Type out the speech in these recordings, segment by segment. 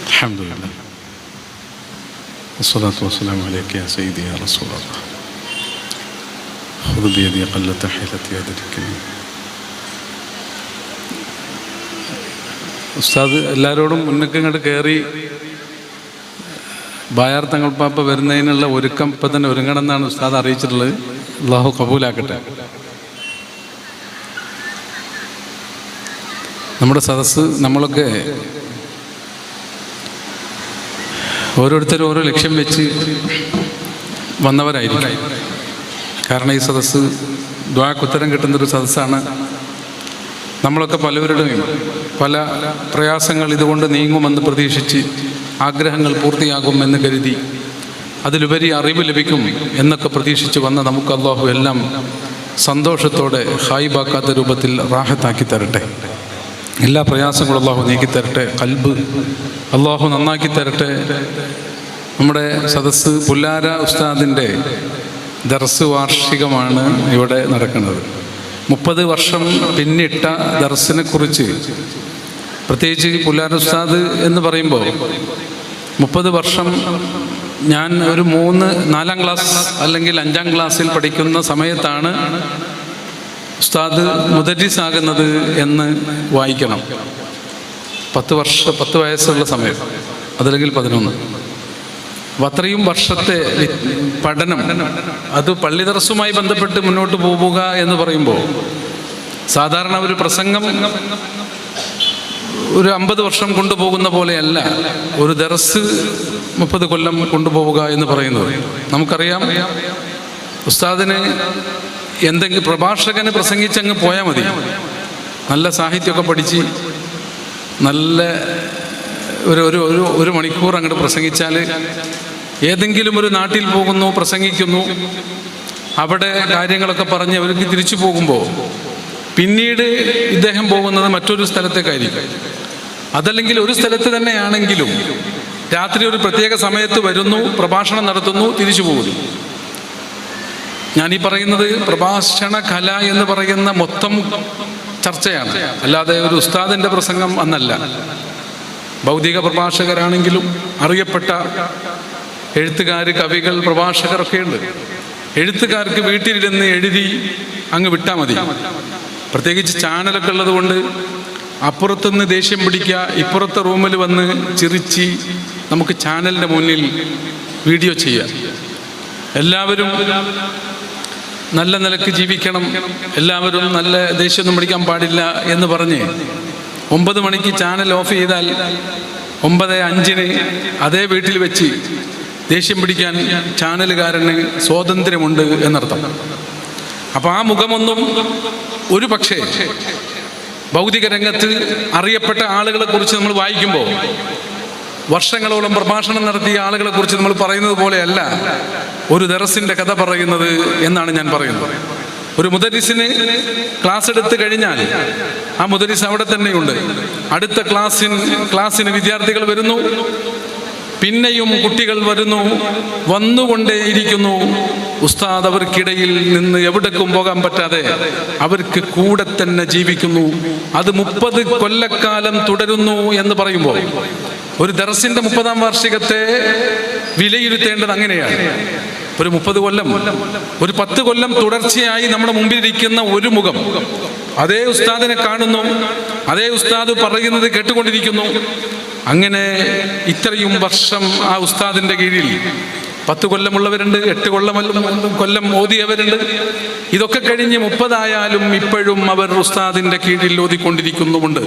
അൽഹംദുലില്ലാഹ് വസ്സലാത്തു വസ്സലാമു അലൈക യാ സയ്യിദി യാ റസൂലല്ലാഹ് ഖുദ് ബിയദി ഖല്ലത ഹിലതി യദ്രികനി. ഉസ്താദ് എല്ലാവരോടും മുന്നേക്ക് ഇങ്ങോട്ട് കയറി ബായാർ തങ്ങൾ പാപ്പ വരുന്നതിനുള്ള ഒരുക്കം ഇപ്പം തന്നെ ഒരുങ്ങണം എന്നാണ് ഉസ്താദ് അറിയിച്ചിട്ടുള്ളത്. അള്ളാഹു കബൂലാക്കട്ടെ. നമ്മുടെ സദസ്സ് നമ്മളൊക്കെ ഓരോരുത്തരും ഓരോ ലക്ഷ്യം വെച്ച് വന്നവരായിരിക്കും. കാരണം ഈ സദസ്സ് ദുആക്കുത്തരം കിട്ടുന്നൊരു സദസ്സാണ്. നമ്മളൊക്കെ പലവരുടെയും പല പ്രയാസങ്ങൾ ഇതുകൊണ്ട് നീങ്ങുമെന്ന് പ്രതീക്ഷിച്ച് ആഗ്രഹങ്ങൾ പൂർത്തിയാകുമെന്ന് കരുതി അതിലുപരി അറിവ് ലഭിക്കും എന്നൊക്കെ പ്രതീക്ഷിച്ച് വന്ന നമുക്ക് അള്ളാഹു എല്ലാം സന്തോഷത്തോടെ ഹായിബാക്കാത്ത രൂപത്തിൽ റാഹത്താക്കി തരട്ടെ. എല്ലാ പ്രയാസങ്ങളും അള്ളാഹു നീക്കിത്തരട്ടെ. ഖൽബ് അള്ളാഹു നന്നാക്കി തരട്ടെ. നമ്മുടെ സദസ്സ് പുല്ലാര ഉസ്താദിൻ്റെ ദർസ് വാർഷികമാണ് ഇവിടെ നടക്കുന്നത്. 30 വർഷം പിന്നിട്ട ദർസിനെ കുറിച്ച്, പ്രത്യേകിച്ച് പുല്ലാര ഉസ്താദ് എന്ന് പറയുമ്പോൾ 30 വർഷം ഞാൻ ഒരു 4-ാം ക്ലാസ് അല്ലെങ്കിൽ 5-ാം ക്ലാസ്സിൽ പഠിക്കുന്ന സമയത്താണ് ഉസ്താദ് മുദരിസ് ആകുന്നത് എന്ന് വായിക്കണം. 10 വയസ്സുള്ള സമയം, അതല്ലെങ്കിൽ 11. അപ്പോൾ അത്രയും വർഷത്തെ പഠനം, അത് പള്ളി ദർസുമായി ബന്ധപ്പെട്ട് മുന്നോട്ട് പോവുക എന്ന് പറയുമ്പോൾ സാധാരണ ഒരു പ്രസംഗം ഒരു 50 വർഷം കൊണ്ടുപോകുന്ന പോലെയല്ല ഒരു ദർസ് 30 കൊല്ലം കൊണ്ടുപോവുക എന്ന് പറയുന്നത്. നമുക്കറിയാം, ഉസ്താദിന് എന്തെങ്കിലും പ്രഭാഷകന് പ്രസംഗിച്ചങ്ങ് പോയാൽ മതി. നല്ല സാഹിത്യമൊക്കെ പഠിച്ച് നല്ല ഒരു മണിക്കൂർ അങ്ങോട്ട് പ്രസംഗിച്ചാൽ ഏതെങ്കിലും ഒരു നാട്ടിൽ പോകുന്നു, പ്രസംഗിക്കുന്നു, അവിടെ കാര്യങ്ങളൊക്കെ പറഞ്ഞ് അവർക്ക് തിരിച്ചു പോകുമ്പോൾ പിന്നീട് ഇദ്ദേഹം പോകുന്നത് മറ്റൊരു സ്ഥലത്തേക്കായിരിക്കും. അതല്ലെങ്കിൽ ഒരു സ്ഥലത്ത് തന്നെയാണെങ്കിലും രാത്രി ഒരു പ്രത്യേക സമയത്ത് വരുന്നു, പ്രഭാഷണം നടത്തുന്നു, തിരിച്ചു പോകുന്നു. ഞാനീ പറയുന്നത് പ്രഭാഷണ കല എന്ന് പറയുന്ന മൊത്തം ചർച്ചയാണ്, അല്ലാതെ ഒരു ഉസ്താദിൻ്റെ പ്രസംഗം അന്നല്ല. ഭൗതിക പ്രഭാഷകരാണെങ്കിലും അറിയപ്പെട്ട എഴുത്തുകാർ, കവികൾ, പ്രഭാഷകരൊക്കെ ഉണ്ട്. എഴുത്തുകാർക്ക് വീട്ടിലിരുന്ന് എഴുതി അങ്ങ് വിട്ടാൽ മതി. പ്രത്യേകിച്ച് ചാനലൊക്കെ ഉള്ളത് കൊണ്ട് അപ്പുറത്തുനിന്ന് ദേഷ്യം പിടിക്കുക, ഇപ്പുറത്തെ റൂമിൽ വന്ന് ചിരിച്ച് നമുക്ക് ചാനലിൻ്റെ മുന്നിൽ വീഡിയോ ചെയ്യാം. എല്ലാവരും നല്ല നിലക്ക് ജീവിക്കണം, എല്ലാവരും നല്ല ദേഷ്യമൊന്നും പിടിക്കാൻ പാടില്ല എന്ന് പറഞ്ഞ് 9 മണിക്ക് ചാനൽ ഓഫ് ചെയ്താൽ 9:05 അതേ വീട്ടിൽ വെച്ച് ദേഷ്യം പിടിക്കാൻ ചാനലുകാരന് സ്വാതന്ത്ര്യമുണ്ട് എന്നർത്ഥം. അപ്പം ആ മുഖമൊന്നും ഒരു പക്ഷേ ഭൗതിക രംഗത്ത് അറിയപ്പെട്ട ആളുകളെ കുറിച്ച് നമ്മൾ വായിക്കുമ്പോൾ, വർഷങ്ങളോളം പ്രഭാഷണം നടത്തിയ ആളുകളെ കുറിച്ച് നമ്മൾ പറയുന്നത് പോലെയല്ല ഒരു ദർസിൻ്റെ കഥ പറയുന്നത് എന്നാണ് ഞാൻ പറയുന്നത്. ഒരു മുദരിസിന് ക്ലാസ് എടുത്ത് കഴിഞ്ഞാൽ ആ മുദരിസ് അവിടെ തന്നെയുണ്ട്. അടുത്ത ക്ലാസ്സിന് വിദ്യാർത്ഥികൾ വരുന്നു, പിന്നെയും കുട്ടികൾ വരുന്നു, വന്നുകൊണ്ടേയിരിക്കുന്നു. ഉസ്താദ് അവർക്കിടയിൽ നിന്ന് എവിടേക്കും പോകാൻ പറ്റാതെ അവർക്ക് കൂടെ തന്നെ ജീവിക്കുന്നു. അത് 30 കൊല്ലക്കാലം തുടരുന്നു എന്ന് പറയുമ്പോൾ ഒരു ദർസിന്റെ 30-ാം വാർഷികത്തെ വിലയിരുത്തേണ്ടത് അങ്ങനെയാണ്. ഒരു 30 കൊല്ലം, ഒരു 10 കൊല്ലം തുടർച്ചയായി നമ്മുടെ മുമ്പിലിരിക്കുന്ന ഒരു മുഖം, അതേ ഉസ്താദിനെ കാണുന്നു, അതേ ഉസ്താദ് പറയുന്നത് കേട്ടുകൊണ്ടിരിക്കുന്നു. അങ്ങനെ ഇത്രയും വർഷം ആ ഉസ്താദിന്റെ കീഴിൽ 10 കൊല്ലമുള്ളവരുണ്ട്, 8 കൊല്ലം ഓതിയവരുണ്ട്. ഇതൊക്കെ കഴിഞ്ഞ് 30 ആയാലും ഇപ്പോഴും അവർ ഉസ്താദിന്റെ കീഴിൽ ഓതിക്കൊണ്ടിരിക്കുന്നുമുണ്ട്.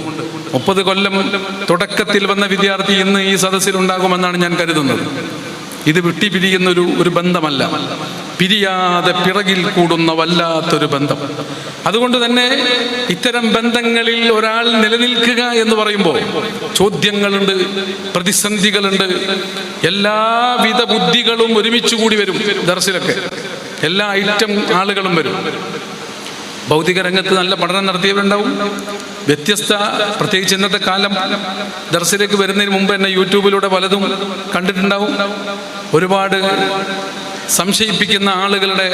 30 കൊല്ലം തുടക്കത്തിൽ വന്ന വിദ്യാർത്ഥി ഇന്ന് ഈ സദസ്സിൽ ഉണ്ടാകുമെന്നാണ് ഞാൻ കരുതുന്നത്. ഇത് വിട്ടിപിരിയുന്ന ഒരു ബന്ധമല്ല, പിരിയാതെ പിറകിൽ കൂടുന്ന വല്ലാത്തൊരു ബന്ധം. അതുകൊണ്ട് തന്നെ ഇത്തരം ബന്ധങ്ങളിൽ ഒരാൾ നിലനിൽക്കുക എന്ന് പറയുമ്പോൾ ചോദ്യങ്ങളുണ്ട്, പ്രതിസന്ധികളുണ്ട്, എല്ലാവിധ ബുദ്ധികളും ഒരുമിച്ച് കൂടി വരും. ദർസിലൊക്കെ എല്ലാ ഐറ്റം ആളുകളും വരും. ഭൗതിക രംഗത്ത് നല്ല പഠനം നടത്തിയവരുണ്ടാവും, വ്യത്യസ്ത, പ്രത്യേകിച്ച് ഇന്നത്തെ കാലം ദർസിലേക്ക് വരുന്നതിന് മുമ്പ് തന്നെ യൂട്യൂബിലൂടെ പലതും കണ്ടിട്ടുണ്ടാവും. ഒരുപാട് സംശയിപ്പിക്കുന്ന ആളുകളുടെ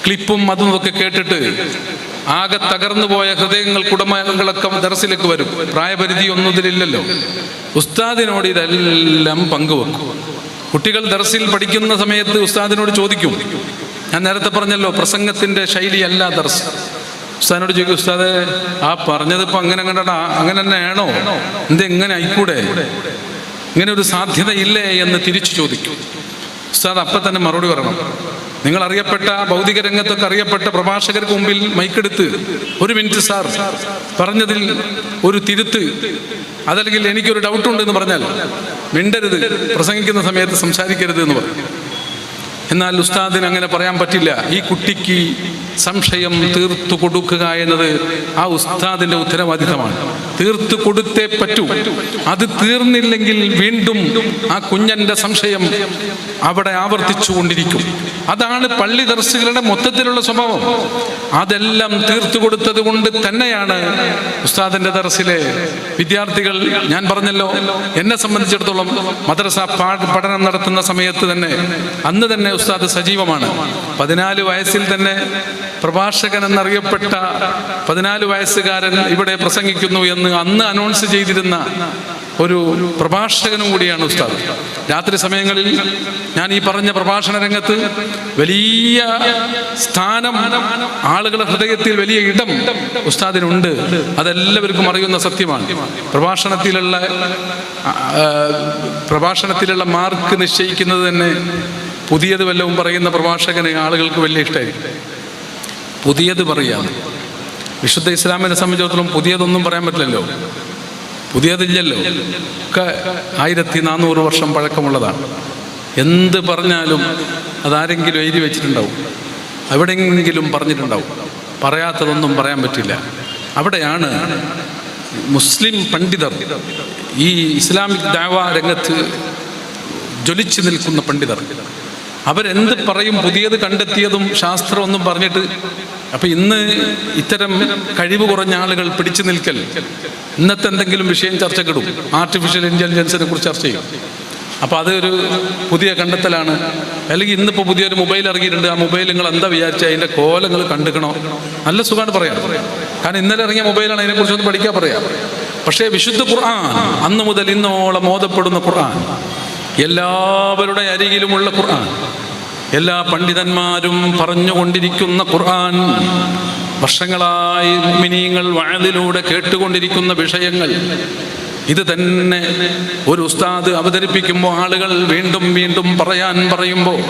ക്ലിപ്പും അതും ഒക്കെ കേട്ടിട്ട് ആകെ തകർന്നു പോയ ഹൃദയങ്ങൾക്കുടമകളൊക്കെ ദർസിലേക്ക് വരും. പ്രായപരിധി ഒന്നും ഇതിലില്ലല്ലോ. ഉസ്താദിനോട് ഇതെല്ലാം പങ്കുവെക്കും. കുട്ടികൾ ദർസിൽ പഠിക്കുന്ന സമയത്ത് ഉസ്താദിനോട് ചോദിക്കും. ഞാൻ നേരത്തെ പറഞ്ഞല്ലോ, പ്രസംഗത്തിൻ്റെ ശൈലിയല്ല ദർസ്. ഉസ്താദിനോട് ചോദിക്കും, ഉസ്താദ് ആ പറഞ്ഞതിപ്പോൾ അങ്ങനെ കണ്ടടാ, അങ്ങനെ തന്നെ ആണോ, എങ്ങനെ ആയിക്കൂടെ, ഇങ്ങനെ ഒരു സാധ്യതയില്ലേ എന്ന് തിരിച്ചു ചോദിക്കും. ഉസ്താദ് അപ്പം തന്നെ മറുപടി പറയണം. നിങ്ങൾ അറിയപ്പെട്ട ഭൗതിക രംഗത്തൊക്കെ അറിയപ്പെട്ട പ്രഭാഷകർക്ക് മുമ്പിൽ മൈക്കെടുത്ത് 1 മിനിറ്റ് സാർ പറഞ്ഞതിൽ ഒരു തിരുത്ത്, അതല്ലെങ്കിൽ എനിക്കൊരു ഡൗട്ടുണ്ട് എന്ന് പറഞ്ഞാൽ മിണ്ടരുത്, പ്രസംഗിക്കുന്ന സമയത്ത് സംസാരിക്കരുത് എന്ന് പറയും. എന്നാൽ ഉസ്താദിന് അങ്ങനെ പറയാൻ പറ്റില്ല. ഈ കുട്ടിക്ക് സംശയം തീർത്തു കൊടുക്കുക എന്നത് ആ ഉസ്താദിന്റെ ഉത്തരവാദിത്തമാണ്. തീർത്തു കൊടുത്തേ പറ്റൂ. അത് തീർന്നില്ലെങ്കിൽ വീണ്ടും ആ കുഞ്ഞന്റെ സംശയം അവിടെ ആവർത്തിച്ചു കൊണ്ടിരിക്കും. അതാണ് പള്ളി ദർസുകളുടെ മൊത്തത്തിലുള്ള സ്വഭാവം. അതെല്ലാം തീർത്തു കൊടുത്തത് കൊണ്ട് തന്നെയാണ് ഉസ്താദിന്റെ ദർസിലെ വിദ്യാർത്ഥികൾ, ഞാൻ പറഞ്ഞല്ലോ, എന്നെ സംബന്ധിച്ചിടത്തോളം മദ്രസ പഠനം നടത്തുന്ന സമയത്ത് തന്നെ അന്ന് തന്നെ ഉസ്താദ് സജീവമാണ്. 14 വയസ്സിൽ തന്നെ പ്രഭാഷകൻ എന്നറിയപ്പെട്ട 14 വയസ്സുകാരൻ ഇവിടെ പ്രസംഗിക്കുന്നു എന്ന് അന്ന് അനൗൺസ് ചെയ്തിരുന്ന ഒരു പ്രഭാഷകനും കൂടിയാണ് ഉസ്താദ്. രാത്രി സമയങ്ങളിൽ ഞാൻ ഈ പറഞ്ഞ പ്രഭാഷണ രംഗത്ത് വലിയ സ്ഥാനം, ആളുകളുടെ ഹൃദയത്തിൽ വലിയ ഇടം ഉസ്താദിനുണ്ട്. അതെല്ലാവർക്കും അറിയുന്ന സത്യമാണ്. പ്രഭാഷണത്തിലുള്ള മാർക്ക് നിശ്ചയിക്കുന്നത് തന്നെ പുതിയത് വല്ലതും പറയുന്ന പ്രഭാഷകന് ആളുകൾക്ക് വലിയ ഇഷ്ടമായിരിക്കും. പുതിയത് പറയാം. വിശുദ്ധ ഇസ്ലാമിനെ സംബന്ധിച്ചിടത്തോളം പുതിയതൊന്നും പറയാൻ പറ്റില്ലല്ലോ, പുതിയതില്ലല്ലോ. ഒക്കെ 1400 വർഷം പഴക്കമുള്ളതാണ്. എന്ത് പറഞ്ഞാലും അതാരെങ്കിലും എഴുതി വെച്ചിട്ടുണ്ടാവും, എവിടെയെങ്കിലും പറഞ്ഞിട്ടുണ്ടാവും. പറയാത്തതൊന്നും പറയാൻ പറ്റില്ല. അവിടെയാണ് മുസ്ലിം പണ്ഡിതർ, ഈ ഇസ്ലാമിക് ദഅവ രംഗത്ത് ജ്വലിച്ചു നിൽക്കുന്ന പണ്ഡിതർ, അവരെന്ത് പറയും, പുതിയത് കണ്ടെത്തിയതും ശാസ്ത്രമൊന്നും പറഞ്ഞിട്ട്. അപ്പം ഇന്ന് ഇത്തരം കഴിവ് കുറഞ്ഞ ആളുകൾ പിടിച്ചു നിൽക്കൽ, ഇന്നത്തെ എന്തെങ്കിലും വിഷയം ചർച്ചക്കിടും, ആർട്ടിഫിഷ്യൽ ഇൻ്റലിജൻസിനെ കുറിച്ച് ചർച്ച ചെയ്യും. അപ്പോൾ അതൊരു പുതിയ കണ്ടെത്തലാണ്. അല്ലെങ്കിൽ ഇന്നിപ്പോൾ പുതിയൊരു മൊബൈൽ ഇറങ്ങിയിട്ടുണ്ട്, ആ മൊബൈൽ നിങ്ങൾ എന്താ വിചാരിച്ചാൽ അതിൻ്റെ കോലങ്ങൾ കണ്ടുക്കണോ, നല്ല സുഖമാണ് പറയാം. കാരണം ഇന്നലെ ഇറങ്ങിയ മൊബൈലാണ്, അതിനെക്കുറിച്ചൊന്ന് പഠിക്കാൻ പറയാം. പക്ഷേ വിശുദ്ധ ഖുർആൻ, അന്ന് മുതൽ ഇന്നോളം ഓതപ്പെടുന്ന ഖുർആൻ, എല്ലാവരുടെ അരികിലുമുള്ള ഖുർആൻ, എല്ലാ പണ്ഡിതന്മാരും പറഞ്ഞുകൊണ്ടിരിക്കുന്ന ഖുർആൻ, വർഷങ്ങളായി മുഅ്മിനീങ്ങൾ വഅദിലൂടെ കേട്ടുകൊണ്ടിരിക്കുന്ന വിഷയങ്ങൾ, ഇത് തന്നെ ഒരു ഉസ്താദ് അവതരിപ്പിക്കുമ്പോൾ ആളുകൾ വീണ്ടും വീണ്ടും പറയുമ്പോൾ,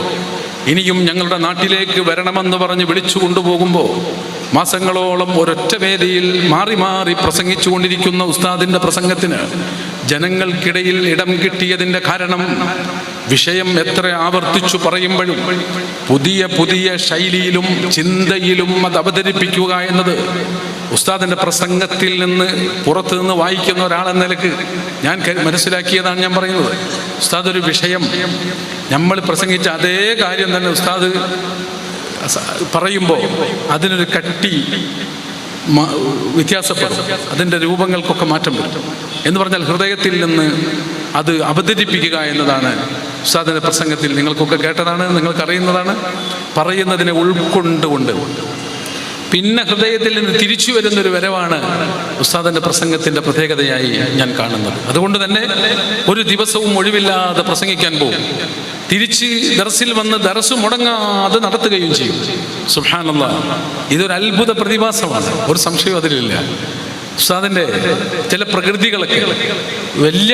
ഇനിയും ഞങ്ങളുടെ നാട്ടിലേക്ക് വരണമെന്ന് പറഞ്ഞ് വിളിച്ചു കൊണ്ടുപോകുമ്പോൾ, മാസങ്ങളോളം ഒരൊറ്റ വേദിയിൽ മാറി മാറി പ്രസംഗിച്ചു കൊണ്ടിരിക്കുന്ന ഉസ്താദിൻ്റെ പ്രസംഗത്തിന് ജനങ്ങൾക്കിടയിൽ ഇടം കിട്ടിയതിൻ്റെ കാരണം, വിഷയം എത്ര ആവർത്തിച്ചു പറയുമ്പോഴും പുതിയ പുതിയ ശൈലിയിലും ചിന്തയിലും അത് അവതരിപ്പിക്കുക എന്നത് ഉസ്താദിൻ്റെ പ്രസംഗത്തിൽ നിന്ന് പുറത്തു നിന്ന് വായിക്കുന്ന ഒരാളെന്ന നിലക്ക് ഞാൻ മനസ്സിലാക്കിയതാണ് ഞാൻ പറയുന്നത്. ഉസ്താദ് ഒരു വിഷയം നമ്മൾ പ്രസംഗിച്ച അതേ കാര്യം തന്നെ ഉസ്താദ് പറയുമ്പോൾ അതിനൊരു കട്ടി വ്യത്യാസപ്പെടും, അതിൻ്റെ രൂപങ്ങൾക്കൊക്കെ മാറ്റം വരും. എന്ന് പറഞ്ഞാൽ ഹൃദയത്തിൽ നിന്ന് അത് അവതരിപ്പിക്കുക എന്നതാണ് ഉസ്താദിൻ്റെ പ്രസംഗത്തിൽ. നിങ്ങൾക്കൊക്കെ കേട്ടതാണ്, നിങ്ങൾക്കറിയുന്നതാണ്. പറയുന്നതിനെ ഉൾക്കൊണ്ടുകൊണ്ട് പിന്നെ ഹൃദയത്തിൽ നിന്ന് തിരിച്ചു വരുന്നൊരു വരവാണ് ഉസ്താദിൻ്റെ പ്രസംഗത്തിൻ്റെ പ്രത്യേകതയായി ഞാൻ കാണുന്നത്. അതുകൊണ്ട് തന്നെ ഒരു ദിവസവും ഒഴിവില്ലാതെ പ്രസംഗിക്കാൻ പോകും. തിരിച്ച് ദർസിൽ വന്ന് ദർസ് മുടങ്ങാതെ നടത്തുകയും ചെയ്യും. സുബ്ഹാനല്ലാഹ്, ഇതൊരു അത്ഭുത പ്രതിഭാസമാണ്, ഒരു സംശയവും അതിലില്ല. ഉസ്താദിൻ്റെ ചില പ്രകൃതികളൊക്കെ വലിയ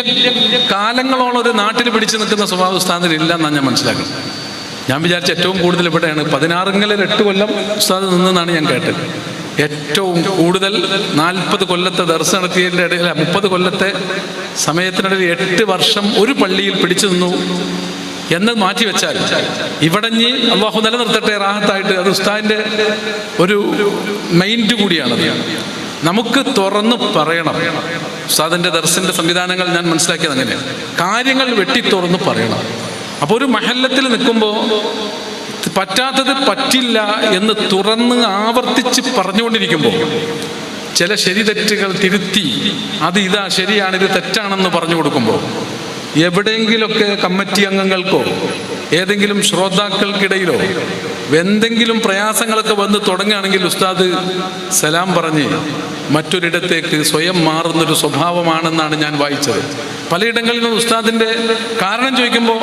കാലങ്ങളോളം ഒരു നാട്ടിൽ പിടിച്ചു നിൽക്കുന്ന സ്വഭാവം ഉസ്താദിന് ഇല്ല എന്നാണ് ഞാൻ മനസ്സിലാക്കുന്നത്. ഞാൻ വിചാരിച്ച ഏറ്റവും കൂടുതൽ ഇവിടെയാണ്. 8 കൊല്ലം ഉസ്താദ് നിന്നെന്നാണ് ഞാൻ കേട്ടത്. ഏറ്റവും കൂടുതൽ 40 കൊല്ലത്തെ ദർസ് നടത്തിയതിൻ്റെ ഇടയിൽ 30 കൊല്ലത്തെ സമയത്തിനിടയിൽ 8 വർഷം ഒരു പള്ളിയിൽ പിടിച്ചു നിന്നു എന്ന് മാറ്റിവെച്ചാൽ ഇവിടഞ്ഞ് അള്ളാഹു നിലനിർത്തട്ടെ റാഹത്തായിട്ട്, അത് ഉസ്താദിൻ്റെ ഒരു മൈൻഡ് കൂടിയാണ്. നമുക്ക് തുറന്ന് പറയണം. ഉസ്താദിൻ്റെ ദർസിൻ്റെ സംവിധാനങ്ങൾ ഞാൻ മനസ്സിലാക്കിയത് അങ്ങനെയാണ്. കാര്യങ്ങൾ വെട്ടി തുറന്ന് പറയണം. അപ്പോൾ ഒരു മഹല്ലത്തിൽ നിൽക്കുമ്പോൾ പറ്റാത്തത് പറ്റില്ല എന്ന് തുറന്ന് ആവർത്തിച്ച് പറഞ്ഞുകൊണ്ടിരിക്കുമ്പോൾ ചില ശരി തെറ്റുകൾ തിരുത്തി അത് ഇതാ ശരിയാണ്, ഇത് തെറ്റാണെന്ന് പറഞ്ഞു കൊടുക്കുമ്പോൾ എവിടെയെങ്കിലൊക്കെ കമ്മിറ്റി അംഗങ്ങൾക്കോ ഏതെങ്കിലും ശ്രോതാക്കൾക്കിടയിലോ എന്തെങ്കിലും പ്രയാസങ്ങളൊക്കെ വന്ന് തുടങ്ങുകയാണെങ്കിൽ ഉസ്താദ് സലാം പറഞ്ഞ് മറ്റൊരിടത്തേക്ക് സ്വയം മാറുന്നൊരു സ്വഭാവമാണെന്നാണ് ഞാൻ വായിച്ചത്. പലയിടങ്ങളിൽ നിന്ന് ഉസ്താദിൻ്റെ കാരണം ചോദിക്കുമ്പോൾ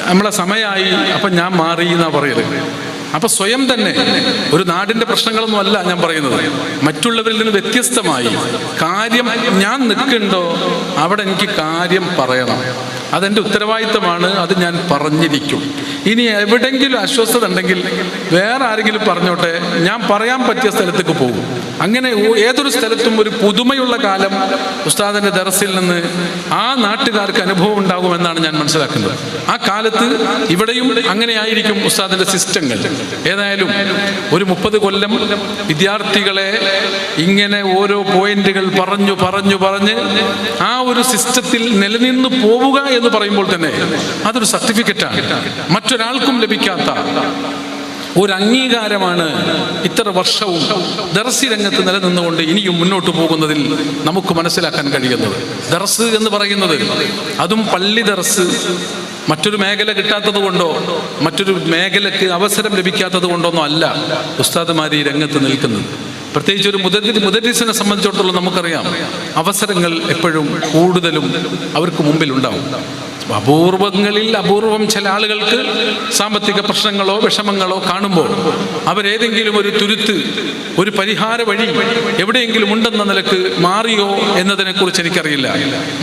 നമ്മളെ സമയമായി, അപ്പം ഞാൻ മാറി എന്നാണ് പറയരുത്. അപ്പൊ സ്വയം തന്നെ ഒരു നാടിന്റെ പ്രശ്നങ്ങളൊന്നും അല്ല ഞാൻ പറയുന്നത്, മറ്റുള്ളവരിൽ നിന്ന് വ്യത്യസ്തമായി കാര്യം ഞാൻ നിൽക്കുന്നുണ്ടോ അവിടെ എനിക്ക് കാര്യം പറയണം, അതെൻ്റെ ഉത്തരവാദിത്തമാണ്, അത് ഞാൻ പറഞ്ഞിരിക്കും. ഇനി എവിടെയെങ്കിലും അസ്വസ്ഥത ഉണ്ടെങ്കിൽ വേറെ ആരെങ്കിലും പറഞ്ഞോട്ടെ, ഞാൻ പറയാൻ പറ്റിയ സ്ഥലത്തേക്ക് പോകും. അങ്ങനെ ഏതൊരു സ്ഥലത്തും ഒരു പുതുമയുള്ള കാലം ഉസ്താദിന്റെ ദർസിൽ നിന്ന് ആ നാട്ടുകാർക്ക് അനുഭവം ഉണ്ടാകുമെന്നാണ് ഞാൻ മനസ്സിലാക്കുന്നത്. ആ കാലത്ത് ഇവിടെയും അങ്ങനെയായിരിക്കും ഉസ്താദിന്റെ സിസ്റ്റങ്ങൾ. ഏതായാലും ഒരു 30 കൊല്ലം വിദ്യാർത്ഥികളെ ഇങ്ങനെ ഓരോ പോയിന്റുകൾ പറഞ്ഞ് ആ ഒരു സിസ്റ്റത്തിൽ നിലനിന്ന് പോവുക എന്ന് പറയുമ്പോൾ തന്നെ അതൊരു സർട്ടിഫിക്കറ്റാണ്, മറ്റൊരാൾക്കും ലഭിക്കാത്ത ഒരു അംഗീകാരമാണ്. ഇത്ര വർഷവും ദർസി രംഗത്ത് നിലനിന്നുകൊണ്ട് ഇനിയും മുന്നോട്ട് പോകുന്നതിൽ നമുക്ക് മനസ്സിലാക്കാൻ കഴിയുന്നത്. ദർസ് എന്ന് പറയുന്നത് അതും പള്ളി ദർസ് മറ്റൊരു മേഖല കിട്ടാത്തത് കൊണ്ടോ മറ്റൊരു മേഖലക്ക് അവസരം ലഭിക്കാത്തത് കൊണ്ടൊന്നും അല്ല ഉസ്താദുമാർ ഈ രംഗത്ത് നിൽക്കുന്നത്. പ്രത്യേകിച്ച് ഒരു മുദരിസിനെ സംബന്ധിച്ചിടത്തോളം നമുക്കറിയാം, അവസരങ്ങൾ എപ്പോഴും കൂടുതലും അവർക്ക് മുമ്പിലുണ്ടാവും. അപൂർവം ചില ആളുകൾക്ക് സാമ്പത്തിക പ്രശ്നങ്ങളോ വിഷമങ്ങളോ കാണുമ്പോൾ അവരേതെങ്കിലും ഒരു തുരുത്ത്, ഒരു പരിഹാര വഴി എവിടെയെങ്കിലും ഉണ്ടെന്ന നിലക്ക് മാറിയോ എന്നതിനെ കുറിച്ച് എനിക്കറിയില്ല.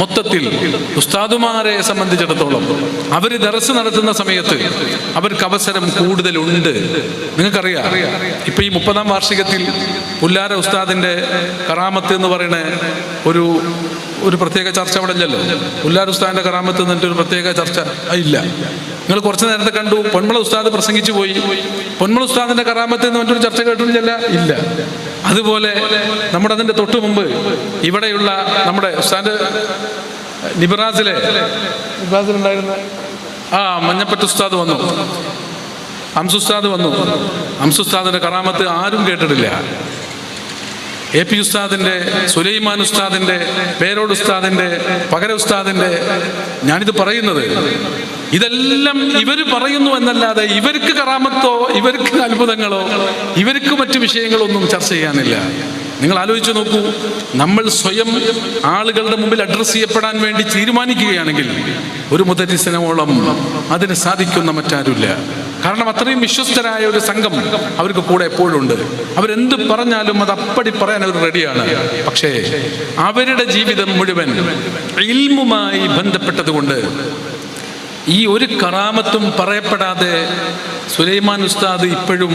മൊത്തത്തിൽ ഉസ്താദുമാരെ സംബന്ധിച്ചിടത്തോളം അവർ ദർസ് നടത്തുന്ന സമയത്ത് അവർക്ക് അവസരം കൂടുതലുണ്ട്. നിങ്ങൾക്കറിയാം, ഇപ്പൊ ഈ 30ാം വാർഷികത്തിൽ പുല്ലാര ഉസ്താദിന്റെ കറാമത്ത് എന്ന് പറയുന്ന ഒരു പ്രത്യേക ചർച്ച അവിടെ ഇല്ലല്ലോ. പുല്ലാര ഉസ്താദിന്റെ കറാമത്ത് എന്നിട്ട് ഒരു പ്രത്യേക ചർച്ച ഇല്ല. നിങ്ങൾ കുറച്ച് നേരത്തെ കണ്ടു, പൊന്മള ഉസ്താദ് പ്രസംഗിച്ചു പോയി. പൊന്മള ഉസ്താദിന്റെ കറാമത്ത് എന്ന് പറഞ്ഞൊരു ചർച്ച കേട്ടിട്ടില്ല, ഇല്ല. അതുപോലെ നമ്മുടെ അതിന്റെ തൊട്ടു മുമ്പ് ഇവിടെയുള്ള നമ്മുടെ ഉസ്താദ് നിബ്രാസിലുണ്ടായിരുന്ന മഞ്ഞപ്പറ്റ ഉസ്താദ് വന്നു, അംസുസ്താദ് വന്നു. അംസുസ്താദിന്റെ കറാമത്ത് ആരും കേട്ടിട്ടില്ല. AP ഉസ്താദിന്റെ, സുലൈമാൻ ഉസ്താദിന്റെ, പേരോട് ഉസ്താദിന്റെ, പകര ഉസ്താദിന്റെ, ഞാനിത് പറയുന്നത് ഇതെല്ലാം ഇവർ പറയുന്നു എന്നല്ലാതെ ഇവർക്ക് കറാമത്തോ ഇവർക്ക് അത്ഭുതങ്ങളോ ഇവർക്ക് മറ്റു വിഷയങ്ങളൊന്നും ചർച്ച ചെയ്യാനില്ല. നിങ്ങൾ ആലോചിച്ച് നോക്കൂ, നമ്മൾ സ്വയം ആളുകളുടെ മുമ്പിൽ അഡ്രസ്സ് ചെയ്യപ്പെടാൻ വേണ്ടി തീരുമാനിക്കുകയാണെങ്കിൽ ഒരു മുദരിസിനോളം അതിന് സാധിക്കുന്ന മറ്റാരുമില്ല. കാരണം അത്രയും വിശ്വസ്തരായ ഒരു സംഘം അവർക്ക് കൂടെ എപ്പോഴും ഉണ്ട്. അവരെന്ത് പറഞ്ഞാലും അത് അപ്പടി പറയാൻ അവർ റെഡിയാണ്. പക്ഷേ അവരുടെ ജീവിതം മുഴുവൻ ഇൽമുമായി ബന്ധപ്പെട്ടത് കൊണ്ട് ഈ ഒരു കറാമത്തും പറയപ്പെടാതെ സുലൈമാൻ ഉസ്താദ് ഇപ്പോഴും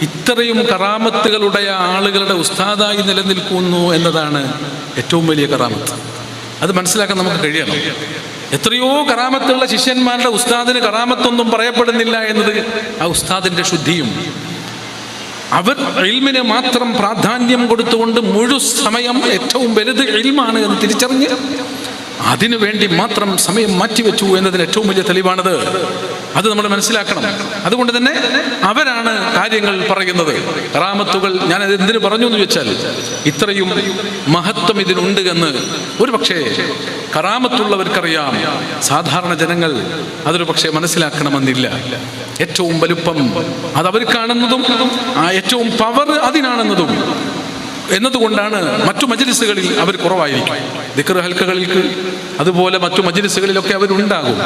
ഇത്രയും കറാമത്തുകളുടെ ആളുകളുടെ ഉസ്താദായി നിലനിൽക്കുന്നു എന്നതാണ് ഏറ്റവും വലിയ കറാമത്ത്. അത് മനസ്സിലാക്കാൻ നമുക്ക് കഴിയണം. എത്രയോ കറാമത്തുള്ള ശിഷ്യന്മാരുടെ ഉസ്താദിന് കറാമത്തൊന്നും പറയപ്പെടുന്നില്ല എന്നത് ആ ഉസ്താദിന്റെ ശുദ്ധിയും, അവർ ഇൽമിന് മാത്രം പ്രാധാന്യം കൊടുത്തുകൊണ്ട് മുഴു സമയം ഏറ്റവും വലുത് ഇൽമാണ് എന്ന് തിരിച്ചറിഞ്ഞ് അതിനു വേണ്ടി മാത്രം സമയം മാറ്റിവെച്ചു എന്നതിന് ഏറ്റവും വലിയ തെളിവാണത്. അത് നമ്മൾ മനസ്സിലാക്കണം. അതുകൊണ്ട് തന്നെ അവരാണ് കാര്യങ്ങൾ പറയുന്നത്. കറാമത്തുകൾ ഞാൻ എന്തിനു പറഞ്ഞു എന്ന് വെച്ചാൽ, ഇത്രയും മഹത്വം ഇതിനുണ്ട് എന്ന് ഒരു പക്ഷേ കറാമത്തുള്ളവർക്കറിയാം, സാധാരണ ജനങ്ങൾ അതൊരു പക്ഷേ മനസ്സിലാക്കണമെന്നില്ല. ഏറ്റവും വലുപ്പം അത് അവർ കാണുന്നതും ഏറ്റവും പവർ അതിനാണെന്നതും എന്നതുകൊണ്ടാണ് മറ്റു മജ്‌ലിസുകളിൽ അവർ കുറവായിരിക്കും. ദിക്ർ ഹൽക്കകളിൽ അതുപോലെ മറ്റു മജ്‌ലിസുകളിലൊക്കെ അവരുണ്ടാകും.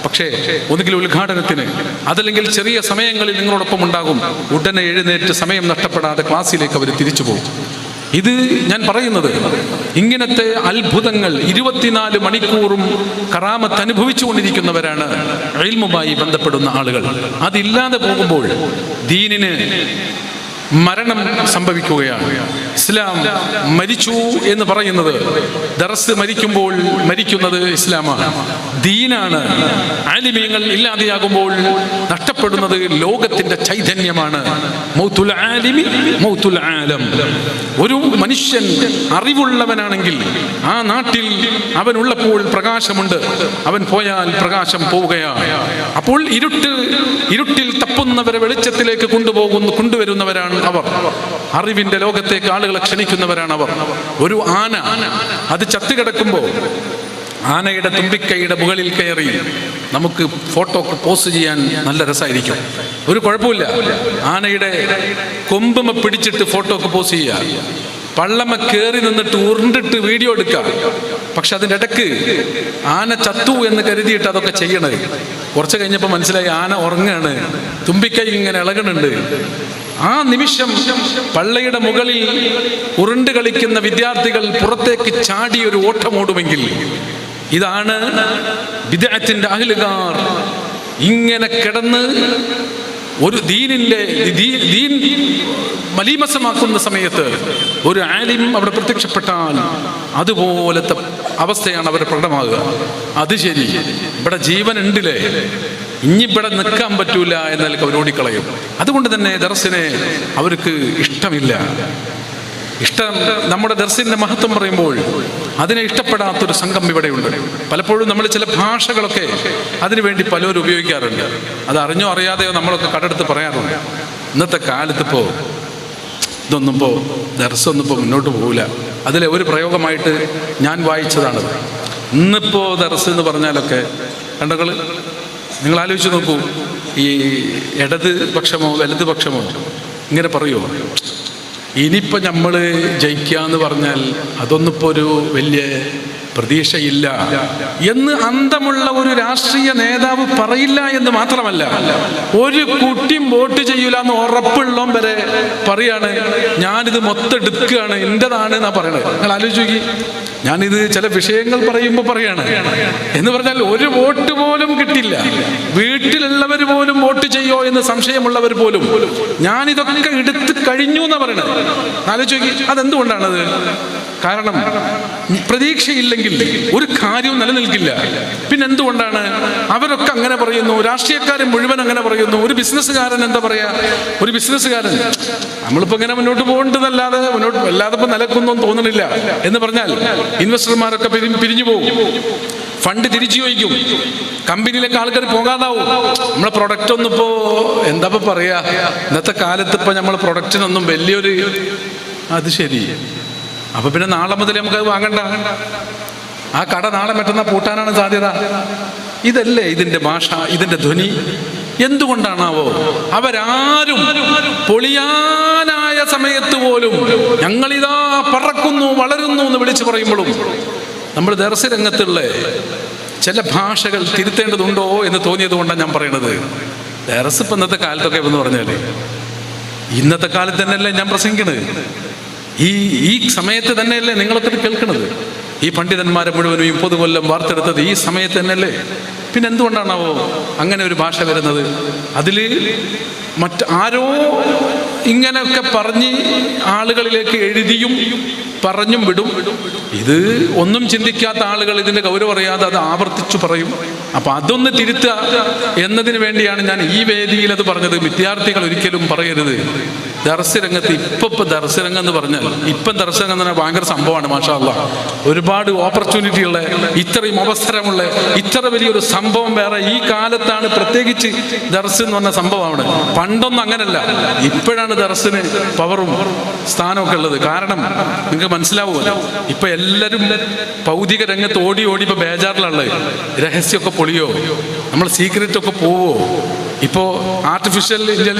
പക്ഷേ ഒന്നുകിൽ ഉദ്ഘാടനത്തിന് അതല്ലെങ്കിൽ ചെറിയ സമയങ്ങളിൽ നിങ്ങളോടൊപ്പം ഉണ്ടാകും. ഉടനെ എഴുന്നേറ്റ് സമയം നഷ്ടപ്പെടാതെ ക്ലാസ്സിലേക്ക് അവർ തിരിച്ചു പോകും. ഇത് ഞാൻ പറയുന്നത് ഇങ്ങനത്തെ അത്ഭുതങ്ങൾ 24 മണിക്കൂറും കറാമത്ത് അനുഭവിച്ചുകൊണ്ടിരിക്കുന്നവരാണ് ഇൽമുമായി ബന്ധപ്പെടുന്ന ആളുകൾ. അതില്ലാതെ പോകുമ്പോൾ ദീനിന് മരണം സംഭവിക്കുകയാണ്. ഇസ്ലാം മരിച്ചു എന്ന് പറയുന്നത്, ദർസ് മരിക്കുമ്പോൾ മരിക്കുന്നത് ഇസ്ലാമാണ്, ദീനാണ്. ആലിമീങ്ങൾ ഇല്ലാതെയാകുമ്പോൾ നഷ്ടപ്പെടുന്നത് ലോകത്തിന്റെ ചൈതന്യമാണ്. മൗതുൽ ആലിമി മൗതുൽ ആലം. ഒരു മനുഷ്യൻ അറിവുള്ളവനാണെങ്കിൽ ആ നാട്ടിൽ അവനുള്ളപ്പോൾ പ്രകാശമുണ്ട്, അവൻ പോയാൽ പ്രകാശം പോവുകയാണ്. അപ്പോൾ ഇരുട്ടിൽ തപ്പുന്നവരെ വെളിച്ചത്തിലേക്ക് കൊണ്ടുവരുന്നവരാണ് അവർ. അറിവിന്റെ ലോകത്തേക്ക് ആളുകളെ ക്ഷണിക്കുന്നവരാണ് അവർ. ഒരു ആന അത് ചത്തുകിടക്കുമ്പോൾ ആനയുടെ തുമ്പിക്കൈയുടെ മുകളിൽ കയറി നമുക്ക് ഫോട്ടോ ഒക്കെ പോസ്റ്റ് ചെയ്യാൻ നല്ല രസമായിരിക്കും, ഒരു കുഴപ്പമില്ല. ആനയുടെ കൊമ്പുമ പിടിച്ചിട്ട് ഫോട്ടോ ഒക്കെ പോസ്റ്റ് ചെയ്യുക, പള്ളമ കയറി നിന്നിട്ട് ഉരുണ്ടിട്ട് വീഡിയോ എടുക്കുക. പക്ഷെ അതിൻ്റെ ഇടക്ക് ആന ചത്തു എന്ന് കരുതിയിട്ട് അതൊക്കെ ചെയ്യണത്. കുറച്ച് കഴിഞ്ഞപ്പോൾ മനസ്സിലായി ആന ഉറങ്ങാണ്, തുമ്പിക്കൈ ഇങ്ങനെ ഇളകണുണ്ട്. ആ നിമിഷം പള്ളയുടെ മുകളിൽ ഉരുണ്ട് കളിക്കുന്ന വിദ്യാർത്ഥികൾ പുറത്തേക്ക് ചാടി ഒരു ഓട്ടമോടുമെങ്കിൽ, ഇതാണ് ബിദ്അത്തിന്റെ അഹ്ലുകാർ. ഇങ്ങനെ കിടന്ന് ഒരു ദീൻ മലീമസമാക്കുന്ന സമയത്ത് ഒരു ആലിം അവിടെ പ്രത്യക്ഷപ്പെട്ടാൽ അതുപോലത്തെ അവസ്ഥയാണ് അവരുടെ പ്രകടമാകുക. അത് ശരി, ഇവിടെ ജീവൻ ഉണ്ടില്ലേ, ഇനിയിവിടെ നിൽക്കാൻ പറ്റൂല എന്നൊക്കെ അവർ ഓടിക്കളയും. അതുകൊണ്ട് തന്നെ ദർസിനെ അവർക്ക് ഇഷ്ടമില്ല. നമ്മുടെ ദർസിന്റെ മഹത്വം പറയുമ്പോൾ അതിനെ ഇഷ്ടപ്പെടാത്തൊരു സംഘം ഇവിടെയുണ്ട്. പലപ്പോഴും നമ്മൾ ചില ഭാഷകളൊക്കെ അതിനുവേണ്ടി പലരും ഉപയോഗിക്കാറുണ്ട്. അത് അറിഞ്ഞോ അറിയാതെയോ നമ്മളൊക്കെ കടെടുത്ത് പറയാറുണ്ട്. ഇന്നത്തെ കാലത്തിപ്പോൾ ഇതൊന്നും ഇപ്പോൾ ദർസൊന്നും ഇപ്പോൾ മുന്നോട്ട് പോകില്ല. അതിലെ ഒരു പ്രയോഗമായിട്ട് ഞാൻ വായിച്ചതാണത്. ഇന്നിപ്പോൾ ദർസ് എന്ന് പറഞ്ഞാലൊക്കെ കണ്ടകൾ നിങ്ങൾ ആലോചിച്ച് നോക്കൂ, ഈ ഇടത് പക്ഷമോ വലത് പക്ഷമോ ഇങ്ങനെ പറയുമോ, ഇനിയിപ്പോൾ നമ്മൾ ജയിക്കുക എന്ന് പറഞ്ഞാൽ അതൊന്നിപ്പോൾ ഒരു വലിയ പ്രതീക്ഷയില്ല എന്ന് അന്തമുള്ള ഒരു രാഷ്ട്രീയ നേതാവ് പറയില്ല എന്ന് മാത്രമല്ല, ഒരു കുട്ടിയും വോട്ട് ചെയ്യൂല എന്ന് ഉറപ്പുള്ളവൻ വരെ പറയാണ് ഞാനിത് മൊത്തം എടുക്കുകയാണ്, എൻ്റെതാണ് എന്നാ പറയണത്. നിങ്ങൾ ആലോചിച്ച് നോക്കി, ഞാനിത് ചില വിഷയങ്ങൾ പറയുമ്പോൾ പറയാണ് എന്ന് പറഞ്ഞാൽ ഒരു വോട്ട് പോലും കിട്ടില്ല, വീട്ടിലുള്ളവർ പോലും വോട്ട് ചെയ്യോ എന്ന് സംശയമുള്ളവർ പോലും ഞാനിതൊക്കെ എടുത്ത് കഴിഞ്ഞു എന്നാ പറയണത്. ആലോചിച്ച് നോക്കി, അതെന്തുകൊണ്ടാണത്? കാരണം പ്രതീക്ഷയില്ലെങ്കിൽ ഒരു കാര്യവും നിലനിൽക്കില്ല. പിന്നെന്തുകൊണ്ടാണ് അവരൊക്കെ അങ്ങനെ പറയുന്നു? രാഷ്ട്രീയക്കാരൻ മുഴുവൻ അങ്ങനെ പറയുന്നു. ഒരു ബിസിനസ്സുകാരൻ എന്താ പറയാ, ഒരു ബിസിനസ്സുകാരൻ നമ്മളിപ്പോ ഇങ്ങനെ മുന്നോട്ട് പോകേണ്ടതല്ലാതെ അല്ലാതെ ഇപ്പൊ നിലക്കൊന്നും തോന്നണില്ല എന്ന് പറഞ്ഞാൽ ഇൻവെസ്റ്റർമാരൊക്കെ പിരിഞ്ഞു പോകും, ഫണ്ട് തിരിച്ചു ചോദിക്കും, കമ്പനിയിലേക്ക് ആൾക്കാർ പോകാതാവും. നമ്മളെ പ്രൊഡക്റ്റ് ഒന്നും ഇപ്പോ എന്താ പറയാ, ഇന്നത്തെ കാലത്ത് ഇപ്പൊ നമ്മളെ പ്രൊഡക്റ്റിനൊന്നും വലിയൊരു അത് ശരി. അപ്പൊ പിന്നെ നാളെ മുതൽ നമുക്കത് വാങ്ങണ്ട, ആ കട നാളെ മറ്റന്നാൾ പൂട്ടാനാണ് സാധ്യത. ഇതല്ലേ ഇതിന്റെ ഭാഷ, ഇതിന്റെ ധ്വനി? എന്തുകൊണ്ടാണാവോ അവരാരും പൊളിയാനായ സമയത്ത് പോലും ഞങ്ങളിതാ പറക്കുന്നു വളരുന്നു എന്ന് വിളിച്ചു പറയുമ്പോഴും നമ്മൾ ദർസ് രംഗത്തുള്ള ചില ഭാഷകൾ തിരുത്തേണ്ടതുണ്ടോ എന്ന് തോന്നിയത് കൊണ്ടാണ് ഞാൻ പറയുന്നത്. ദർസ് ഇപ്പം ഇന്നത്തെ കാലത്തൊക്കെ എന്ന് പറഞ്ഞാൽ ഇന്നത്തെ കാലത്ത് തന്നെയല്ലേ ഞാൻ പ്രസംഗിക്കണത്, ഈ സമയത്ത് തന്നെയല്ലേ നിങ്ങളൊക്കെ കേൾക്കണത്. ഈ പണ്ഡിതന്മാരെ മുഴുവനും 30 കൊല്ലം വാർത്തെടുത്തത് ഈ സമയത്ത് തന്നെയല്ലേ. പിന്നെ എന്തുകൊണ്ടാണാവോ അങ്ങനെ ഒരു ഭാഷ വരുന്നത്? അതിൽ ആരോ ഇങ്ങനെയൊക്കെ പറഞ്ഞ് ആളുകളിലേക്ക് എഴുതിയും പറഞ്ഞും വിടും. ഇത് ഒന്നും ചിന്തിക്കാത്ത ആളുകൾ ഇതിൻ്റെ ഗൗരവം അറിയാതെ അത് ആവർത്തിച്ചു പറയും. അപ്പം അതൊന്ന് തിരുത്തുക എന്നതിന് വേണ്ടിയാണ് ഞാൻ ഈ വേദിയിൽ അത് പറഞ്ഞത്. വിദ്യാർത്ഥികൾ ഒരിക്കലും പറയരുത് ദർസ് രംഗത്ത് ഇപ്പൊ ദർസ് രംഗം എന്ന് പറഞ്ഞാൽ ഇപ്പം ദർസ് രംഗം എന്ന് പറഞ്ഞാൽ ഭയങ്കര സംഭവമാണ്. മാഷാ അല്ലാഹ്, ഒരുപാട് ഓപ്പർച്യൂണിറ്റി ഉള്ള, ഇത്രയും അവസരമുള്ള ഇത്ര വലിയൊരു സംഭവം വേറെ ഈ കാലത്താണ് പ്രത്യേകിച്ച് ദർസ് എന്ന് പറഞ്ഞ സംഭവമാണ്. പണ്ടൊന്നും അങ്ങനല്ല, ഇപ്പോഴാണ് ദർസിന് പവറും സ്ഥാനമൊക്കെ ഉള്ളത്. കാരണം നിങ്ങൾക്ക് മനസ്സിലാവുമല്ലോ, ഇപ്പൊ എല്ലാവരും ഭൗതിക രംഗത്ത് ഓടി ഇപ്പൊ ബേജാറിലുള്ളത്. രഹസ്യമൊക്കെ പൊളിയോ, നമ്മൾ സീക്രറ്റ് ഒക്കെ പോവോ? ഇപ്പോൾ ആർട്ടിഫിഷ്യൽ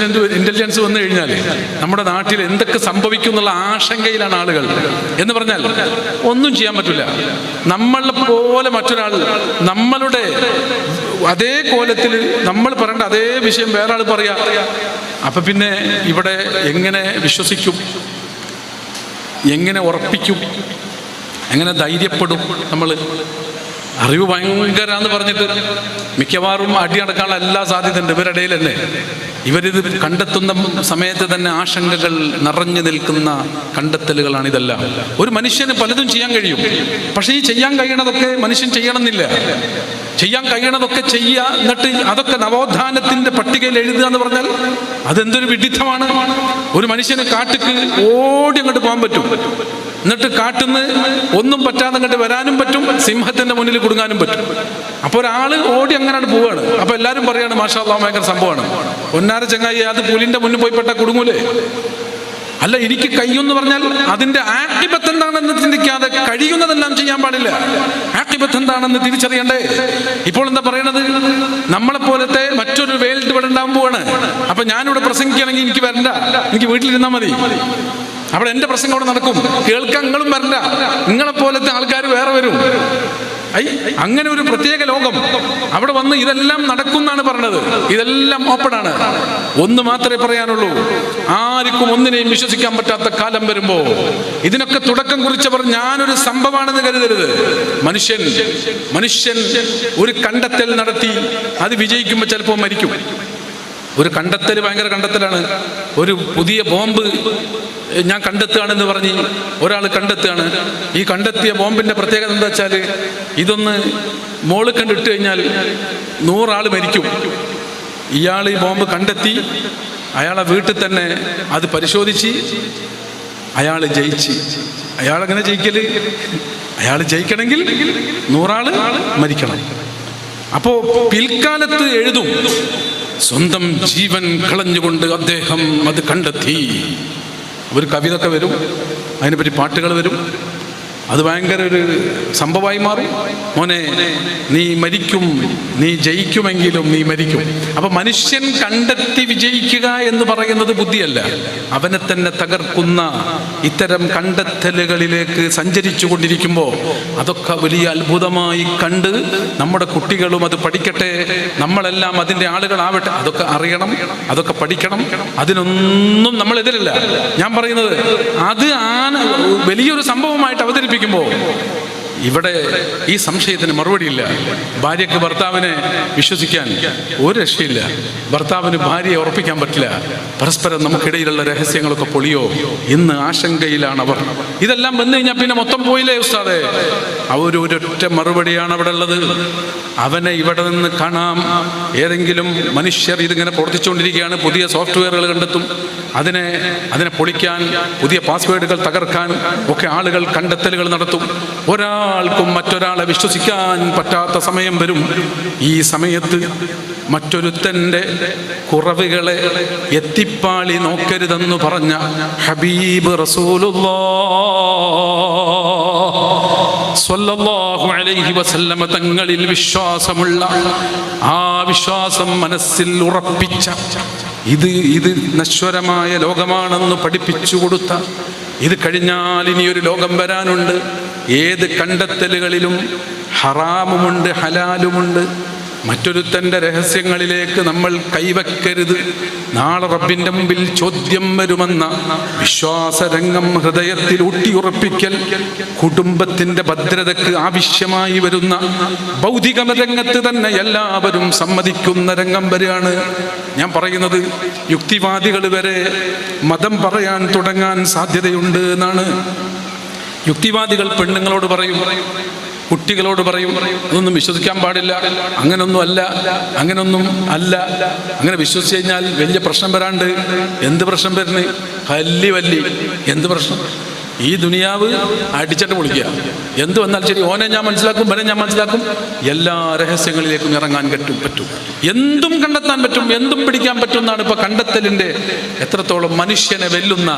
ഇന്റലിജൻസ് വന്നു കഴിഞ്ഞാൽ നമ്മുടെ നാട്ടിൽ എന്തൊക്കെ സംഭവിക്കും എന്നുള്ള ആശങ്കയിലാണ് ആളുകൾ. എന്ന് പറഞ്ഞാൽ ഒന്നും ചെയ്യാൻ പറ്റില്ല. നമ്മളെ പോലെ മറ്റൊരാൾ നമ്മളുടെ അതേ കോലത്തിൽ നമ്മൾ പറയേണ്ട അതേ വിഷയം വേറെ ആൾ പറയാ. അപ്പൊ പിന്നെ ഇവിടെ എങ്ങനെ വിശ്വസിക്കും, എങ്ങനെ ഉറപ്പിക്കും, എങ്ങനെ ധൈര്യപ്പെടും? നമ്മൾ അറിവ് ഭയങ്കര എന്ന് പറഞ്ഞിട്ട് മിക്കവാറും അടിയടക്കാനുള്ള എല്ലാ സാധ്യതയുണ്ട് ഇവരുടെ ഇടയിൽ തന്നെ. ഇവരിത് കണ്ടെത്തുന്ന സമയത്ത് തന്നെ ആശങ്കകൾ നിറഞ്ഞു നിൽക്കുന്ന കണ്ടെത്തലുകളാണ് ഇതെല്ലാം. ഒരു മനുഷ്യന് പലതും ചെയ്യാൻ കഴിയും, പക്ഷെ ഈ ചെയ്യാൻ കഴിയണതൊക്കെ മനുഷ്യൻ ചെയ്യണമെന്നില്ല. ചെയ്യാൻ കഴിയണതൊക്കെ ചെയ്യുക, എന്നിട്ട് അതൊക്കെ നവോത്ഥാനത്തിന്റെ പട്ടികയിൽ എഴുതുക എന്ന് പറഞ്ഞാൽ അതെന്തൊരു വിഡിത്തമാണ്. ഒരു മനുഷ്യന് കാട്ടിക്ക് ഓടി അങ്ങോട്ട് പോകാൻ പറ്റും, എന്നിട്ട് കാട്ടിന്ന് ഒന്നും പറ്റാതെ അങ്ങോട്ട് വരാനും പറ്റും, സിംഹത്തിന്റെ മുന്നിൽ കുടുങ്ങാനും പറ്റും. അപ്പൊ ഒരാള് ഓടി അങ്ങനെ പോവാണ്. അപ്പൊ എല്ലാരും പറയാണ് മാഷാ അല്ലാഹ് ഭയങ്കര സംഭവമാണ്. ഒന്നാര ചങ്ങായി അത് പുലിന്റെ മുന്നിൽ പോയി പെട്ട കുടുങ്ങൂലേ? അല്ല, എനിക്ക് കഴിയുമെന്ന് പറഞ്ഞാൽ അതിന്റെ ആഖിബത്ത് എന്താണെന്ന് ചിന്തിക്കാതെ കഴിയുന്നതെല്ലാം ചെയ്യാൻ പാടില്ല. ആഖിബത്ത് എന്താണെന്ന് തിരിച്ചറിയണ്ടേ? ഇപ്പോൾ എന്താ പറയണത്, നമ്മളെ പോലത്തെ മറ്റൊരു വേൾഡ് ഇവിടെ ഉണ്ടാകാൻ പോവാണ്. അപ്പൊ ഞാനിവിടെ പ്രസംഗിക്കുകയാണെങ്കിൽ എനിക്ക് വരണ്ട, എനിക്ക് വീട്ടിലിരുന്നാൽ മതി. അവിടെ എന്റെ പ്രസംഗം അവിടെ നടക്കും, കേൾക്കാൻ നിങ്ങളും വരണ്ട. നിങ്ങളെ പോലത്തെ ആൾക്കാർ വേറെ വരും. അങ്ങനെ ഒരു പ്രത്യേക ലോകം അവിടെ വന്ന് ഇതെല്ലാം നടക്കുന്നാണ് പറഞ്ഞത്. ഇതെല്ലാം ഓപ്പണാണ്. ഒന്ന് മാത്രമേ പറയാനുള്ളൂ, ആർക്കും ഒന്നിനെയും വിശ്വസിക്കാൻ പറ്റാത്ത കാലം വരുമ്പോ ഇതിനൊക്കെ തുടക്കം കുറിച്ചവർ ഞാനൊരു സംഭവമാണെന്ന് കരുതരുത്. മനുഷ്യൻ ഒരു കണ്ടെത്തൽ നടത്തി, അത് വിജയിക്കുമ്പോൾ ചിലപ്പോൾ മരിക്കും. ഒരു കണ്ടെത്തൽ ഭയങ്കര കണ്ടെത്തലാണ്. ഒരു പുതിയ ബോംബ് ഞാൻ കണ്ടെത്തുകയാണെന്ന് പറഞ്ഞ് ഒരാൾ കണ്ടെത്തുകയാണ്. ഈ കണ്ടെത്തിയ ബോംബിന്റെ പ്രത്യേകത എന്താ വെച്ചാൽ, ഇതൊന്ന് മോളിൽ കണ്ടിട്ട് കഴിഞ്ഞാൽ 100 ആൾ മരിക്കും. ഇയാൾ ഈ ബോംബ് കണ്ടെത്തി, അയാളെ വീട്ടിൽ തന്നെ അത് പരിശോധിച്ച് അയാൾ ജയിച്ച്. അയാളെങ്ങനെ ജയിക്കല്? അയാൾ ജയിക്കണമെങ്കിൽ 100 ആൾ മരിക്കണം. അപ്പോ പിൽക്കാലത്ത് എഴുതും, സ്വന്തം ജീവൻ കളഞ്ഞുകൊണ്ട് അദ്ദേഹം അത് കണ്ടെത്തി. ഒരു കവിതയൊക്കെ വരും, അതിനെപ്പറ്റി പാട്ടുകൾ വരും. അത് ഭയങ്കര ഒരു സംഭവമായി മാറും. മോനെ, നീ മരിക്കും, നീ ജയിക്കുമെങ്കിലും നീ മരിക്കും. അപ്പൊ മനുഷ്യൻ കണ്ടെത്തി വിജയിക്കുക എന്ന് പറയുന്നത് ബുദ്ധിയല്ല, അവനെ തന്നെ തകർക്കുന്ന ഇത്തരം കണ്ടെത്തലുകളിലേക്ക് സഞ്ചരിച്ചു കൊണ്ടിരിക്കുമ്പോൾ അതൊക്കെ വലിയ അത്ഭുതമായി കണ്ട് നമ്മുടെ കുട്ടികളും അത് പഠിക്കട്ടെ, നമ്മളെല്ലാം അതിൻ്റെ ആളുകളാവട്ടെ. അതൊക്കെ അറിയണം, അതൊക്കെ പഠിക്കണം. അതിനൊന്നും നമ്മൾ എതിരല്ല. ഞാൻ പറയുന്നത് അത് വലിയൊരു സംഭവമായിട്ട് അവതരിപ്പിക്കും. ഇവിടെ ഈ സംശയത്തിന് മറുപടിയില്ല. ഭാര്യയ്ക്ക് ഭർത്താവിനെ വിശ്വസിക്കാൻ ഒരു രക്ഷയില്ല. ഭർത്താവിന് ഭാര്യയെ ഉറപ്പിക്കാൻ പറ്റില്ല. പരസ്പരം നമുക്കിടയിലുള്ള രഹസ്യങ്ങളൊക്കെ പൊളിയോ ഇന്ന് ആശങ്കയിലാണ് അവർ. ഇതെല്ലാം വന്നു കഴിഞ്ഞാൽ പിന്നെ മൊത്തം പോയില്ലേ ഉസ്താദേ? ഒരൊറ്റ മറുപടിയാണ് അവിടെ ഉള്ളത്. അവനെ ഇവിടെ നിന്ന് കാണാം. ഏതെങ്കിലും മനുഷ്യർ ഇതിങ്ങനെ പ്രവർത്തിച്ചുകൊണ്ടിരിക്കുകയാണ്. പുതിയ സോഫ്റ്റ്വെയറുകൾ കണ്ടെത്തും. അതിനെ പൊളിക്കാൻ, പുതിയ പാസ്വേഡുകൾ തകർക്കാൻ ഒക്കെ ആളുകൾ കണ്ടെത്തലുകൾ നടത്തും. ഒരാൾക്കും മറ്റൊരാളെ വിശ്വസിക്കാൻ പറ്റാത്ത സമയം വരും. ഈ സമയത്ത് മറ്റൊരുത്തൻ്റെ കുറവുകളെ എത്തിപ്പാളി നോക്കരുതെന്ന് പറഞ്ഞ ഹബീബ് റസൂലുള്ളാഹി സ്വല്ലല്ലാഹു അലൈഹി വസല്ലമ തങ്ങളിൽ വിശ്വാസമുള്ള, ആ വിശ്വാസം മനസ്സിൽ ഉറപ്പിച്ച, ഇത് നശ്വരമായ ലോകമാണെന്ന് പഠിപ്പിച്ചു കൊടുത്ത, ഇത് കഴിഞ്ഞാൽ ഇനിയൊരു ലോകം വരാനുണ്ട്, ഏത് കണ്ടെത്തലുകളിലും ഹറാമുമുണ്ട് ഹലാലുമുണ്ട്, മറ്റൊരുത്തൻ്റെ രഹസ്യങ്ങളിലേക്ക് നമ്മൾ കൈവെക്കരുത്, നാളെ റബ്ബിൻ്റെ മുമ്പിൽ ചോദ്യം വരുമെന്ന വിശ്വാസരംഗം ഹൃദയത്തിൽ ഊട്ടിയുറപ്പിക്കൽ, കുടുംബത്തിൻ്റെ ഭദ്രതയ്ക്ക് ആവശ്യമായി വരുന്ന ഭൗതിക രംഗത്ത് തന്നെ എല്ലാവരും സമ്മതിക്കുന്ന രംഗം വരെയാണ്. ഞാൻ പറയുന്നത് യുക്തിവാദികൾ വരെ മതം പറയാൻ തുടങ്ങാൻ സാധ്യതയുണ്ട് എന്നാണ്. യുക്തിവാദികൾ പെണ്ണുങ്ങളോട് പറയും, കുട്ടികളോട് പറയും, അതൊന്നും വിശ്വസിക്കാൻ പാടില്ല, അങ്ങനൊന്നും അല്ല. അങ്ങനെ വിശ്വസിച്ച് കഴിഞ്ഞാൽ വലിയ പ്രശ്നം വരാണ്ട്. എന്ത് പ്രശ്നം വരുന്നത്? വല്ലി എന്ത് പ്രശ്നം? ഈ ദുനിയാവ് അടിച്ചിട്ട് പൊളിക്കുക. എന്ത് വന്നാൽ ശരി, ഓനെ ഞാൻ മനസ്സിലാക്കും, വരെ ഞാൻ മനസ്സിലാക്കും. എല്ലാ രഹസ്യങ്ങളിലേക്കും ഇറങ്ങാൻ പറ്റും, എന്തും കണ്ടെത്താൻ പറ്റും, എന്തും പിടിക്കാൻ പറ്റും എന്നാണ് ഇപ്പൊ കണ്ടെത്തലിന്റെ എത്രത്തോളം മനുഷ്യനെ വെല്ലുന്ന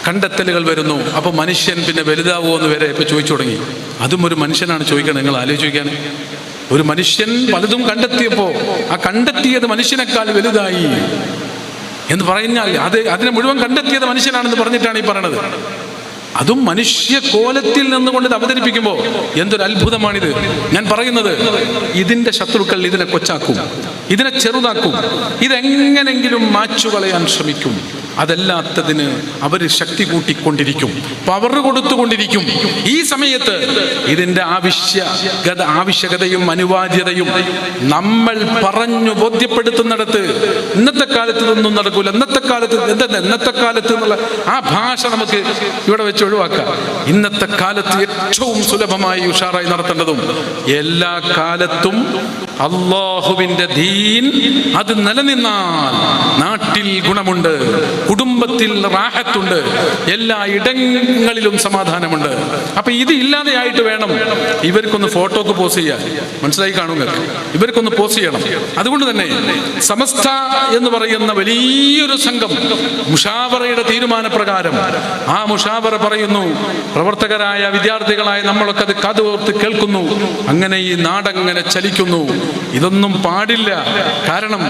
കണ്ടെത്തലുകൾ വരുന്നു. അപ്പോൾ മനുഷ്യൻ പിന്നെ വലുതാവുമോ എന്ന് വരെ ഇപ്പൊ ചോദിച്ചു തുടങ്ങി. അതും ഒരു മനുഷ്യനാണ് ചോദിക്കണം. നിങ്ങൾ ആലോചിക്കാൻ, ഒരു മനുഷ്യൻ പലതും കണ്ടെത്തിയപ്പോൾ ആ കണ്ടെത്തിയത് മനുഷ്യനേക്കാൾ വലുതായി എന്ന് പറഞ്ഞാൽ അതിനെ മുഴുവൻ കണ്ടെത്തിയത് മനുഷ്യനാണെന്ന് പറഞ്ഞിട്ടാണ് ഈ പറയണത്. അതും മനുഷ്യ കോലത്തിൽ നിന്നുകൊണ്ട് ഇത് അവതരിപ്പിക്കുമ്പോൾ എന്തൊരു അത്ഭുതമാണിത്. ഞാൻ പറയുന്നത്, ഇതിന്റെ ശത്രുക്കൾ ഇതിനെ കൊച്ചാക്കും, ഇതിനെ ചെറുതാക്കും, ഇതെങ്ങനെങ്കിലും മാച്ചുകളയാൻ ശ്രമിക്കും. അതല്ലാത്തതിന് അവർ ശക്തി കൂട്ടിക്കൊണ്ടിരിക്കും, പവർ കൊടുത്തുകൊണ്ടിരിക്കും. ഈ സമയത്ത് ഇതിന്റെ ആവശ്യകതയും അനിവാര്യതയും നമ്മൾ പറഞ്ഞു ബോധ്യപ്പെടുത്തുന്നിടത്ത് ഇന്നത്തെ കാലത്ത് ഇതൊന്നും നടക്കൂല. ഇന്നത്തെ കാലത്ത് എന്നുള്ള ആ ഭാഷ നമുക്ക് ഇവിടെ വെച്ച് ഒഴിവാക്കാം. ഇന്നത്തെ കാലത്ത് ഏറ്റവും സുലഭമായി ഉഷാറായി നടത്തേണ്ടതും എല്ലാ കാലത്തും അല്ലാഹുവിന്റെ ദീൻ അത് നിലനിന്നാൽ നാട്ടിൽ ഗുണമുണ്ട്, കുടുംബത്തിൽ കുടുംബത്തിൽ റാഹത്തുണ്ട്, എല്ലാ ഇടങ്ങളിലും സമാധാനമുണ്ട്. അപ്പൊ ഇത് ഇല്ലാതെയായിട്ട് വേണം ഇവർക്കൊന്ന് ഫോട്ടോക്ക് പോസ്റ്റ് ചെയ്യാൻ. മനസ്സിലായി കാണുക, ഇവർക്കൊന്ന് പോസ്റ്റ് ചെയ്യണം. അതുകൊണ്ട് തന്നെ സമസ്ത എന്ന് പറയുന്ന വലിയൊരു സംഘം മുഷാവറയുടെ തീരുമാനപ്രകാരം ആ മുഷാവറ പറയുന്നു, പ്രവർത്തകരായ വിദ്യാർത്ഥികളായ നമ്മളൊക്കെ അത് കാതോർത്ത് കേൾക്കുന്നു. അങ്ങനെ ഈ നാടങ്ങനെ ചലിക്കുന്നു. ഇതൊന്നും പാടില്ല. കാരണം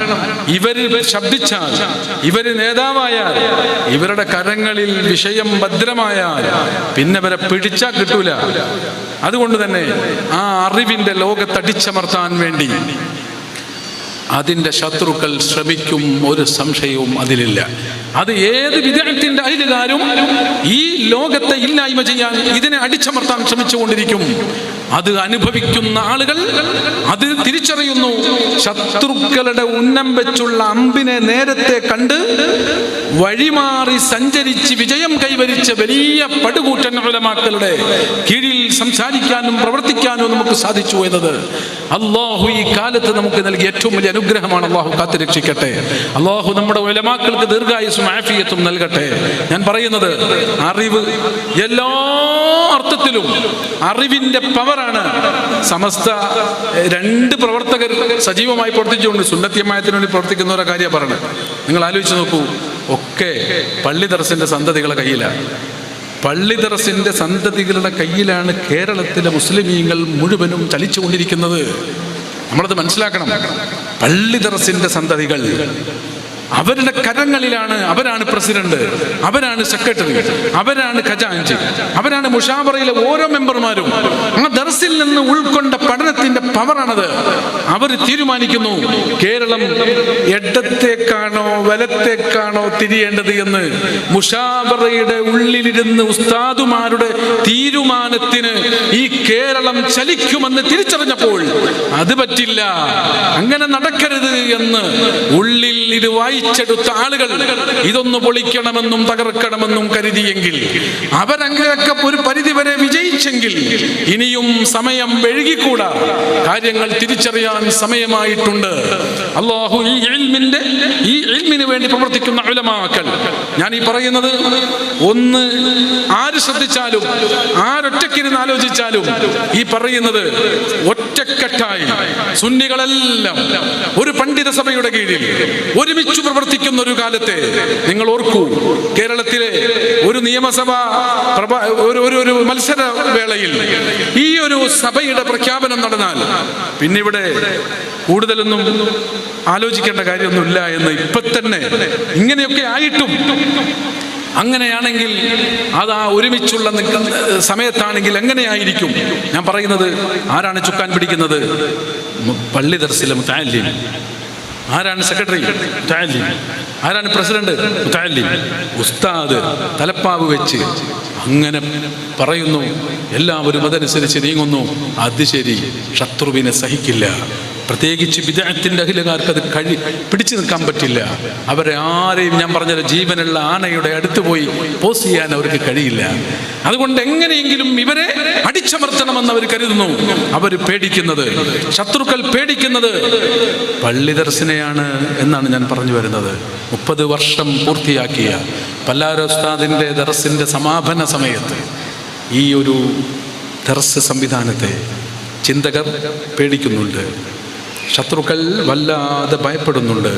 ഇവര് ശബ്ദിച്ചാൽ, ഇവര് നേതാവായാൽ, ഇവരുടെ കരങ്ങളിൽ വിഷയം ഭദ്രമായാൽ പിന്നെ ഇവരെ പിടിച്ചാൽ കിട്ടൂല. അതുകൊണ്ട് തന്നെ ആ അറിവിന്റെ ലോകത്തടിച്ചമർത്താൻ വേണ്ടി അതിൻ്റെ ശത്രുക്കൾ ശ്രമിക്കും, ഒരു സംശയവും അതിലില്ല. അത് ഏത് വിദഗ്ധത്തിന്റെ അയലുകാരും ഈ ലോകത്തെ ഇല്ലായ്മ ചെയ്യാൻ, ഇതിനെ അടിച്ചമർത്താൻ ശ്രമിച്ചുകൊണ്ടിരിക്കും. അത് അനുഭവിക്കുന്ന ആളുകൾ അത് തിരിച്ചറിയുന്നു. ശത്രുക്കളുടെ ഉന്നം വെച്ചുള്ള അമ്പിനെ നേരത്തെ കണ്ട് വഴിമാറി സഞ്ചരിച്ച് വിജയം കൈവരിച്ച വലിയ പടുകൂറ്റൻ ഉലമാക്കളുടെ കീഴിൽ സംസാരിക്കാനും പ്രവർത്തിക്കാനും നമുക്ക് സാധിച്ചു എന്നത് അല്ലാഹു ഈ കാലത്ത് നമുക്ക് നൽകിയ ഏറ്റവും വലിയ അനുഗ്രഹമാണ്. അല്ലാഹു കാത്തുരക്ഷിക്കട്ടെ. അല്ലാഹു നമ്മുടെ ഉലമാക്കൾക്ക് ദീർഘായുസ്സും ആഫിയത്തും നൽകട്ടെ. ഞാൻ പറയുന്നത് അറിവ് എല്ലാ അർത്ഥത്തിലും അറിവിന്റെ പവറാണ്. സമസ്ത രണ്ട് പ്രവർത്തകർ സജീവമായി പ്രവർത്തിച്ചുകൊണ്ട് സുന്നത്തി ജമാഅത്തിന് വേണ്ടി പ്രവർത്തിക്കുന്നവരുടെ കാര്യം പറയണം. നിങ്ങൾ ആലോചിച്ച് നോക്കൂ, ഒക്കെ പള്ളി ദർസിന്റെ സന്തതികളുടെ കയ്യിലാണ്. പള്ളി ദർസിന്റെ സന്തതികളുടെ കയ്യിലാണ് കേരളത്തിലെ മുസ്ലിമീങ്ങൾ മുഴുവനും ചലിച്ചുകൊണ്ടിരിക്കുന്നത്. നമ്മളത് മനസ്സിലാക്കണം. പള്ളി ദർസിന്റെ സന്തതികൾ അവരുടെ കരങ്ങളിലാണ്. അവരാണ് പ്രസിഡന്റ്, അവരാണ് സെക്രട്ടറി, അവരാണ് ഖജാൻജി, അവരാണ് മുഷാവറയിലെ ഓരോ മെമ്പർമാരും. ആ ദർസിൽ നിന്ന് ഉൾക്കൊണ്ട പഠനത്തിന്റെ പവറാണത്. അവർ തീരുമാനിക്കുന്നു കേരളം ഇടത്തേക്കാണോ വലത്തേക്കാണോ തിരിയേണ്ടത് എന്ന്. മുഷാവറയുടെ ഉള്ളിലിരുന്ന് ഉസ്താദുമാരുടെ തീരുമാനത്തിന് ഈ കേരളം ചലിക്കുമെന്ന് തിരിച്ചറിഞ്ഞപ്പോൾ അത് പറ്റില്ല, അങ്ങനെ നടക്കരുത് എന്ന് ഉള്ളിൽ ഇത് വായിച്ചെടുത്ത ആളുകൾ ഇതൊന്ന് പൊളിക്കണമെന്നും തകർക്കണമെന്നും കരുതിയെങ്കിൽ, അവരങ്ങനെയൊക്കെ ഒരു പരിധിവരെ വിജയിച്ചെങ്കിൽ ഇനിയും സമയം വൈകിക്കൂടാ. കാര്യങ്ങൾ തിരിച്ചറിയാൻ സമയമായിട്ടുണ്ട്. അല്ലാഹു ഈ ഇൽമിന് വേണ്ടി പ്രവർത്തിക്കുന്ന ഉലമാക്കൾ, ഞാൻ ഈ പറയുന്നത് ഒന്ന് ആര് ശ്രദ്ധിച്ചാലും ആരൊറ്റക്കിരുന്ന് ആലോചിച്ചാലും ഈ പറയുന്നത് ഒറ്റക്കെട്ടായി സുന്നികളെല്ലാം ഒരു പണ്ഡിത സഭയുടെ കീഴിൽ ഒരുമിച്ച് പ്രവർത്തിക്കുന്ന ഒരു കാലത്തെ നിങ്ങൾ ഓർക്കൂ. കേരളത്തിലെ ഒരു നിയമസഭ ഒരു മത്സര വേളയിൽ ഈ ഒരു സഭയുടെ പ്രഖ്യാപനം നടന്നാൽ പിന്നെ ഇവിടെ കൂടുതലൊന്നും ആലോചിക്കേണ്ട കാര്യമൊന്നുമില്ല എന്ന് ഇപ്പൊ തന്നെ ഇങ്ങനെയൊക്കെ ആയിട്ടും, അങ്ങനെയാണെങ്കിൽ അത് ആ ഒരുമിച്ചുള്ള സമയത്താണെങ്കിൽ എങ്ങനെയായിരിക്കും? ഞാൻ പറയുന്നത് ആരാണ് ചുക്കാൻ പിടിക്കുന്നത്? പള്ളി ദർസിലെ മുതഅല്ലിം. ആരാണ് സെക്രട്ടറി? മുതഅല്ലിം. ആരാണ് പ്രസിഡന്റ്? മുതഅല്ലിം. ഉസ്താദ് തലപ്പാവ് വെച്ച് അങ്ങനെ പറയുന്നു, എല്ലാവരും അതനുസരിച്ച് നീങ്ങുന്നു. അത് ശരി, ശത്രുവിനെ സഹിക്കില്ല. പ്രത്യേകിച്ച് ബിദ്അത്തിന്റെ അഹ്ലുകാർക്ക് അത് പിടിച്ചു നിൽക്കാൻ പറ്റില്ല. അവരെ ആരെയും, ഞാൻ പറഞ്ഞ ജീവനുള്ള ആനയുടെ അടുത്ത് പോയി പോസ് ചെയ്യാൻ അവർക്ക് കഴിയില്ല. അതുകൊണ്ട് എങ്ങനെയെങ്കിലും ഇവരെ അടിച്ചമർത്തണമെന്ന് അവർ കരുതുന്നു. അവർ പേടിക്കുന്നത്, ശത്രുക്കൾ പേടിക്കുന്നത് പള്ളി ദർസിനെയാണ് എന്നാണ് ഞാൻ പറഞ്ഞു വരുന്നത്. 30 വർഷം പൂർത്തിയാക്കിയ പല്ലാര ഉസ്താദിന്റെ ദർസിന്റെ സമാപന സമയത്ത് ഈ ഒരു ദർസ് സംവിധാനത്തെ ചിന്തകർ പേടിക്കുന്നുണ്ട്. ശത്രുക്കൾ വല്ലാതെ ഭയപ്പെടുന്നുണ്ട്.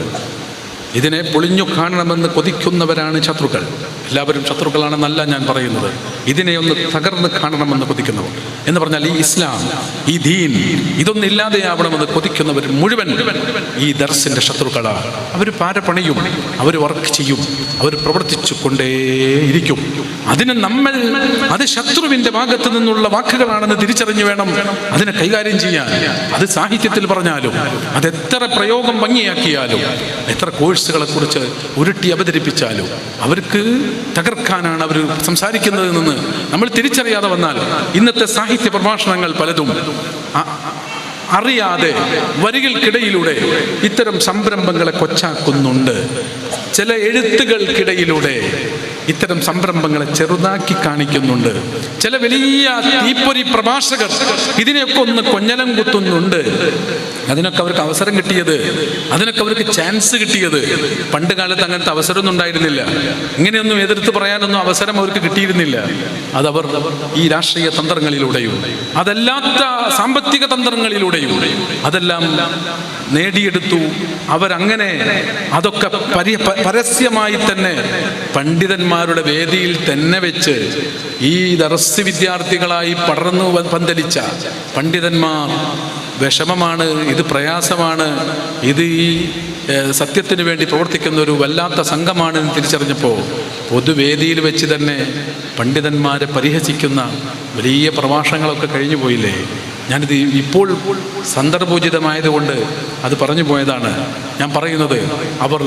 ഇതിനെ പൊളിഞ്ഞു കാണണമെന്ന് കൊതിക്കുന്നവരാണ് ശത്രുക്കൾ. എല്ലാവരും ശത്രുക്കളാണെന്നല്ല ഞാൻ പറയുന്നത്. ഇതിനെ ഒന്ന് തകർന്ന് കാണണമെന്ന് കൊതിക്കുന്നവർ എന്ന് പറഞ്ഞാൽ ഈ ഇസ്ലാം, ഈ ദീൻ, ഇതൊന്നും ഇല്ലാതെയാവണമെന്ന് കൊതിക്കുന്നവർ മുഴുവൻ ഈ ദർസിന്റെ ശത്രുക്കളാണ്. അവർ പാരപണിയും, അവർ വർക്ക് ചെയ്യും, അവർ പ്രവർത്തിച്ചു കൊണ്ടേയിരിക്കും. അതിന് നമ്മൾ അത് ശത്രുവിന്റെ ഭാഗത്ത് നിന്നുള്ള വാക്കുകളാണെന്ന് തിരിച്ചറിഞ്ഞു വേണം അതിനെ കൈകാര്യം ചെയ്യാൻ. അത് സാഹിത്യത്തിൽ പറഞ്ഞാലും, അതെത്ര പ്രയോഗം ഭംഗിയാക്കിയാലും, എത്ര കോഴ്സുകളെ കുറിച്ച് ഉരുട്ടി അവതരിപ്പിച്ചാലും അവർക്ക് തകർക്കാനാണ് അവർ സംസാരിക്കുന്നതെന്ന് നമ്മൾ തിരിച്ചറിയാതെ വന്നാൽ ഇന്നത്തെ സാഹിത്യ പ്രഭാഷണങ്ങൾ പലതും അറിയാതെ വരികൾക്കിടയിലൂടെ ഇത്തരം സംരംഭങ്ങളെ കൊച്ചാക്കുന്നുണ്ട്. ചില എഴുത്തുകൾക്കിടയിലൂടെ ഇത്തരം സംരംഭങ്ങളെ ചെറുതാക്കി കാണിക്കുന്നുണ്ട്. ചില വലിയ തീപ്പൊരി പ്രഭാഷകർ ഇതിനെയൊക്കെ ഒന്ന് കൊഞ്ഞലം കുത്തുന്നുണ്ട്. അതിനൊക്കെ അവർക്ക് അവസരം കിട്ടിയത്, അതിനൊക്കെ അവർക്ക് ചാൻസ് കിട്ടിയത് പണ്ട് കാലത്ത് അങ്ങനത്തെ അവസരമൊന്നും ഉണ്ടായിരുന്നില്ല. ഇങ്ങനെയൊന്നും എതിർത്ത് പറയാനൊന്നും അവസരം അവർക്ക് കിട്ടിയിരുന്നില്ല. അതവർ ഈ രാഷ്ട്രീയ തന്ത്രങ്ങളിലൂടെയും അതല്ലാത്ത സാമ്പത്തിക തന്ത്രങ്ങളിലൂടെയും അതെല്ലാം നേടിയെടുത്തു. അവരങ്ങനെ അതൊക്കെ പരസ്യമായി തന്നെ പണ്ഡിതന്മാരുടെ വേദിയിൽ തന്നെ വെച്ച് ഈ ദർസ് വിദ്യാർത്ഥികളായി പടർന്നു പന്തലിച്ച പണ്ഡിതന്മാർ വിഷമമാണ്, ഇത് പ്രയാസമാണ്, ഇത് ഈ സത്യത്തിന് വേണ്ടി പ്രവർത്തിക്കുന്ന ഒരു വല്ലാത്ത സംഘമാണ് എന്ന് തിരിച്ചറിഞ്ഞപ്പോൾ പൊതുവേദിയിൽ വെച്ച് തന്നെ പണ്ഡിതന്മാരെ പരിഹസിക്കുന്ന വലിയ പ്രഭാഷണങ്ങളൊക്കെ കഴിഞ്ഞു പോയില്ലേ. ഞാനിത് ഇപ്പോൾ സന്ദർഭോചിതമായതുകൊണ്ട് അത് പറഞ്ഞു പോയതാണ്. ഞാൻ പറയുന്നത്, അവർ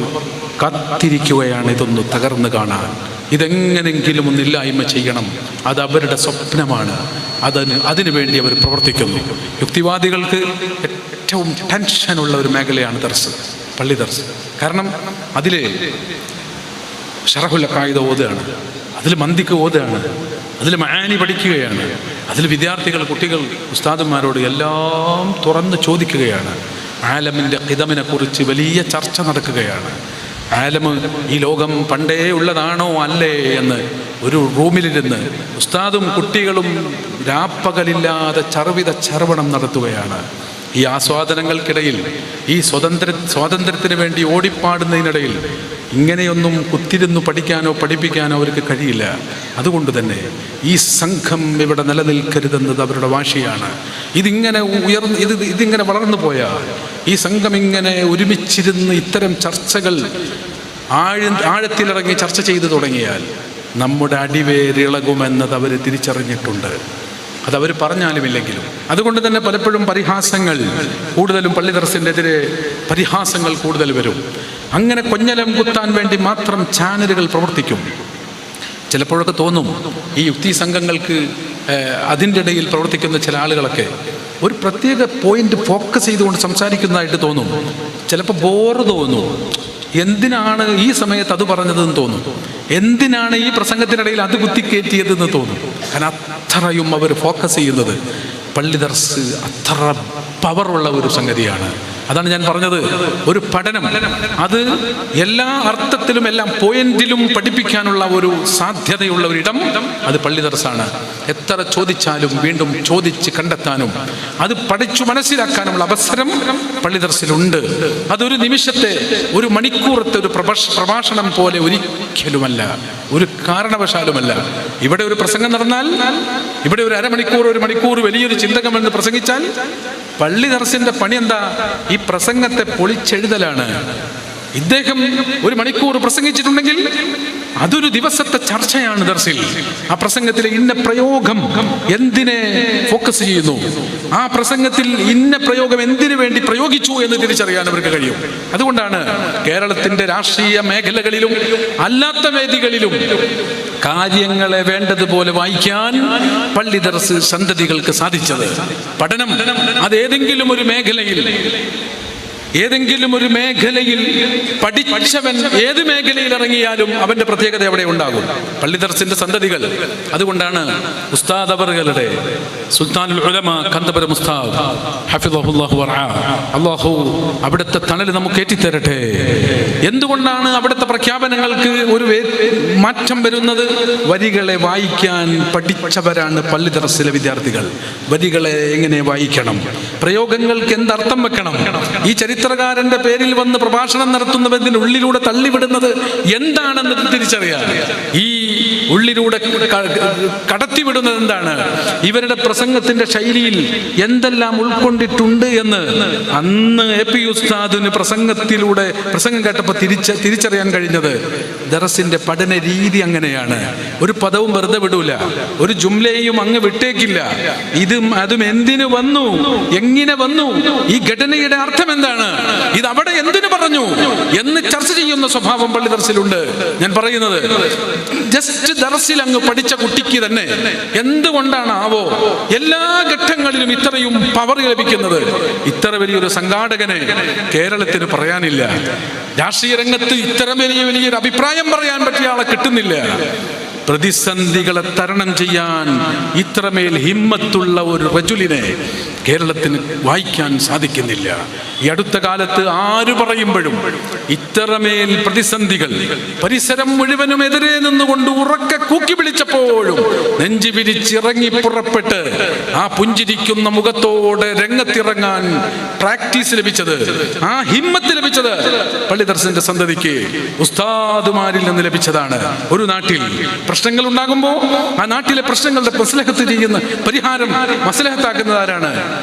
കാത്തിരിക്കുകയാണ് ഇതൊന്ന് തകർന്നു കാണാൻ. ഇതെങ്ങനെങ്കിലും ഒന്നില്ലായ്മ ചെയ്യണം. അത് അവരുടെ സ്വപ്നമാണ്. അതിനു വേണ്ടി അവർ പ്രവർത്തിക്കുന്നു. യുക്തിവാദികൾക്ക് ഏറ്റവും ടെൻഷനുള്ള ഒരു മേഖലയാണ് ദർസ്, പള്ളി ദർസ്. കാരണം അതിൽ ഷറഹുൽ അഖായിദ ഓതുകയാണ്, അതിൽ മന്തിക്ക് ഓതുകയാണ്, അതിൽ മആനി പഠിക്കുകയാണ്, അതിൽ വിദ്യാർത്ഥികൾ, കുട്ടികൾ ഉസ്താദന്മാരോട് എല്ലാം തുറന്ന് ചോദിക്കുകയാണ്. ആലമിൻ്റെ ഖിദമിനെ കുറിച്ച് വലിയ ചർച്ച നടക്കുകയാണ്. ആലമ് ഈ ലോകം പണ്ടേ ഉള്ളതാണോ അല്ലേ എന്ന് ഒരു റൂമിലിരുന്ന് ഉസ്താദും കുട്ടികളും രാപ്പകലില്ലാതെ ചർവിത ചർവണം നടത്തുകയാണ്. ഈ ആസ്വാദനങ്ങൾക്കിടയിൽ, ഈ സ്വാതന്ത്ര്യത്തിന് വേണ്ടി ഓടിപ്പാടുന്നതിനിടയിൽ ഇങ്ങനെയൊന്നും കുത്തിരുന്നു പഠിക്കാനോ പഠിപ്പിക്കാനോ അവർക്ക് കഴിയില്ല. അതുകൊണ്ട് തന്നെ ഈ സംഘം ഇവിടെ നിലനിൽക്കരുതെന്നത് അവരുടെ വാശിയാണ്. ഇതിങ്ങനെ വളർന്നു പോയാൽ, ഈ സംഘം ഇങ്ങനെ ഒരുമിച്ചിരുന്ന് ഇത്തരം ചർച്ചകൾ ആഴത്തിലിറങ്ങി ചർച്ച ചെയ്തു തുടങ്ങിയാൽ നമ്മുടെ അടിവേരിളകുമെന്നത് അവർ തിരിച്ചറിഞ്ഞിട്ടുണ്ട്. അതവർ പറഞ്ഞാലുമില്ലെങ്കിലും. അതുകൊണ്ട് തന്നെ പലപ്പോഴും പരിഹാസങ്ങൾ കൂടുതലും പള്ളി ദർസിനെതിരെ പരിഹാസങ്ങൾ കൂടുതൽ വരും. അങ്ങനെ കൊഞ്ഞലം കുത്താൻ വേണ്ടി മാത്രം ചാനലുകൾ പ്രവർത്തിക്കും. ചിലപ്പോഴൊക്കെ തോന്നും ഈ യുക്തി സംഘങ്ങൾക്ക് അതിൻ്റെ ഇടയിൽ പ്രവർത്തിക്കുന്ന ചില ആളുകളൊക്കെ ഒരു പ്രത്യേക പോയിന്റ് ഫോക്കസ് ചെയ്തുകൊണ്ട് സംസാരിക്കുന്നതായിട്ട് തോന്നും. ചിലപ്പോൾ ബോറ് തോന്നും. എന്തിനാണ് ഈ സമയത്ത് അത് പറഞ്ഞതെന്ന് തോന്നും. എന്തിനാണ് ഈ പ്രസംഗത്തിനിടയിൽ അത് കുത്തിക്കയറ്റിയതെന്ന് തോന്നും. കാരണം അത്രയും അവർ ഫോക്കസ് ചെയ്യുന്നത് പള്ളി ദർസ് അത്ര പവറുള്ള ഒരു സംഗതിയാണ്. അതാണ് ഞാൻ പറഞ്ഞത്, ഒരു പഠനം അത് എല്ലാ അർത്ഥത്തിലും എല്ലാ പോയിന്റിലും പഠിപ്പിക്കാനുള്ള ഒരു സാധ്യതയുള്ള ഒരിടം അത് പള്ളി ദർസാണ്. എത്ര ചോദിച്ചാലും വീണ്ടും ചോദിച്ച് കണ്ടെത്താനും അത് പഠിച്ചു മനസ്സിലാക്കാനുമുള്ള അവസരം പള്ളി ദർസിലുണ്ട്. അതൊരു നിമിഷത്തെ, ഒരു മണിക്കൂറത്തെ ഒരു പ്രഭാഷണം പോലെ ഒരിക്കലുമല്ല, ഒരു കാരണവശാലുമല്ല. ഇവിടെ ഒരു പ്രസംഗം നടന്നാൽ, ഇവിടെ ഒരു അരമണിക്കൂർ, ഒരു മണിക്കൂർ വലിയൊരു ചിന്തകമെന്ന് പ്രസംഗിച്ചാൽ പള്ളി ദർസിന്റെ പണി എന്താ? ഈ പ്രസംഗത്തെ പൊളിച്ചെഴുതലാണ്. ഇദ്ദേഹം ഒരു മണിക്കൂർ പ്രസംഗിച്ചിട്ടുണ്ടെങ്കിൽ അതൊരു ദിവസത്തെ ചർച്ചയാണ് ദർസിൽ. ആ പ്രസംഗത്തിലെ ഇന്ന പ്രയോഗം എന്തിനെ ഫോക്കസ് ചെയ്യുന്നു, ആ പ്രസംഗത്തിൽ ഇന്ന പ്രയോഗം എന്തിനു വേണ്ടി പ്രയോഗിച്ചു എന്ന് തിരിച്ചറിയാൻ അവർക്ക് കഴിയും. അതുകൊണ്ടാണ് കേരളത്തിന്റെ രാഷ്ട്രീയ മേഖലകളിലും അല്ലാത്ത വേദികളിലും കാര്യങ്ങളെ വേണ്ടതുപോലെ വായിക്കാൻ പള്ളി ദർസ് സന്തതികൾക്ക് സാധിച്ചത്. പഠനം അത് ഏതെങ്കിലും ഒരു മേഖലയിൽ പഠിച്ചവൻ ഏത് മേഖലയിൽ ഇറങ്ങിയാലും അവന്റെ പ്രത്യേകത അവിടെ ഉണ്ടാകും. പള്ളി ദർസിന്റെ സന്തതികൾ. അതുകൊണ്ടാണ് ഉസ്താദ് അവറുകളുടെ സുൽത്താനുൽ ഉലമ കന്തപുരം ഉസ്താദ് ഹഫിദഹുല്ലാഹു വറഅ, അല്ലാഹു അവിടുത്തെ തണൽ നമുക്ക് ഏറ്റിത്തരട്ടെ. എന്തുകൊണ്ടാണ് അവിടുത്തെ പ്രഖ്യാപനങ്ങൾക്ക് ഒരു മാറ്റം വരുന്നത്? വരികളെ വായിക്കാൻ പഠിച്ചവരാണ് പള്ളി ദർസിലെ വിദ്യാർത്ഥികൾ. വരികളെ എങ്ങനെ വായിക്കണം, പ്രയോഗങ്ങൾക്ക് എന്തർത്ഥം വെക്കണം, ഈ ചരിത്രകാരന്റെ പേരിൽ വന്ന് പ്രഭാഷണം നടത്തുന്നവരുടെ ഉള്ളിലൂടെ തള്ളിവിടുന്നത് എന്താണെന്ന് തിരിച്ചറിയാം. ഈ ഉള്ളിലൂടെ കടത്തിവിടുന്നത് എന്താണ്, ഇവരുടെ പ്രസംഗത്തിന്റെ ശൈലിയിൽ എന്തെല്ലാം ഉൾക്കൊണ്ടിട്ടുണ്ട് എന്ന് അന്ന് AP ഉസ്താദിന് പ്രസംഗം കേട്ടപ്പോൾ തിരിച്ചറിയാൻ കഴിഞ്ഞത് ദർസിന്റെ പഠന രീതി അങ്ങനെയാണ്. ഒരു പദവും വെറുതെ വിടൂല, ഒരു ജുംലയും അങ്ങ് വിട്ടേക്കില്ല. അതും എന്തിനു വന്നു, എങ്ങനെ വന്നു, ഈ ഘടനയുടെ അർത്ഥം എന്താണ്, ഇത് അവിടെ എന്തിനു പറഞ്ഞു എന്ന് ചർച്ച ചെയ്യുന്ന സ്വഭാവം പള്ളി ദർസിലുണ്ട്. ഞാൻ പറയുന്നത് ജസ്റ്റ് ദർസിൽ അങ്ങ് പഠിച്ച കുട്ടിക്ക് തന്നെ എന്തുകൊണ്ടാണ് ആവോ എല്ലാ ഘട്ടങ്ങളിലും ഇത്രയും പവർ ലഭിക്കുന്നത്? ഇത്ര വലിയൊരു സംഘാടകനെ കേരളത്തിന് പറയാനില്ല. രാഷ്ട്രീയ രംഗത്ത് ഇത്ര വലിയൊരു അഭിപ്രായം പറയാൻ പറ്റിയ ആളെ കിട്ടുന്നില്ല. പ്രതിസന്ധികളെ തരണം ചെയ്യാൻ ഇത്രമേൽ ഹിമ്മത്തുള്ള ഒരു റജുലിനെ കേരളത്തിന് വായിക്കാൻ സാധിക്കുന്നില്ല. ഈ അടുത്ത കാലത്ത് ആര് പറയുമ്പോഴും ഇത്രമേൽ പ്രതിസന്ധികൾ, പരിസരം മുഴുവനും എതിരെ നിന്നുകൊണ്ട് ഉറക്കെ കൂക്കി വിളിച്ചപ്പോഴും നെഞ്ചു വിരിച്ചിറങ്ങി പുറപ്പെട്ട് ആ പുഞ്ചിരിക്കുന്ന മുഖത്തോടെ രംഗത്തിറങ്ങാൻ പ്രാക്ടീസ് ലഭിച്ചത്, ആ ഹിമ്മത്ത് ലഭിച്ചത് പള്ളി ദർസിന്റെ സന്തതിക്ക് ഉസ്താദുമാരിൽ നിന്ന് ലഭിച്ചതാണ്. ഒരു നാട്ടിൽ പ്രശ്നങ്ങൾ ഉണ്ടാകുമ്പോൾ ആ നാട്ടിലെ പ്രശ്നങ്ങളുടെ മസ്ലഹത്ത് ചെയ്യുന്ന പരിഹാരം മസ്ലഹത്താക്കുന്നത് ആരാണ്?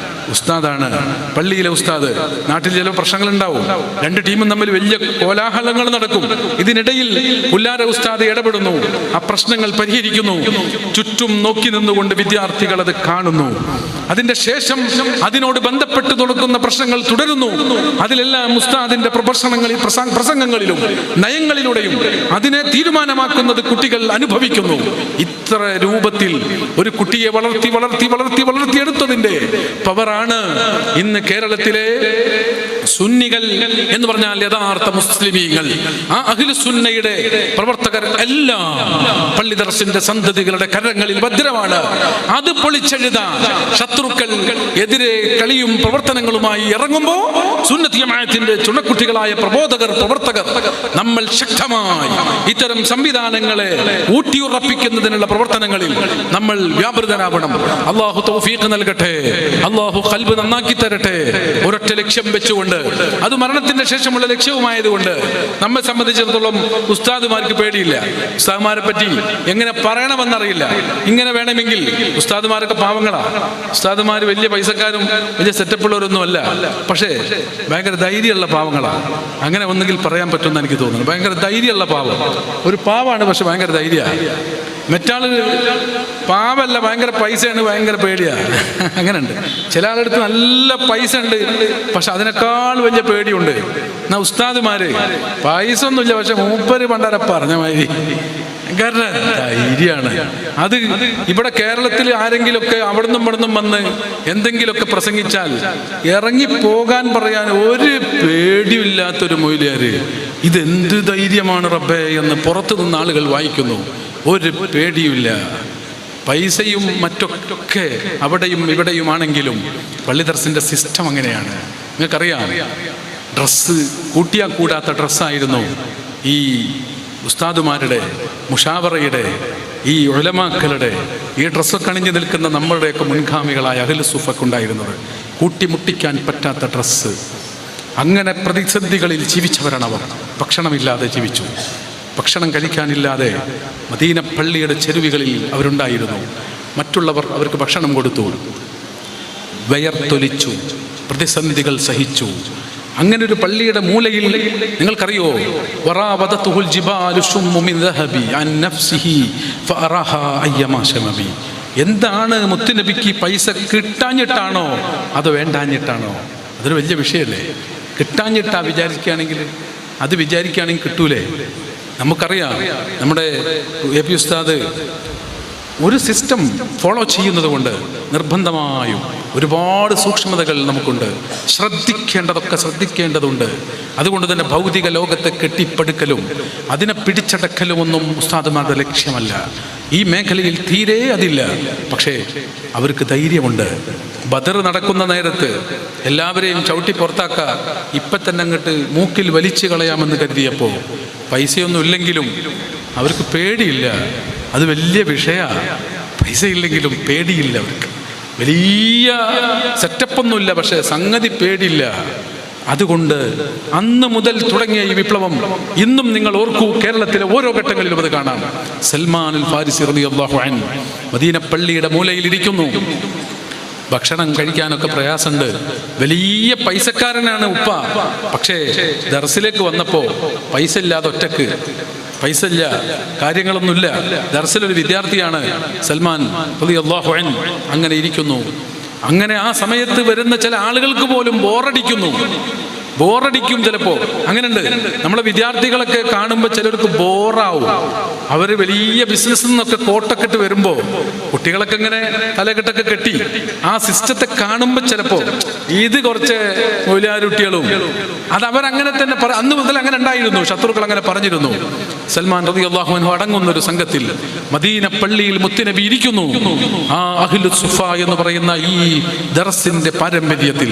ഉസ്താദാണ്. പള്ളിയിലെ ഉസ്താദ്. നാട്ടിൽ ചില പ്രശ്നങ്ങൾ ഉണ്ടാവും, രണ്ട് ടീമും തമ്മിൽ വലിയ കോലാഹലങ്ങൾ നടക്കും. ഇതിനിടയിൽ പുല്ലാര ഉസ്താദ് ഇടപെടുന്നു, ആ പ്രശ്നങ്ങൾ പരിഹരിക്കുന്നു. ചുറ്റും നോക്കി നിന്നുകൊണ്ട് വിദ്യാർത്ഥികൾ അത് കാണുന്നു. അതിന്റെ ശേഷം അതിനോട് ബന്ധപ്പെട്ട് തുടങ്ങുന്ന പ്രശ്നങ്ങൾ തുടരുന്നു. അതിലെല്ലാം ഉസ്താദിന്റെ പ്രസംഗങ്ങളിലും നയങ്ങളിലൂടെയും അതിനെ തീരുമാനമാക്കുന്നത് കുട്ടികൾ അനുഭവിക്കുന്നു. ഇത്ര രൂപത്തിൽ ഒരു കുട്ടിയെ വളർത്തി വളർത്തി വളർത്തി വളർത്തിയെടുത്തതിന്റെ പവറാണ് ഇന്ന് കേരളത്തിലെ സുന്നികൾ എന്ന് പറഞ്ഞാൽ യഥാർത്ഥ മുസ്ലിമീങ്ങൾ. ആ അഹ്ലു സുന്നയുടെ പ്രവർത്തകർ എല്ലാം പള്ളി ദർസിന്റെ സന്തതികളുടെ കരങ്ങളിൽ ഭദ്രമാണ്. അത് പൊളിച്ചെഴുതാൻ ശത്രുക്കൾ എതിരെ കളിയും പ്രവർത്തനങ്ങളുമായി ഇറങ്ങുമ്പോൾ സുന്നത്ത് ജമാഅത്തിന്റെ ചുണക്കുട്ടികളായ പ്രബോധകർ, പ്രവർത്തകർ നമ്മൾ ശക്തമായി ഇത്തരം സംവിധാനങ്ങളെ ഊട്ടിയുറപ്പിക്കുന്നതിനുള്ള പ്രവർത്തനങ്ങളിൽ നമ്മൾ വ്യാപൃതരാവണം. അള്ളാഹു തൗഫീഖ് നൽകട്ടെ, അള്ളാഹു ഖൽബ് നന്നാക്കി തരട്ടെ. ഒരൊറ്റ ലക്ഷ്യം വെച്ചുകൊണ്ട്, അത് മരണത്തിന്റെ ശേഷമുള്ള ലക്ഷ്യവുമായതുകൊണ്ട് നമ്മെ സംബന്ധിച്ചിടത്തോളം ഉസ്താദുമാർക്ക് പേടിയില്ല. ഉസ്താദുമാരെ പറ്റി എങ്ങനെ പറയണമെന്നറിയില്ല. ഇങ്ങനെ വേണമെങ്കിൽ ഉസ്താദുമാരൊക്കെ പാവങ്ങളാ. ഉസ്താദുമാർ വലിയ പൈസക്കാരും വലിയ സെറ്റപ്പുള്ളവരൊന്നും അല്ല, പക്ഷേ ഭയങ്കര ധൈര്യമുള്ള പാവങ്ങളാ. അങ്ങനെ ഒന്നെങ്കിൽ പറയാൻ പറ്റുമെന്ന് എനിക്ക് തോന്നുന്നു. ഭയങ്കര ധൈര്യമുള്ള പാവം. ഒരു പാവാണ്, പക്ഷെ ഭയങ്കര ധൈര്യമാണ്. മറ്റാള് പാവല്ല, ഭയങ്കര പൈസയാണ്, ഭയങ്കര പേടിയാണ്. അങ്ങനെ ഉണ്ട്. ചില ആളെടുത്ത് നല്ല പൈസ ഉണ്ട്, പക്ഷെ അതിനേക്കാൾ വലിയ പേടിയുണ്ട്. എന്നാ ഉസ്താദുമാര് പൈസ ഒന്നുമില്ല, പക്ഷെ മൂപ്പര് പണ്ടാര പറഞ്ഞ മാതിരി കാരണം ധൈര്യമാണ്. അത് ഇവിടെ കേരളത്തിൽ ആരെങ്കിലുമൊക്കെ അവിടുന്നും ഇവിടുന്നും വന്ന് എന്തെങ്കിലുമൊക്കെ പ്രസംഗിച്ചാൽ ഇറങ്ങിപ്പോകാൻ പറയാൻ ഒരു പേടിയില്ലാത്തൊരു മൊയ്ലിയാര്, ഇതെന്ത് ധൈര്യമാണ് റബ്ബേ എന്ന് പുറത്തു നിന്ന് ആളുകൾ വായിക്കുന്നു. ഒരു പേടിയുമില്ല. പൈസയും മറ്റൊക്കെ അവിടെയും ഇവിടെയുമാണെങ്കിലും പള്ളി ദർസിന്റെ സിസ്റ്റം അങ്ങനെയാണ്. നിങ്ങൾക്കറിയാം, ഡ്രസ്സ് കൂട്ടിയാൽ കൂടാത്ത ഡ്രസ്സായിരുന്നു ഈ ഉസ്താദുമാരുടെ, മുഷാവറയുടെ, ഈ ഉലമാക്കളുടെ ഈ ഡ്രസ്സൊക്കെ അണിഞ്ഞു നിൽക്കുന്ന നമ്മളുടെയൊക്കെ മുൻഗാമികളായ അഹ്ലു സുഫക്കുണ്ടായിരുന്നത്. കൂട്ടിമുട്ടിക്കാൻ പറ്റാത്ത ഡ്രസ്സ്. അങ്ങനെ പ്രതിസന്ധികളിൽ ജീവിച്ചവരാണ് അവർ. ഭക്ഷണമില്ലാതെ ജീവിച്ചു. ഭക്ഷണം കഴിക്കാനില്ലാതെ മദീന പള്ളിയുടെ ചെരുവികളിൽ അവരുണ്ടായിരുന്നു. മറ്റുള്ളവർ അവർക്ക് ഭക്ഷണം കൊടുത്തു. വയർത്തൊലിച്ചു, പ്രതിസന്ധികൾ സഹിച്ചു. അങ്ങനെ ഒരു പള്ളിയുടെ മൂലയിൽ നിങ്ങൾക്കറിയോ, എന്താണ് മുത്തുനബിക്ക് പൈസ കിട്ടാഞ്ഞിട്ടാണോ അതോ വേണ്ടാഞ്ഞിട്ടാണോ? അതൊരു വലിയ വിഷയമല്ലേ. കിട്ടാഞ്ഞിട്ടാ വിചാരിക്കുകയാണെങ്കിൽ, അത് വിചാരിക്കുകയാണെങ്കിൽ കിട്ടൂലേ? നമുക്കറിയാം, നമ്മുടെ എ.പി. ഉസ്താദ് ഒരു സിസ്റ്റം ഫോളോ ചെയ്യുന്നത് കൊണ്ട് നിർബന്ധമായും ഒരുപാട് സൂക്ഷ്മതകൾ നമുക്കുണ്ട്. ശ്രദ്ധിക്കേണ്ടതൊക്കെ ശ്രദ്ധിക്കേണ്ടതുണ്ട്. അതുകൊണ്ട് തന്നെ ഭൗതിക ലോകത്തെ കെട്ടിപ്പടുക്കലും അതിനെ പിടിച്ചടക്കലും ഒന്നും ഉസ്താദുമാരുടെ ലക്ഷ്യമല്ല. ഈ മേഖലയിൽ തീരെ അതില്ല. പക്ഷേ അവർക്ക് ധൈര്യമുണ്ട്. ബദർ നടക്കുന്ന നേരത്ത് എല്ലാവരെയും ചവിട്ടി പുറത്താക്ക, ഇപ്പം തന്നെ അങ്ങോട്ട് മൂക്കിൽ വലിച്ചു കളയാമെന്ന് കരുതിയപ്പോൾ പൈസയൊന്നും ഇല്ലെങ്കിലും അവർക്ക് പേടിയില്ല. അത് വലിയ വിഷയമാണ്. പൈസ ഇല്ലെങ്കിലും പേടിയില്ല അവർക്ക്. വലിയ സെറ്റപ്പൊന്നുമില്ല, പക്ഷെ സംഗതി പേടിയില്ല. അതുകൊണ്ട് അന്ന് മുതൽ തുടങ്ങിയ ഈ വിപ്ലവം ഇന്നും നിങ്ങൾ ഓർക്കൂ. കേരളത്തിലെ ഓരോ ഘട്ടങ്ങളിലും അത് കാണാം. സൽമാനുൽ ഫാരിസി റളിയല്ലാഹു അൻഹു മദീന പള്ളിയുടെ മൂലയിൽ ഇരിക്കുന്നു. ഭക്ഷണം കഴിക്കാനൊക്കെ പ്രയാസമുണ്ട്. വലിയ പൈസക്കാരനാണ് ഉപ്പ. പക്ഷേ ദർസിലേക്ക് വന്നപ്പോൾ പൈസ ഇല്ലാതെ ഒറ്റക്ക്, പൈസ ഇല്ല, കാര്യങ്ങളൊന്നുമില്ല. ദർസിലൊരു വിദ്യാർത്ഥിയാണ് സൽമാൻ റളിയല്ലാഹു അൻഹു. അങ്ങനെ ഇരിക്കുന്നു. അങ്ങനെ ആ സമയത്ത് വരുന്ന ചില ആളുകൾക്ക് പോലും ബോറടിക്കുന്നു. ബോറടിക്കും ചിലപ്പോൾ. അങ്ങനെയുണ്ട്. നമ്മളെ വിദ്യാർത്ഥികളൊക്കെ കാണുമ്പോൾ ചിലർക്ക് ബോറാവും. അവർ വലിയ ബിസിനസ്സിൽ നിന്നൊക്കെ കോട്ടൊക്കെ ഇട്ട് വരുമ്പോൾ കുട്ടികളൊക്കെ ഇങ്ങനെ തലകെട്ടൊക്കെ കെട്ടി ആ സിസ്റ്റത്തെ കാണുമ്പോൾ ചിലപ്പോൾ ഇത് കുറച്ച് മൗലിയാരുട്ടികളും അത് അവരങ്ങനെ തന്നെ അന്ന് മുതൽ അങ്ങനെ ഉണ്ടായിരുന്നു. ശത്രുക്കൾ അങ്ങനെ പറഞ്ഞിരുന്നു. സൽമാൻ റളിയല്ലാഹു അൻഹു അടങ്ങുന്ന ഒരു സംഘത്തിൽ മദീന പള്ളിയിൽ മുത്തുനബി ഇരിക്കുന്നു. ആ അഹ്ലു സുഫ എന്ന് പറയുന്ന ഈ ദർസിന്റെ പാരമ്പര്യത്തിൽ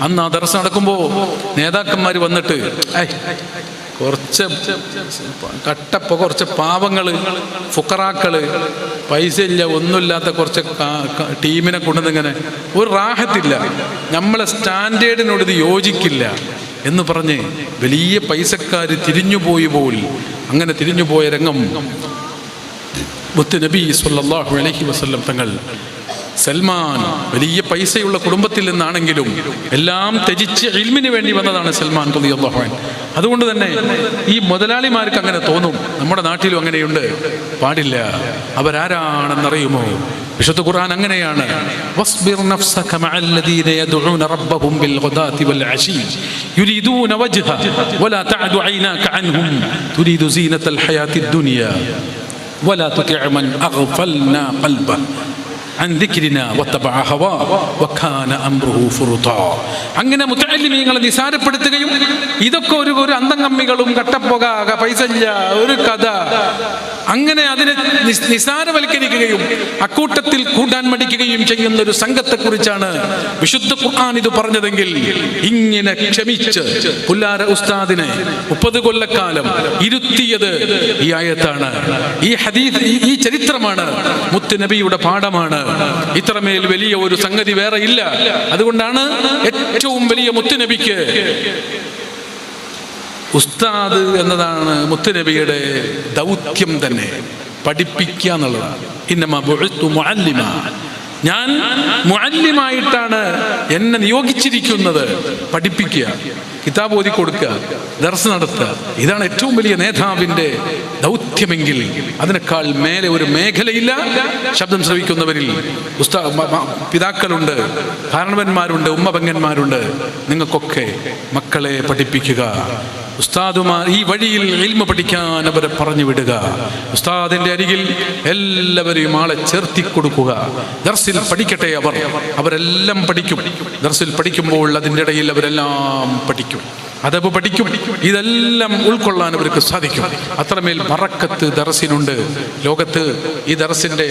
അന്ന് ആ ദർസ് നടക്കുമ്പോൾ നേതാക്കന്മാർ വന്നിട്ട് കുറച്ച് കട്ടപ്പോ കുറച്ച് പാവങ്ങള് ഫുക്കറാക്കള് പൈസ ഇല്ല ഒന്നുമില്ലാത്ത കുറച്ച് ടീമിനെ കൊണ്ടുവന്നിങ്ങനെ ഒരു റാഹത്തില്ല, നമ്മളെ സ്റ്റാൻഡേർഡിനോട് ഇത് യോജിക്കില്ല എന്ന് പറഞ്ഞ് വലിയ പൈസക്കാർ തിരിഞ്ഞുപോയി പോൽ. അങ്ങനെ തിരിഞ്ഞുപോയ രംഗം മുത്തുനബി സ്വല്ലല്ലാഹു അലൈഹി വസല്ലം തങ്ങൾ സൽമാൻ വലിയ പൈസയുള്ള കുടുംബത്തിൽ നിന്നാണെങ്കിലും എല്ലാം ത്യജിച്ച് ഇൽമിന് വേണ്ടി വന്നതാണ് സൽമാൻ റളിയല്ലാഹു അൻഹു. അതുകൊണ്ട് തന്നെ ഈ മുതലാളിമാർക്ക് അങ്ങനെ തോന്നും. നമ്മുടെ നാട്ടിലും അങ്ങനെയുണ്ട്. പാടില്ല. അവരാരാണെന്നറിയുമോ? വിശുദ്ധ ഖുർആൻ അങ്ങനെയാണ്, വസ്ബിർ നഫ്സക മഅല്ലദീന യദ്ഊന റബ്ബഹും ബിൽ ഗദാതി വൽ അശി യുരീദൂന വജ്ഹ വലാ തഅദു ഐനാക അൻഹും തുരീദു സീനത്തൽ ഹയാത്തിദ് ദുനിയ വലാ തുതിഅ മൻ അഗ്ഫൽനാ ഖൽബഹു അൻ ദിക്രിനാ വത്തബഅ ഹവാ വകാന അംറുഹു ഫുറുതാ. അങ്ങനെ മുതഅല്ലിമീങ്ങളെ നിസാരപ്പെടുത്തുകയും ഇതൊക്കെ ഒരു അന്തംകമ്മികളും കട്ടപ്പുക പൈസ ഇല്ല ഒരു കഥ അങ്ങനെ അതിനെ നിസാരവൽക്കരിക്കുകയും അക്കൂട്ടത്തിൽ കൂട്ടാൻ മടിക്കുകയും ചെയ്യുന്ന ഒരു സംഘത്തെക്കുറിച്ചാണ് വിശുദ്ധ ഖുർആൻ ഇത് പറഞ്ഞതെങ്കിൽ ഇങ്ങനെ ക്ഷമിച്ച് പുല്ലാര ഉസ്താദിനെ 30 കൊല്ലക്കാലം ഇരുത്തിയത് ഈ ആയത്താണ്. ഈ ഹദീസ്, ഈ ചരിത്രമാണ്, മുത്തുനബിയുടെ പാഠമാണ്. ഇത്രമേൽ വലിയ ഒരു സംഗതി വേറെ ഇല്ല. അതുകൊണ്ടാണ് ഏറ്റവും വലിയ മുത്തുനബിക്ക് ഉസ്താദ് എന്നതാണ് മുത്തുനബിയുടെ ദൗത്യം തന്നെ, പഠിപ്പിക്കുക എന്നുള്ളതാണ്. ഇന്നമാ ബുഇസ്തു മുഅല്ലിമ, ഞാൻ മുഅല്ലിമായിട്ടാണ് എന്നെ നിയോഗിച്ചിരിക്കുന്നത്. പഠിപ്പിക്കുക, കിതാബ് ഓതി കൊടുക്കുക, ദർസ് നടത്തുക, ഇതാണ് ഏറ്റവും വലിയ നേതാവിൻ്റെ ദൗത്യമെങ്കിൽ അതിനേക്കാൾ മേലെ ഒരു മേഖലയില്ല. ശബ്ദം ശ്രവിക്കുന്നവരിൽ പിതാക്കളുണ്ട്, കാരണവന്മാരുണ്ട്, ഉമ്മപെങ്ങന്മാരുണ്ട്. നിങ്ങൾക്കൊക്കെ മക്കളെ പഠിപ്പിക്കുക. ഉസ്താദുമാർ ഈ വഴിയിൽ ഇൽമ പഠിക്കാൻ അവരെ പറഞ്ഞു വിടുക. ഉസ്താദിന്റെ അരികിൽ എല്ലാവരെയും ആളെ ചേർത്തി കൊടുക്കുക. ദർസിൽ പഠിക്കട്ടെ. അവരെല്ലാം പഠിക്കും. ദർസിൽ പഠിക്കുമ്പോൾ അതിൻ്റെ ഇടയിൽ അവരെല്ലാം പഠിക്കും, അദബ് പഠിക്കും. ഇതെല്ലാം ഉൾക്കൊള്ളാൻ അവർക്ക് സാധിക്കും. അത്രമേൽ ബറക്കത്ത് ദർസിനുണ്ട് ലോകത്ത്. ഈ ദർസിന്റെ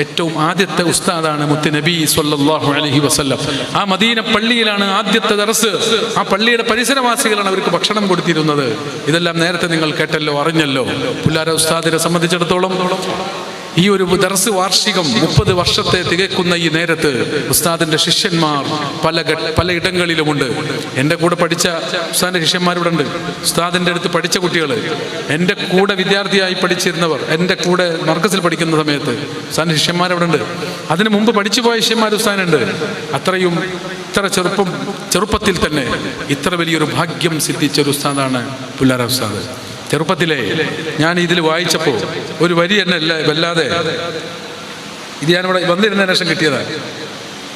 ഏറ്റവും ആദ്യത്തെ ഉസ്താദാണ് മുത്തുനബി സ്വല്ലല്ലാഹു അലൈഹി വസല്ലം. ആ മദീന പള്ളിയിലാണ് ആദ്യത്തെ ദർസ്. ആ പള്ളിയുടെ പരിസരവാസികളാണ് അവർക്ക് ഭക്ഷണം കൊടുത്തിരുന്നത്. ഇതെല്ലാം നേരത്തെ നിങ്ങൾ കേട്ടല്ലോ, അറിഞ്ഞല്ലോ. പുല്ലാര ഉസ്താദിനെ സംബന്ധിച്ചിടത്തോളം ഈ ഒരു ദർസ് വാർഷികം 30 വർഷത്തെ തികക്കുന്ന ഈ നേരത്ത് ഉസ്താദിന്റെ ശിഷ്യന്മാർ പല ഇടങ്ങളിലുമുണ്ട്. എൻ്റെ കൂടെ പഠിച്ച ഉസ്താദിന്റെ ശിഷ്യന്മാരിവിടെ ഉണ്ട്. ഉസ്താദിന്റെ അടുത്ത് പഠിച്ച കുട്ടികൾ, എൻ്റെ കൂടെ വിദ്യാർത്ഥിയായി പഠിച്ചിരുന്നവർ, എൻ്റെ കൂടെ മർക്കസിൽ പഠിക്കുന്ന സമയത്ത് ഉസ്താദിന്റെ ശിഷ്യന്മാരവിടെ ഉണ്ട്. അതിനു മുമ്പ് പഠിച്ചു പോയ ശിഷ്യന്മാർ ഉസ്താദിനുണ്ട്. അത്രയും ഇത്ര ചെറുപ്പത്തിൽ തന്നെ ഇത്ര വലിയൊരു ഭാഗ്യം സിദ്ധിച്ച ഒരു ഉസ്താദാണ് പുല്ലാര ഉസ്താദ്. ചെറുപ്പത്തിലെ ഞാൻ ഇതിൽ വായിച്ചപ്പോൾ ഒരു വരി എന്നെ വല്ലാതെ, ഇത് ഞാനിവിടെ വന്നിരുന്നതിന് ശേഷം കിട്ടിയതാണ്.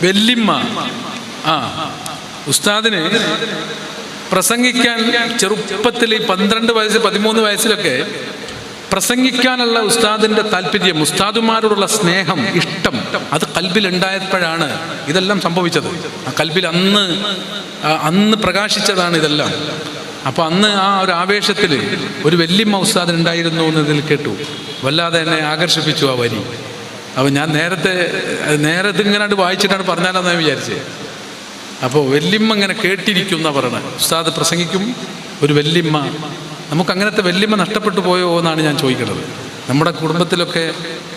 വെല്ലിമ്മ ഉസ്താദിന് പ്രസംഗിക്കാൻ ചെറുപ്പത്തിൽ 12 വയസ്സ് 13 വയസ്സിലൊക്കെ പ്രസംഗിക്കാനുള്ള ഉസ്താദിന്റെ താല്പര്യം, ഉസ്താദുമാരോടുള്ള സ്നേഹം, ഇഷ്ടം, അത് കൽബിൽ ഉണ്ടായപ്പോഴാണ് ഇതെല്ലാം സംഭവിച്ചത്. ആ കൽബിൽ അന്ന് പ്രകാശിച്ചതാണ് ഇതെല്ലാം. അപ്പൊ അന്ന് ആ ഒരു ആവേശത്തിൽ ഒരു വെല്ലിമ്മ ഉസ്താദിന് ഉണ്ടായിരുന്നു എന്നതിൽ കേട്ടു. വല്ലാതെ എന്നെ ആകർഷിപ്പിച്ചു ആ വരി. അപ്പൊ ഞാൻ നേരത്തെ ഇങ്ങനെ വായിച്ചിട്ടാണ് പറഞ്ഞാലെന്ന് ഞാൻ വിചാരിച്ചത്. അപ്പോൾ വെല്ലിമ്മ ഇങ്ങനെ കേട്ടിരിക്കുന്ന പറയണ ഉസ്താദ് പ്രസംഗിക്കും. ഒരു വെല്ലിമ്മ, നമുക്ക് അങ്ങനത്തെ വെല്ലിമ്മ നഷ്ടപ്പെട്ടു പോയോ എന്നാണ് ഞാൻ ചോദിക്കുന്നത്. നമ്മുടെ കുടുംബത്തിലൊക്കെ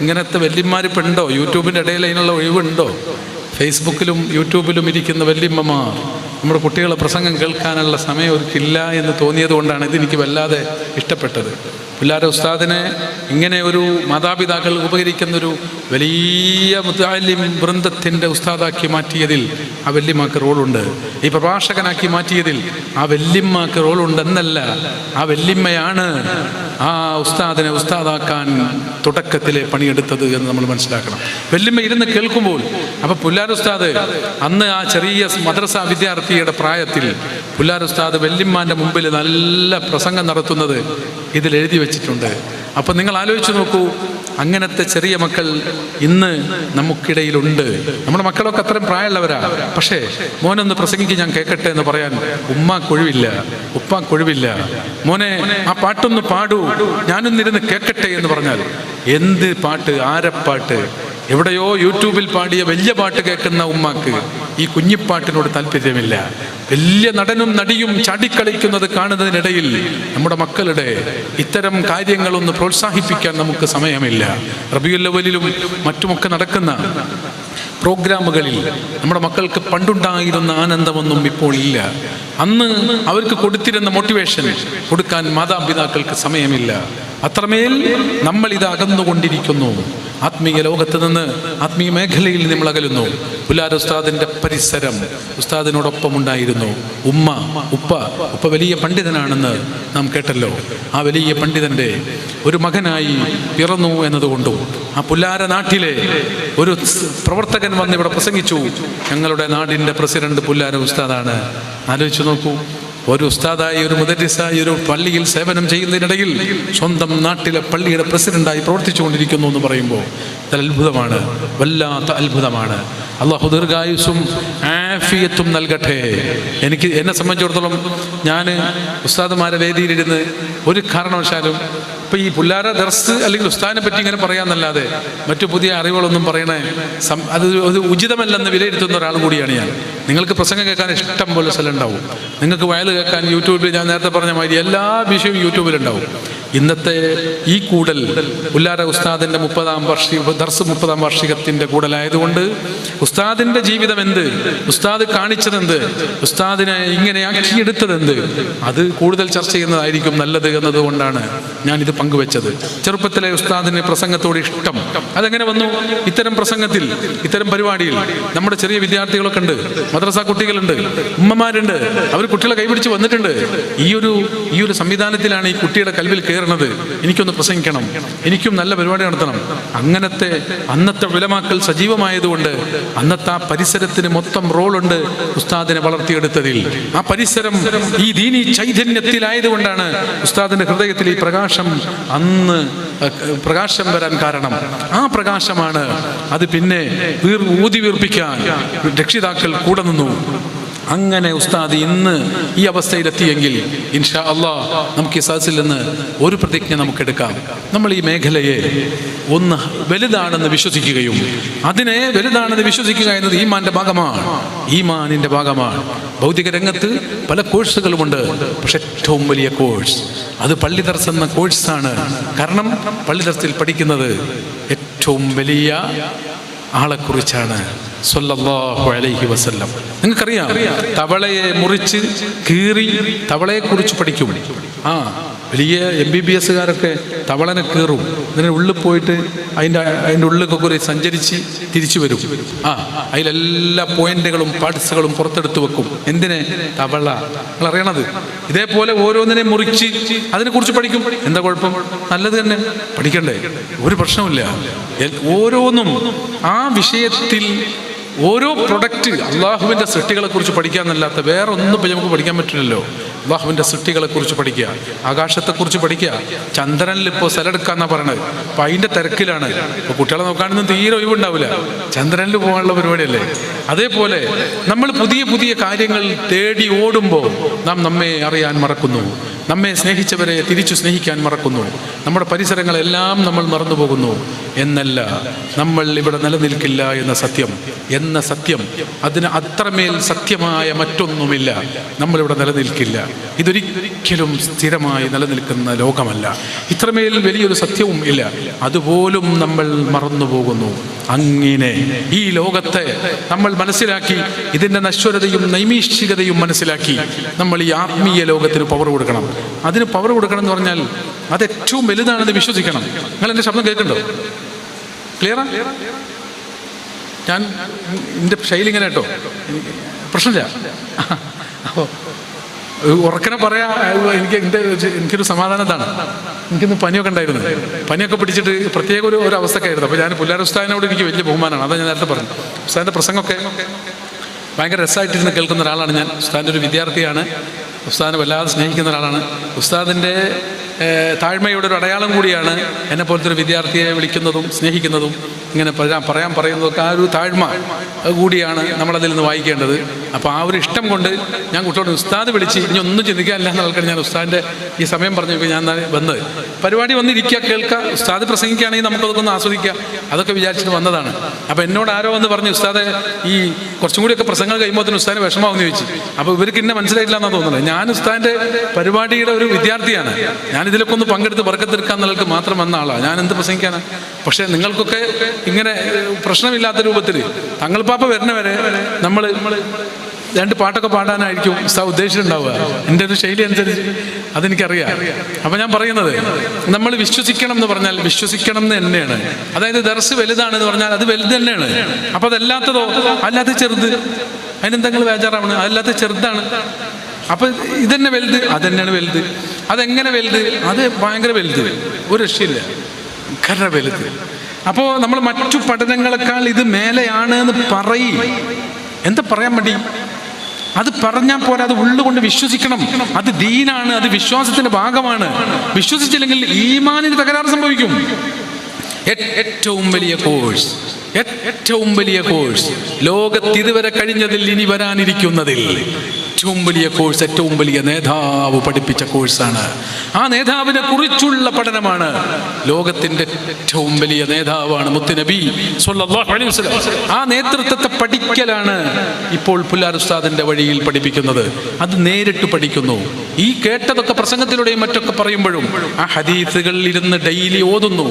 ഇങ്ങനത്തെ വെല്ലിമാരിപ്പോൾ ഉണ്ടോ? യൂട്യൂബിൻ്റെ ഇടയിൽ അതിനുള്ള ഒഴിവുണ്ടോ? ഫേസ്ബുക്കിലും യൂട്യൂബിലും ഇരിക്കുന്ന വെല്ലിമ്മമാർ നമ്മുടെ കുട്ടികളെ പ്രസംഗം കേൾക്കാനുള്ള സമയം അവർക്കില്ല എന്ന് തോന്നിയത് കൊണ്ടാണ് ഇതെനിക്ക് വല്ലാതെ ഇഷ്ടപ്പെട്ടത്. പുല്ലാര ഉസ്താദിനെ ഇങ്ങനെ ഒരു മാതാപിതാക്കൾ ഉപകരിക്കുന്നൊരു വലിയ മുതഅല്ലിം വൃന്ദത്തിൻ്റെ ഉസ്താദാക്കി മാറ്റിയതിൽ ആ വെല്ലിമാക്ക് റോളുണ്ട്. ഈ പ്രഭാഷകനാക്കി മാറ്റിയതിൽ ആ വെല്ലിമാക്ക് റോളുണ്ടെന്നല്ല, ആ വെല്ലിമ്മയാണ് ആ ഉസ്താദിനെ ഉസ്താദാക്കാൻ തുടക്കത്തിലെ പണിയെടുത്തത് എന്ന് നമ്മൾ മനസ്സിലാക്കണം. വെല്ലിമ്മ ഇരുന്ന് കേൾക്കുമ്പോൾ, അപ്പൊ പുല്ലാര ഉസ്താദ് അന്ന് ആ ചെറിയ മദ്രസ വിദ്യാർത്ഥി ഇറക്കിയുടെ പ്രായത്തിൽ പുല്ലാർ ഉസ്താദ് വല്യമ്മാൻ്റെ മുമ്പിൽ നല്ല പ്രസംഗം നടത്തുന്നത് ഇതിൽ എഴുതി വെച്ചിട്ടുണ്ട്. അപ്പം നിങ്ങൾ ആലോചിച്ച് നോക്കൂ, അങ്ങനത്തെ ചെറിയ മക്കൾ ഇന്ന് നമുക്കിടയിലുണ്ട്. നമ്മുടെ മക്കളൊക്കെ അത്രയും പ്രായമുള്ളവരാ. പക്ഷേ മോനൊന്ന് പ്രസംഗിക്ക്, ഞാൻ കേൾക്കട്ടെ എന്ന് പറയാൻ ഉമ്മാക്കൊഴിവില്ല, ഉപ്പാക്കൊഴിവില്ല. മോനെ ആ പാട്ടൊന്ന് പാടൂ, ഞാനൊന്നിരുന്ന് കേൾക്കട്ടെ എന്ന് പറഞ്ഞാൽ എന്ത് പാട്ട്, ആരപ്പാട്ട്, എവിടെയോ യൂട്യൂബിൽ പാടിയ വലിയ പാട്ട് കേൾക്കുന്ന ഉമ്മാക്ക് ഈ കുഞ്ഞിപ്പാട്ടിനോട് താല്പര്യമില്ല. വലിയ നടനും നടിയും ചാടിക്കളിക്കുന്നത് കാണുന്നതിനിടയിൽ നമ്മുടെ മക്കളുടെ ഇത്തരം കാര്യങ്ങളൊന്ന് പ്രോത്സാഹിപ്പിക്കാൻ നമുക്ക് സമയമില്ല. റബീഉൽ അവ്വലിലും മറ്റുമൊക്കെ നടക്കുന്ന പ്രോഗ്രാമുകളിൽ നമ്മുടെ മക്കൾക്ക് പണ്ടുണ്ടായിരുന്ന ആനന്ദമൊന്നും ഇപ്പോൾ ഇല്ല. അന്ന് അവർക്ക് കൊടുത്തിരുന്ന മോട്ടിവേഷൻ കൊടുക്കാൻ മാതാപിതാക്കൾക്ക് സമയമില്ല. അത്രമേൽ നമ്മൾ ഇത് അകന്നുകൊണ്ടിരിക്കുന്നു. ആത്മീയ ലോകത്ത് നിന്ന്, ആത്മീയ മേഖലയിൽ നമ്മൾ അകലുന്നു. പുല്ലാർ ഉസ്താദിൻ്റെ പരിസരം ഉസ്താദിനോടൊപ്പം ഉണ്ടായിരുന്നു. ഉപ്പ വലിയ പണ്ഡിതനാണെന്ന് നാം കേട്ടല്ലോ. ആ വലിയ പണ്ഡിതൻ്റെ ഒരു മകനായി പിറന്നു എന്നതുകൊണ്ടും ആ പുല്ലാര നാട്ടിലെ ഒരു പ്രവർത്തകൻ വന്ന് ഇവിടെ പ്രസംഗിച്ചു, ഞങ്ങളുടെ നാടിൻ്റെ പ്രസിഡന്റ് പുല്ലാര ഉസ്താദാണ്. ആലോചിച്ചു നോക്കൂ, ഒരു ഉസ്താദായി, ഒരു മുദരിസായി, ഒരു പള്ളിയിൽ സേവനം ചെയ്യുന്നതിനിടയിൽ സ്വന്തം നാട്ടിലെ പള്ളിയുടെ പ്രസിഡന്റായി പ്രവർത്തിച്ചു കൊണ്ടിരിക്കുന്നു എന്ന് പറയുമ്പോൾ ഇത് അത്ഭുതമാണ്, വല്ലാത്ത അത്ഭുതമാണ്. അള്ളാഹു ദീർഘായുസ്സും ആഫിയത്തും നൽകട്ടെ. എന്നെ സംബന്ധിച്ചിടത്തോളം ഞാൻ ഉസ്താദുമാരെ വേദിയിലിരുന്ന് ഒരു കാരണവശാലും ഇപ്പം ഈ പുല്ലാര ദർസ് അല്ലെങ്കിൽ ഉസ്താദിനെ പറ്റി ഇങ്ങനെ പറയാമെന്നല്ലാതെ മറ്റു പുതിയ അറിവുകളൊന്നും പറയണേ അത് ഉചിതമല്ലെന്ന് വിലയിരുത്തുന്ന ഒരാൾ കൂടിയാണ് ഞാൻ. നിങ്ങൾക്ക് പ്രസംഗം കേൾക്കാൻ ഇഷ്ടം പോലെ സ്ഥലം ഉണ്ടാവും. നിങ്ങൾക്ക് വയൽ കേൾക്കാൻ യൂട്യൂബിൽ, ഞാൻ നേരത്തെ പറഞ്ഞ മാതിരി എല്ലാ വിഷയവും യൂട്യൂബിലുണ്ടാവും. ഇന്നത്തെ ഈ കൂടൽ പുല്ലാര ഉസ്താദിൻ്റെ 30ാം വാർഷികത്തിൻ്റെ കൂടലായതുകൊണ്ട് ഉസ്താദിൻ്റെ ജീവിതം എന്ത്, ഉസ്താദ് കാണിച്ചതെന്ത്, ഉസ്താദിനെ ഇങ്ങനെ ആക്കിയെടുത്തതെന്ത്, അത് കൂടുതൽ ചർച്ച ചെയ്യുന്നതായിരിക്കും നല്ലത് എന്നതുകൊണ്ടാണ് ഞാനിത് പങ്കുവെച്ചത്. ചെറുപ്പത്തിലെ ഉസ്താദിന് പ്രസംഗത്തോട് ഇഷ്ടം അതെങ്ങനെ വന്നു? ഇത്തരം പ്രസംഗത്തിൽ, ഇത്തരം പരിപാടിയിൽ നമ്മുടെ ചെറിയ വിദ്യാർത്ഥികളൊക്കെ ഉണ്ട്, മദ്രസ കുട്ടികളുണ്ട്, ഉമ്മമാരുണ്ട്, അവർ കുട്ടികളെ കൈപിടിച്ച് വന്നിട്ടുണ്ട്. ഈ ഒരു സംവിധാനത്തിലാണ് ഈ കുട്ടിയുടെ കൽവിൽ കയറുന്നത്, എനിക്കൊന്ന് പ്രസംഗിക്കണം, എനിക്കും നല്ല പരിപാടി നടത്തണം. അങ്ങനത്തെ അന്നത്തെ ഉലമാക്കൾ സജീവമായതുകൊണ്ട് അന്നത്തെ ആ പരിസരത്തിന് മൊത്തം റോളുണ്ട് ഉസ്താദിനെ വളർത്തിയെടുത്തതിൽ. ആ പരിസരം ഈ ദീനി ചൈതന്യത്തിലായതുകൊണ്ടാണ് ഉസ്താദിന്റെ ഹൃദയത്തിൽ ഈ പ്രകാശം വരാൻ കാരണം. ആ പ്രകാശമാണ് അത് പിന്നെ ഊതി വീർപ്പിക്കാൻ രക്ഷിതാക്കൾ കൂടെ നിന്നു. അങ്ങനെ ഉസ്താദ് ഇന്ന് ഈ അവസ്ഥയിലെത്തിയെങ്കിൽ ഇൻഷാ അല്ലാഹ് നമുക്ക് ഈ സദസ്സിൽ നിന്ന് ഒരു പ്രതിജ്ഞ നമുക്കെടുക്കാം. നമ്മൾ ഈ മേഖലയെ ഒന്ന് വലുതാണെന്ന് വിശ്വസിക്കുകയും അതിനെ വലുതാണെന്ന് വിശ്വസിക്കുക എന്നത് ഈമാന്റെ ഭാഗമാണ്, ഈമാനിന്റെ ഭാഗമാണ്. ഭൗതിക രംഗത്ത് പല കോഴ്സുകളുമുണ്ട്, പക്ഷെ ഏറ്റവും വലിയ കോഴ്സ് അത് പള്ളി ദർസ് എന്ന കോഴ്സാണ്. കാരണം പള്ളി ദർസിൽ പഠിക്കുന്നത് ഏറ്റവും വലിയ ആളെക്കുറിച്ചാണ്, സ്വല്ലല്ലാഹു അലൈഹി വസല്ലം. നിങ്ങൾക്കറിയാം, തവളയെ മുറിച്ച് കീറി തവളയെക്കുറിച്ച് പഠിക്കും. വലിയ MBBSകാരൊക്കെ തവളനെ കീറും, ഇതിന് ഉള്ളിൽ പോയിട്ട് അതിൻ്റെ ഉള്ളിലൊക്കെ ഒരു സഞ്ചരിച്ച് തിരിച്ചു വരും. അതിലെല്ലാ പോയിന്റുകളും പാർട്സുകളും പുറത്തെടുത്ത് വെക്കും. എന്തിനെ? തവള. നിങ്ങൾ അറിയണത്. ഇതേപോലെ ഓരോന്നിനെ മുറിച്ച് അതിനെക്കുറിച്ച് പഠിക്കും. എന്താ കുഴപ്പം? നല്ലത് തന്നെ, പഠിക്കണ്ടേ, ഒരു പ്രശ്നമില്ല. ഓരോന്നും ആ വിഷയത്തിൽ ഓരോ പ്രൊഡക്റ്റ് അള്ളാഹുവിൻ്റെ സൃഷ്ടികളെ കുറിച്ച് പഠിക്കാന്നല്ലാത്ത വേറെ ഒന്നും ഇപ്പം നമുക്ക് പഠിക്കാൻ പറ്റില്ലല്ലോ. അള്ളാഹുവിൻ്റെ സൃഷ്ടികളെ കുറിച്ച് പഠിക്കുക, ആകാശത്തെക്കുറിച്ച് പഠിക്കുക. ചന്ദ്രനിൽ ഇപ്പോൾ സ്ഥലമെടുക്കാന്നാണ് പറയണത്. അപ്പം അതിൻ്റെ തിരക്കിലാണ്. ഇപ്പോൾ കുട്ടികളെ നോക്കാനൊന്നും തീരെ ഒഴിവുണ്ടാവില്ല, ചന്ദ്രനിൽ പോകാനുള്ള പരിപാടിയല്ലേ. അതേപോലെ നമ്മൾ പുതിയ പുതിയ കാര്യങ്ങൾ തേടി ഓടുമ്പോൾ നാം നമ്മെ അറിയാൻ മറക്കുന്നു, നമ്മെ സ്നേഹിച്ചവരെ തിരിച്ചു സ്നേഹിക്കാൻ മറക്കുന്നു, നമ്മുടെ പരിസരങ്ങളെല്ലാം നമ്മൾ മറന്നു പോകുന്നു. എന്നല്ല, നമ്മൾ ഇവിടെ നിലനിൽക്കില്ല എന്ന സത്യം അതിന് അത്രമേൽ സത്യമായ മറ്റൊന്നുമില്ല. നമ്മളിവിടെ നിലനിൽക്കില്ല. ഇതൊരിക്കലും സ്ഥിരമായി നിലനിൽക്കുന്ന ലോകമല്ല. ഇത്രമേൽ വലിയൊരു സത്യവും ഇല്ല. അതുപോലും നമ്മൾ മറന്നു പോകുന്നു. അങ്ങനെ ഈ ലോകത്തെ നമ്മൾ മനസ്സിലാക്കി, ഇതിൻ്റെ നശ്വരതയും നൈമിഷികതയും മനസ്സിലാക്കി നമ്മൾ ഈ ആത്മീയ ലോകത്തിന് പവർ കൊടുക്കണം. അതിന് പവർ കൊടുക്കണം എന്ന് പറഞ്ഞാൽ അത് ഏറ്റവും വലുതാണെന്ന് വിശ്വസിക്കണം. നിങ്ങൾ എൻ്റെ ശബ്ദം കേൾക്കുന്നുണ്ടോ? ക്ലിയറാ? ഞാൻ എൻ്റെ ശൈലി ഇങ്ങനെ കേട്ടോ, പ്രശ്നമില്ല. അപ്പോൾ ഉറക്കനെ പറയാ, എനിക്കൊരു സമാധാനത്താണ്. എനിക്കിന്ന് പനിയൊക്കെ ഉണ്ടായിരുന്നു. പനിയൊക്കെ പിടിച്ചിട്ട് പ്രത്യേക ഒരു അവസ്ഥക്കായിരുന്നു. അപ്പോൾ ഞാൻ പുല്ലാര ഉസ്താദിനോട് എനിക്ക് വലിയ ബഹുമാനമാണ്. അതാ ഞാൻ നേരത്തെ പറഞ്ഞു. ഉസ്താദിൻ്റെ പ്രസംഗമൊക്കെ ഭയങ്കര രസമായിട്ടിരുന്ന് കേൾക്കുന്ന ഒരാളാണ് ഞാൻ. ഉസ്താദിൻ്റെ ഒരു വിദ്യാർത്ഥിയാണ്. ഉസ്താദിനെ വല്ലാതെ സ്നേഹിക്കുന്ന ഒരാളാണ്. ഉസ്താദിൻ്റെ താഴ്മയുടെ ഒരു അടയാളം കൂടിയാണ് എന്നെ പോലത്തെ ഒരു വിദ്യാർത്ഥിയെ വിളിക്കുന്നതും സ്നേഹിക്കുന്നതും ഇങ്ങനെ പറയുന്നതൊക്കെ. ആ ഒരു താഴ്മ കൂടിയാണ് നമ്മളതിൽ നിന്ന് വായിക്കേണ്ടത്. അപ്പോൾ ആ ഒരു ഇഷ്ടം കൊണ്ട് ഞാൻ കുട്ടിയോട് ഉസ്താദ് വിളിച്ച് ഇനി ഒന്നും ചിന്തിക്കാനില്ല എന്ന ആൾക്കാർ ഞാൻ ഉസ്താദിൻ്റെ ഈ സമയം പറഞ്ഞപ്പോൾ ഞാൻ വന്നത്. പരിപാടി വന്നിരിക്കുക, കേൾക്കുക, ഉസ്താദ് പ്രസംഗിക്കുകയാണെങ്കിൽ നമുക്കതൊക്കെ ഒന്ന് ആസ്വദിക്കുക, അതൊക്കെ വിചാരിച്ചിട്ട് വന്നതാണ്. അപ്പോൾ എന്നോട് ആരോ വന്ന് പറഞ്ഞു, ഉസ്താദ് ഈ കുറച്ചും കൂടിയൊക്കെ പ്രസംഗങ്ങൾ കഴിയുമ്പോൾ ഉസ്താദിന് വിഷമാവെന്ന് ചോദിച്ചു. അപ്പോൾ ഇവർക്ക് ഇന്നെ മനസ്സിലായിട്ടില്ല എന്നാണ് തോന്നുന്നത്. ഞാൻ ഉസ്താദിൻ്റെ പരിപാടിയുടെ ഒരു വിദ്യാർത്ഥിയാണ്. ഞാൻ ഇതിലൊക്കെ ഒന്ന് പങ്കെടുത്ത് ബർക്കത്തെടുക്കാൻ എന്നുള്ളത് മാത്രം വന്ന ആളാണ്. ഞാൻ എന്ത് പ്രസംഗിക്കാനാണ്? പക്ഷേ നിങ്ങൾക്കൊക്കെ ഇങ്ങനെ പ്രശ്നമില്ലാത്ത രൂപത്തിൽ തങ്ങൾ പാപ്പ വരുന്നവരെ നമ്മൾ രണ്ട് പാട്ടൊക്കെ പാടാനായിരിക്കും ഉസ്താദ് ഉദ്ദേശിച്ചിട്ടുണ്ടാവുക. എൻ്റെ ഒരു ശൈലി അനുസരിച്ച് അതെനിക്കറിയാം. അപ്പം ഞാൻ പറയുന്നത്, നമ്മൾ വിശ്വസിക്കണം എന്ന് പറഞ്ഞാൽ വിശ്വസിക്കണം എന്ന് തന്നെയാണ്. അതായത് ദർസ് വലുതാണെന്ന് പറഞ്ഞാൽ അത് വലുത് തന്നെയാണ്. അപ്പം അതല്ലാത്തതോ അല്ലാത്ത ചെറുത്, അതിനെന്തെങ്കിലും ബേജാറാവണം. അതല്ലാത്ത ചെറുതാണ്. അപ്പം ഇതന്നെ വലുത്, അതന്നെയാണ് വലുത്. അതെങ്ങനെ വലുത്? അത് ഭയങ്കര വലുത്, ഒരു രക്ഷയില്ല, ഭയങ്കര വലുത്. അപ്പോൾ നമ്മൾ മറ്റു പഠനങ്ങളെക്കാൾ ഇത് മേലെയാണ് എന്ന് പറയും. എന്താ പറയാൻ മടി? അത് പറഞ്ഞാൽ പോരാ, അത് ഉള്ളുകൊണ്ട് വിശ്വസിക്കണം. അത് ദീനാണ്, അത് വിശ്വാസത്തിന്റെ ഭാഗമാണ്. വിശ്വസിച്ചില്ലെങ്കിൽ ഈമാനിന് തകരാറ് സംഭവിക്കും. ഏറ്റവും വലിയ കോഴ്സ്, ഏറ്റവും വലിയ കോഴ്സ് ലോകത്ത് ഇതുവരെ കഴിഞ്ഞതിൽ ഇനി വരാനിരിക്കുന്നതിൽ ഏറ്റവും വലിയ കോഴ്സ്, ഏറ്റവും വലിയ നേതാവ് പഠിപ്പിച്ച കോഴ്സാണ്. ആ നേതാവിനെ കുറിച്ചുള്ള പഠനമാണ്. ലോകത്തിന്റെ ഏറ്റവും വലിയ നേതാവാണ് മുത്തുനബി സ്വല്ലല്ലാഹു അലൈഹി വസല്ലം. ആ നേതൃത്വത്തെ പഠിക്കലാണ് ഇപ്പോൾ പുല്ലാർ ഉസ്താദിന്റെ വഴിയിൽ പഠിപ്പിക്കുന്നത്. അത് നേരിട്ട് പഠിക്കുന്നു. ഈ കേട്ടതൊക്കെ പ്രസംഗത്തിലൂടെയും മറ്റൊക്കെ പറയുമ്പോഴും ആ ഹദീസുകളിൽ ഇരുന്ന് ഡെയിലി ഓതുന്നു,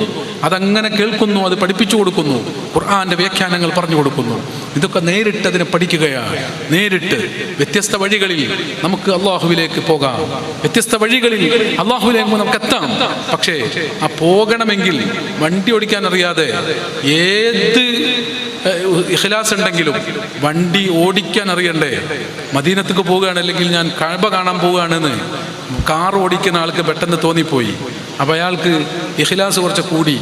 അതങ്ങനെ കേൾക്കുന്നു, അത് പഠിപ്പിച്ചു കൊടുക്കുന്നു, ഖുർആന്റെ വ്യാഖ്യാനങ്ങൾ പറഞ്ഞു കൊടുക്കുന്നു. ഇതൊക്കെ നേരിട്ട് അതിനെ പഠിക്കുകയാണ്. നേരിട്ട് വ്യത്യസ്ത വഴികളിൽ നമുക്ക് അള്ളാഹുവിലേക്ക് പോകാം. വ്യത്യസ്ത വഴികളിൽ അള്ളാഹുവിലേക്ക് നമുക്ക് എത്താം. പക്ഷേ ആ പോകണമെങ്കിൽ വണ്ടി ഓടിക്കാൻ അറിയാതെ ഏത് ഇഖ്ലാസ് ഉണ്ടെങ്കിലും വണ്ടി ഓടിക്കാൻ അറിയണ്ടേ? മദീനത്തേക്ക് പോവുകയാണ്, അല്ലെങ്കിൽ ഞാൻ കഅബ കാണാൻ പോവുകയാണെന്ന് കാർ ഓടിക്കുന്ന ആൾക്ക് പെട്ടെന്ന് തോന്നിപ്പോയി. അപ്പം അയാൾക്ക് ഇഖ്ലാസ് കുറച്ച് കൂടി.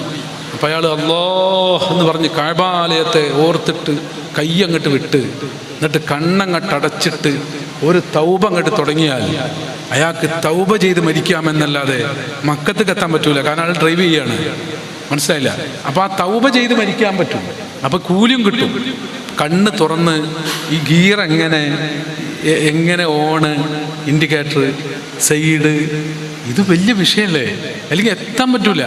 അപ്പം അയാൾ അല്ലാഹ് എന്ന് പറഞ്ഞ് കഅബാലയത്തെ ഓർത്തിട്ട് കൈ അങ്ങോട്ട് വിട്ട്, എന്നിട്ട് കണ്ണങ്ങോട്ട് അടച്ചിട്ട് ഒരു തൗബ അങ്ങോട്ട് തുടങ്ങിയാൽ അയാൾക്ക് തൗബ ചെയ്ത് മരിക്കാമെന്നല്ലാതെ മക്കത്തേക്ക് എത്താൻ പറ്റൂല. കാരണം അയാൾ ഡ്രൈവ് ചെയ്യാണ്. മനസ്സിലായില്ല? അപ്പം ആ തൗബ ചെയ്ത് മരിക്കാൻ പറ്റും. അപ്പം കൂലിയും കിട്ടും. കണ്ണ് തുറന്ന് ഈ ഗിയർ എങ്ങനെ ഓണ്, ഇൻഡിക്കേറ്റർ, സൈഡ്, ഇത് വലിയ വിഷയമല്ലേ? അല്ലെങ്കിൽ എത്താൻ പറ്റൂല.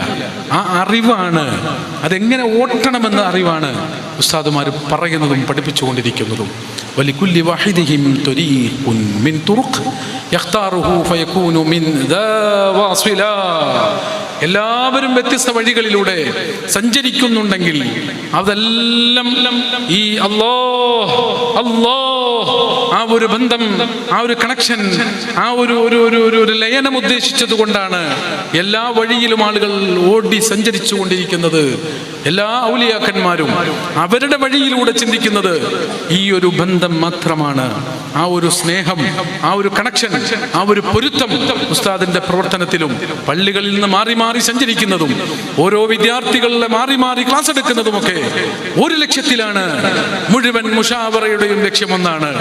ആ അറിവാണ്, അതെങ്ങനെ ഓട്ടണമെന്ന അറിവാണ് ഉസ്താദുമാർ പറയുന്നതും പഠിപ്പിച്ചുകൊണ്ടിരിക്കുന്നതും. വലികുല്ലി വാഹിദിഹിം തുരീഖുൻ മിൻ തുറുഖ് യഖ്താറുഹു ഫയകൂനു മിൻ ദാവാസിലാ. എല്ലാവരും വ്യത്യസ്ത വഴികളിലൂടെ സഞ്ചരിക്കുന്നുണ്ടെങ്കിൽ അതെല്ലാം ഈ അല്ലാഹ് ആ ഒരു ബന്ധം, ആ ഒരു കണക്ഷൻ, ആ ഒരു ലയനം ഉദ്ദേശിച്ചത് കൊണ്ടാണ് എല്ലാ വഴിയിലും ആളുകൾ ഓടി സഞ്ചരിച്ചു കൊണ്ടിരിക്കുന്നത്. എല്ലാ ഔലിയാക്കന്മാരും അവരുടെ വഴിയിലൂടെ ചിന്തിക്കുന്നത് ഈ ഒരു ബന്ധം മാത്രമാണ്. ആ ഒരു സ്നേഹം, ആ ഒരു കണക്ഷൻ, ആ ഒരു പൊരുത്തം ഉസ്താദിന്റെ പ്രവർത്തനത്തിലും പള്ളികളിൽ നിന്ന് മാറി മാറി സഞ്ചരിക്കുന്നതും ഓരോ വിദ്യാർത്ഥികളിലെ മാറി മാറി ക്ലാസ് എടുക്കുന്നതുമൊക്കെ ഒരു ലക്ഷ്യത്തിലാണ്. മുഴുവൻ മുഷാവറയുടെയും ലക്ഷ്യം ഒന്നാണ്.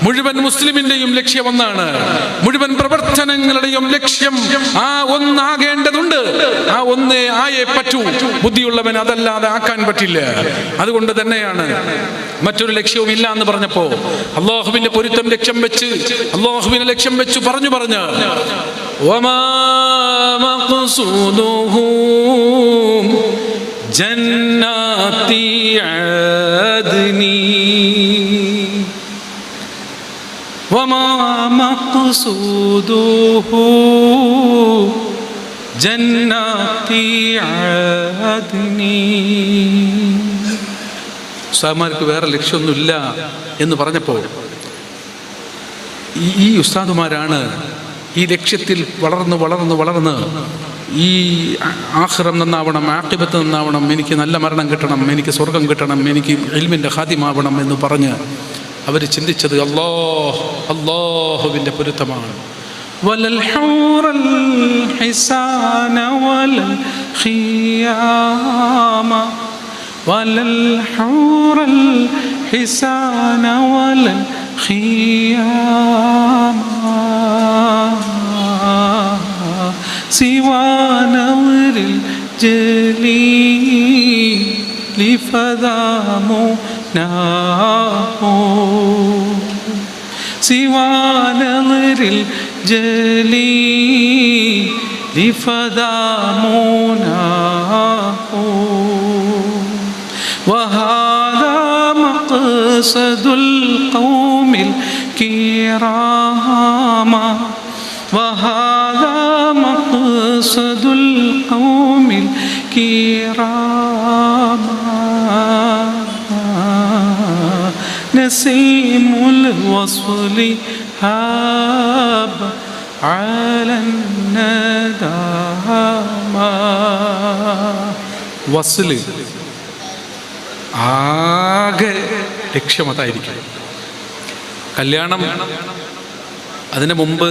മുഴുവൻ മുസ്ലിമിന്റെയും ലക്ഷ്യം ഒന്നാണ്. മുഴുവൻ പ്രവർത്തനങ്ങളുടെയും ലക്ഷ്യം ആ ഒന്നാകേണ്ടതുണ്ട്. ആ ഒന്നേ ആയേ പറ്റൂ. ബുദ്ധിയുള്ളവൻ അതല്ലാതെ ആക്കാൻ പറ്റില്ല. അതുകൊണ്ട് തന്നെയാണ് മറ്റൊരു ലക്ഷ്യവും ഇല്ല എന്ന് പറഞ്ഞപ്പോ അല്ലാഹുവിന്റെ പൊരുത്തം ലക്ഷ്യം വെച്ച്, അല്ലാഹുവിനെ ലക്ഷ്യം വെച്ച് പറഞ്ഞു വമാ മഖ്സൂദുഹും ജന്നാത്തി അദ്നി വമാ മഖ്സൂദുഹു ജന്നാത്തി അദ്നി. ഉസ്താദുമാർക്ക് വേറെ ലക്ഷ്യമൊന്നുമില്ല എന്ന് പറഞ്ഞപ്പോൾ ഈ ഉസ്താദുമാരാണ് ഈ ലക്ഷ്യത്തിൽ വളർന്ന് ഈ ആഖിറം നന്നാവണം, ആഖിബത്ത് നന്നാവണം, എനിക്ക് നല്ല മരണം കിട്ടണം, എനിക്ക് സ്വർഗം കിട്ടണം, എനിക്ക് ഇൽമിൻ്റെ ഖാദിമാവണം എന്ന് പറഞ്ഞ് അവർ ചിന്തിച്ചത് അല്ലാഹുവിൻ്റെ പൊരുത്തമാണ്. വലൽ ഹൂറൽ ഹിസാന വലൽ ഖിയാമ വലൽ ഹൂറൽ ഹിസാന വലൽ خياما سوى نور الجليل فذا مناه سوى نور الجليل فذا مناه وهذا مقصد القوم الكرام وهذا مقصد القوم الكرام نسيم الوصل هاب على الندامة വസ്ൽ ആകെ ലക്ഷ്യമതായിരിക്കും. കല്യാണം അതിന് മുമ്പ്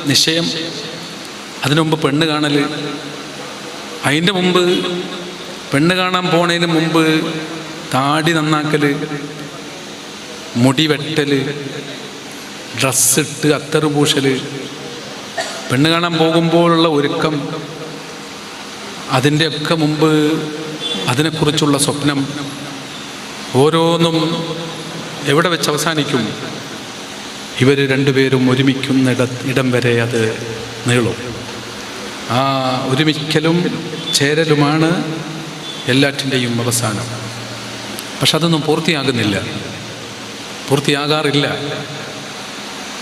നിശ്ചയം, അതിനു മുമ്പ് പെണ്ണ് കാണൽ, അതിൻ്റെ മുമ്പ് പെണ്ണ് കാണാൻ പോണതിന് മുമ്പ് താടി നന്നാക്കൽ, മുടി വെട്ടൽ, ഡ്രസ്സിട്ട് അത്തറ് പൂശൽ, പെണ്ണ് കാണാൻ പോകുമ്പോഴുള്ള ഒരുക്കം, അതിൻ്റെയൊക്കെ മുമ്പ് അതിനെക്കുറിച്ചുള്ള സ്വപ്നം, ഓരോന്നും എവിടെ വെച്ച് അവസാനിക്കും? ഇവർ രണ്ടുപേരും ഒരുമിക്കുന്ന ഇടം വരെ അത് നീളും. ആ ഒരുമിക്കലും ചേരലുമാണ് എല്ലാറ്റിൻ്റെയും അവസാനം. പക്ഷെ അതൊന്നും പൂർത്തിയാകുന്നില്ല, പൂർത്തിയാകാറില്ല,